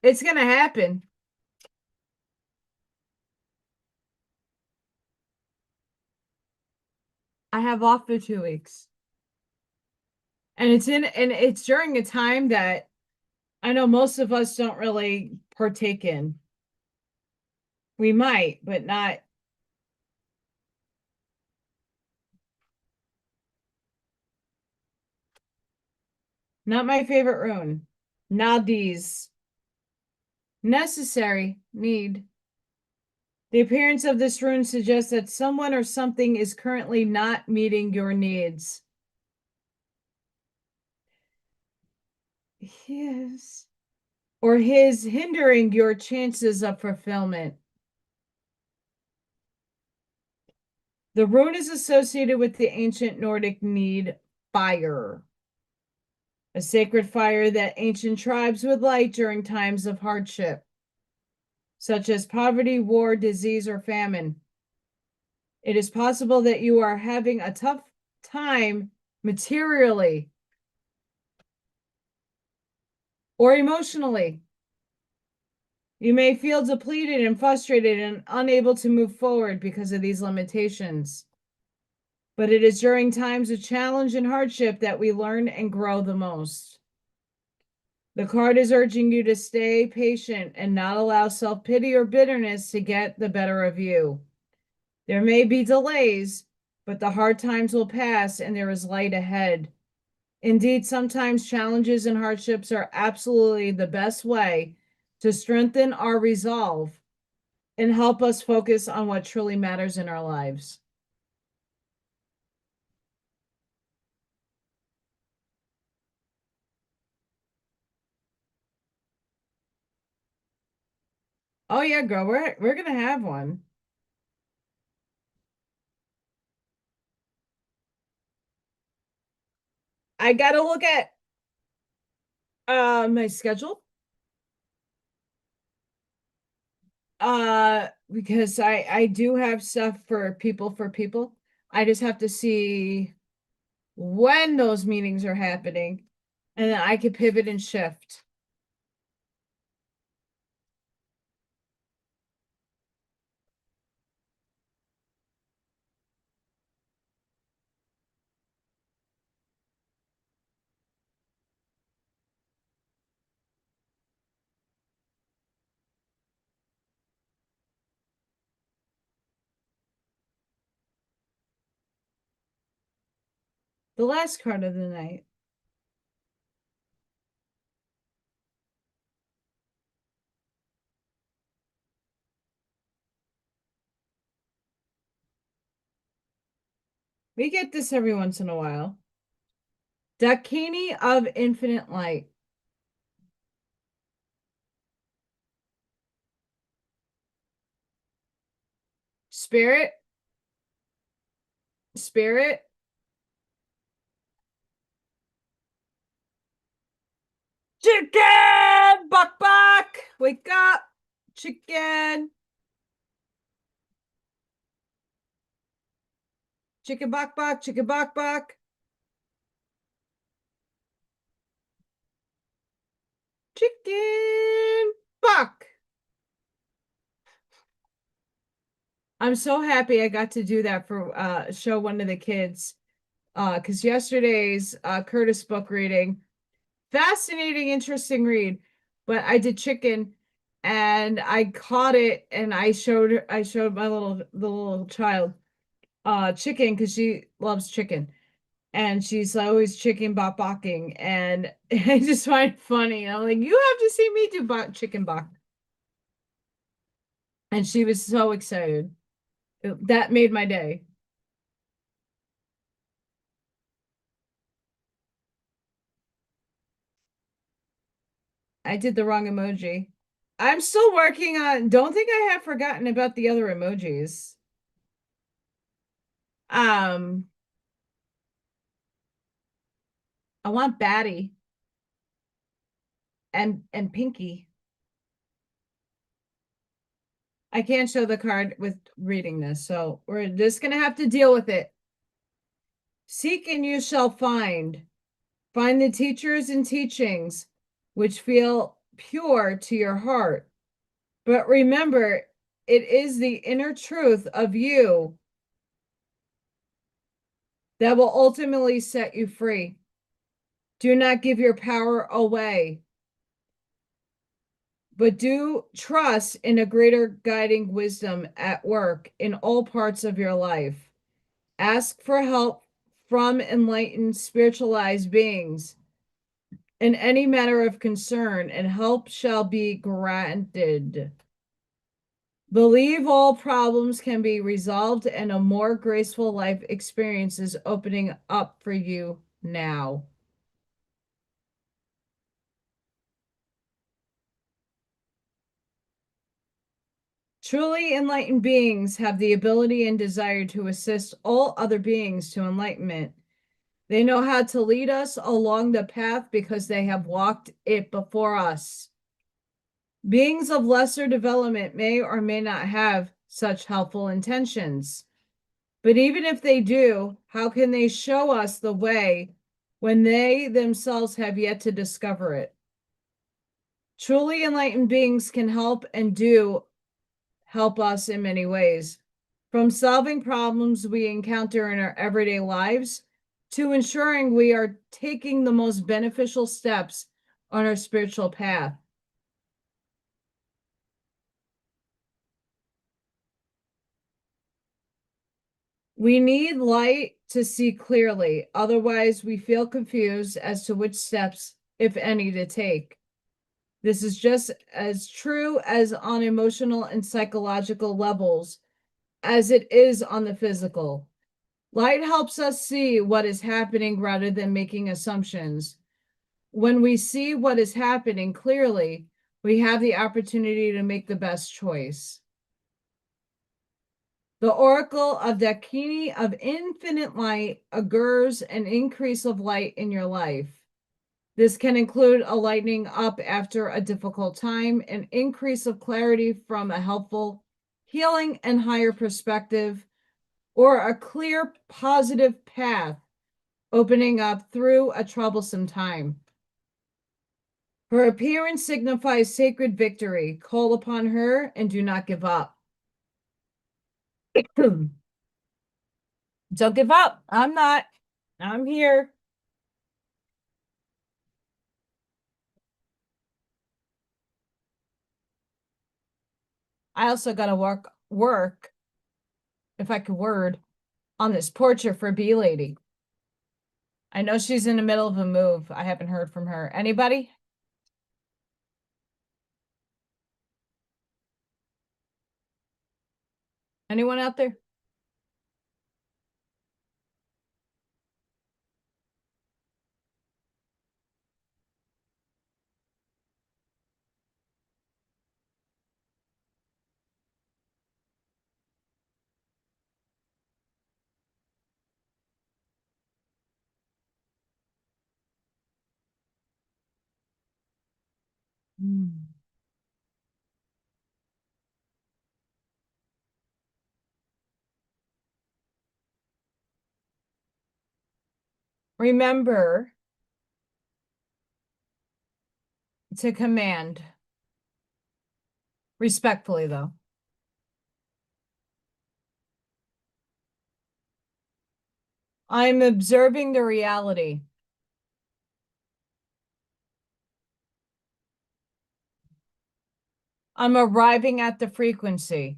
It's gonna happen. I have off for 2 weeks. And it's during a time that I know most of us don't really partake in. We might, but not my favorite rune. Nadies. Necessary. Need. The appearance of this rune suggests that someone or something is currently not meeting your needs. Yes. Or his hindering your chances of fulfillment. The rune is associated with the ancient Nordic need fire, a sacred fire that ancient tribes would light during times of hardship, such as poverty, war, disease, or famine. It is possible that you are having a tough time materially or emotionally. You may feel depleted and frustrated and unable to move forward because of these limitations. But it is during times of challenge and hardship that we learn and grow the most. The card is urging you to stay patient and not allow self-pity or bitterness to get the better of you. There may be delays, but the hard times will pass and there is light ahead. Indeed, sometimes challenges and hardships are absolutely the best way to strengthen our resolve and help us focus on what truly matters in our lives. Oh yeah, girl, we're gonna have one. I gotta look at my schedule. Because I do have stuff for people. I just have to see when those meetings are happening, and then I could pivot and shift. The last card of the night. We get this every once in a while. Dakini of Infinite Light. Spirit, spirit, chicken, buck buck, wake up, chicken, chicken buck buck, chicken buck buck, chicken buck. I'm so happy I got to do that for show one of the kids. Because yesterday's Curtis book reading, fascinating, interesting read. But I did chicken and I caught it and I showed my the little child chicken because she loves chicken. And she's always chicken bok bocking. And I just find it funny. I'm like, you have to see me do chicken bok. And she was so excited. That made my day. I did the wrong emoji. I'm still working on, don't think I have forgotten about the other emojis. Um, I want Batty and Pinky. I can't show the card with reading this, so we're just gonna have to deal with it. Seek and you shall find. Find the teachers and teachings which feel pure to your heart. But remember, it is the inner truth of you that will ultimately set you free. Do not give your power away. but do trust in a greater guiding wisdom at work in all parts of your life. Ask for help from enlightened, spiritualized beings in any matter of concern, and help shall be granted. Believe all problems can be resolved and a more graceful life experience is opening up for you now. Truly enlightened beings have the ability and desire to assist all other beings to enlightenment. They know how to lead us along the path because they have walked it before us. Beings of lesser development may or may not have such helpful intentions. But even if they do, how can they show us the way when they themselves have yet to discover it? Truly enlightened beings can help and do help us in many ways, from solving problems we encounter in our everyday lives to ensuring we are taking the most beneficial steps on our spiritual path. We need light to see clearly, otherwise, we feel confused as to which steps, if any, to take. This is just as true as on emotional and psychological levels as it is on the physical. Light helps us see what is happening rather than making assumptions. When we see what is happening clearly, we have the opportunity to make the best choice. The oracle of Dakini of infinite light augurs an increase of light in your life. This can include a lightening up after a difficult time, an increase of clarity from a helpful, healing, and higher perspective, or a clear, positive path opening up through a troublesome time. Her appearance signifies sacred victory. Call upon her and do not give up. Don't give up. I'm not. I'm here. I also got to work, if I could word, on this portrait for Bee Lady. I know she's in the middle of a move. I haven't heard from her. Anybody? Anyone out there? Hmm. Remember to command respectfully, though. I'm observing the reality. I'm arriving at the frequency.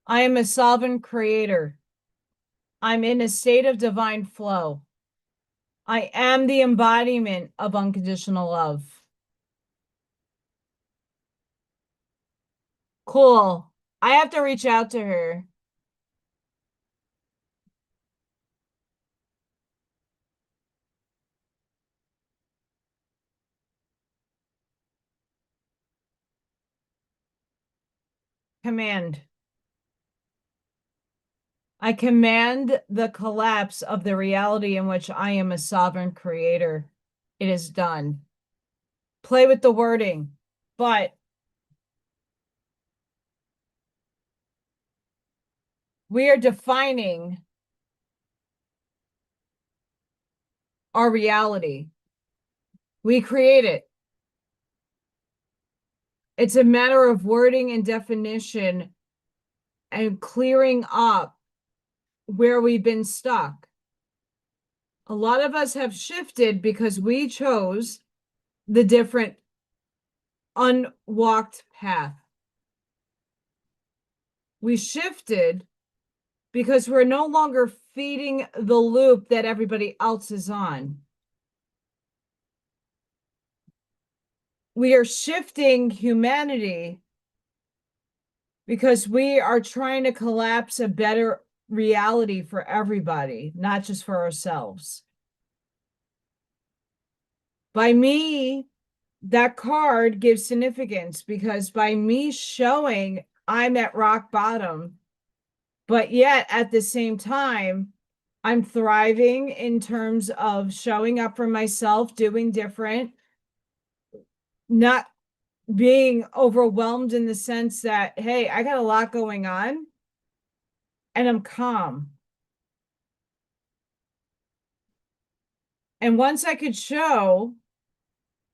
I am a sovereign creator. I'm in a state of divine flow. I am the embodiment of unconditional love. Cool. I have to reach out to her. Command. I command the collapse of the reality in which I am a sovereign creator. It is done. Play with the wording, but we are defining our reality. We create it. It's a matter of wording and definition and clearing up where we've been stuck. A lot of us have shifted because we chose the different unwalked path. We shifted because we're no longer feeding the loop that everybody else is on. We are shifting humanity because we are trying to collapse a better reality for everybody, not just for ourselves. By me, that card gives significance because by me showing I'm at rock bottom, but yet at the same time, I'm thriving in terms of showing up for myself, doing different, not being overwhelmed in the sense that, hey, I got a lot going on and I'm calm. And once I could show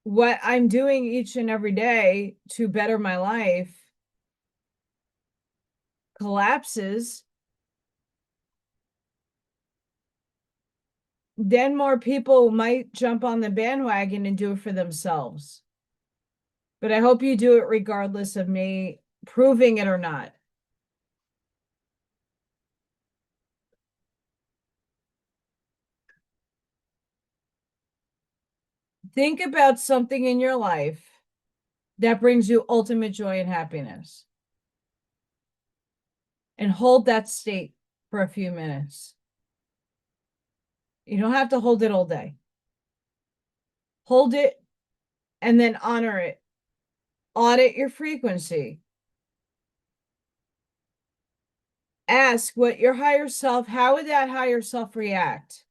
what I'm doing each and every day to better my life collapses, then more people might jump on the bandwagon and do it for themselves. But I hope you do it regardless of me proving it or not. Think about something in your life that brings you ultimate joy and happiness. And hold that state for a few minutes. You don't have to hold it all day. Hold it and then honor it. Audit your frequency. Ask what your higher self, how would that higher self react?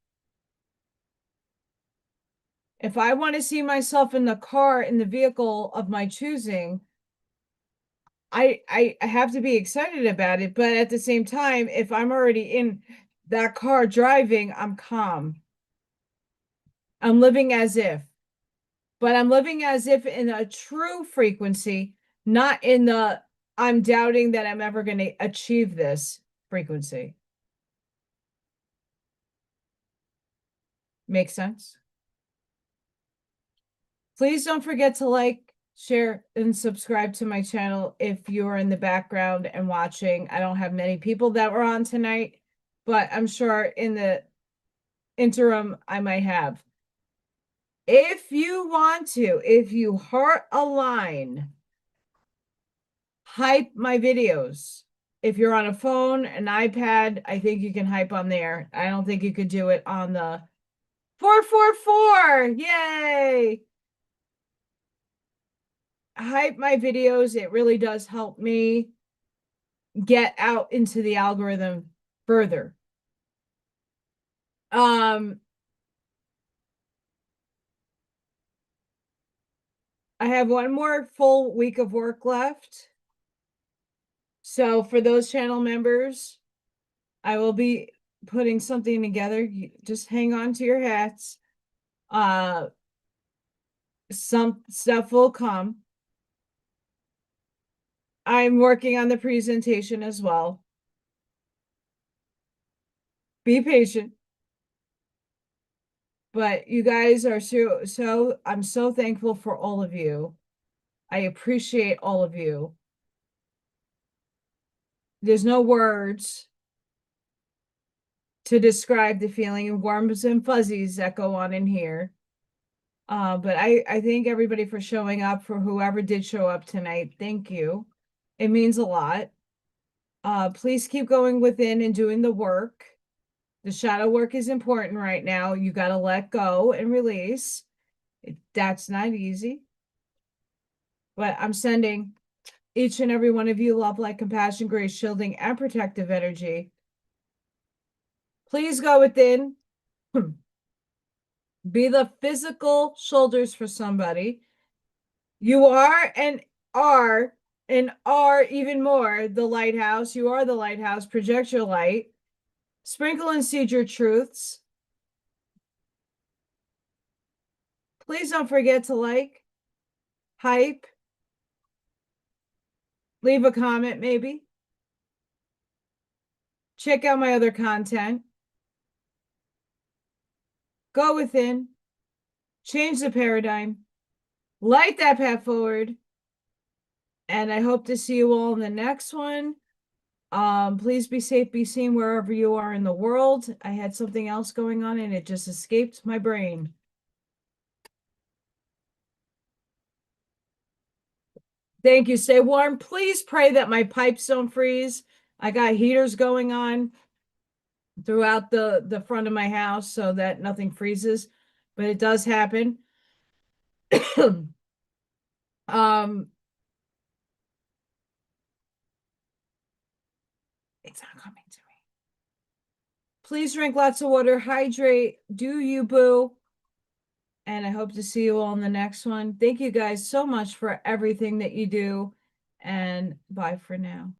If I want to see myself in the car, in the vehicle of my choosing, I have to be excited about it. But at the same time, if I'm already in that car driving, I'm calm. I'm living as if, but I'm living as if in a true frequency, not in the I'm doubting that I'm ever going to achieve this frequency. Make sense? Please don't forget to like, share, and subscribe to my channel if you're in the background and watching. I don't have many people that were on tonight, but I'm sure in the interim I might have. If you want to, if you heart align, hype my videos. If you're on a phone, an iPad, I think you can hype on there. I don't think you could do it on the 444. Yay! Hype my videos. It really does help me get out into the algorithm further. I have one more full week of work left. So for those channel members, I will be putting something together. Just hang on to your hats. Some stuff will come. I'm working on the presentation as well. Be patient. But you guys are so I'm so thankful for all of you. I appreciate all of you. There's no words to describe the feeling of warms and fuzzies that go on in here. But I thank everybody for showing up, for whoever did show up tonight. Thank you. It means a lot. Please keep going within and doing the work. The shadow work is important right now. You got to let go and release. That's not easy. But I'm sending each and every one of you love, light, compassion, grace, shielding, and protective energy. Please go within. Be the physical shoulders for somebody. You are even more the lighthouse. You are the lighthouse. Project your light. Sprinkle and seed your truths. Please don't forget to like, hype, leave a comment maybe. Check out my other content. Go within. Change the paradigm. Light that path forward. And I hope to see you all in the next one. Please be safe, be seen wherever you are in the world. I had something else going on and it just escaped my brain. Thank you. Stay warm. Please pray that my pipes don't freeze. I got heaters going on throughout the front of my house so that nothing freezes, but it does happen. um it's not coming to me. Please drink lots of water, hydrate, do you, boo? And I hope to see you all in the next one. Thank you guys so much for everything that you do, and bye for now.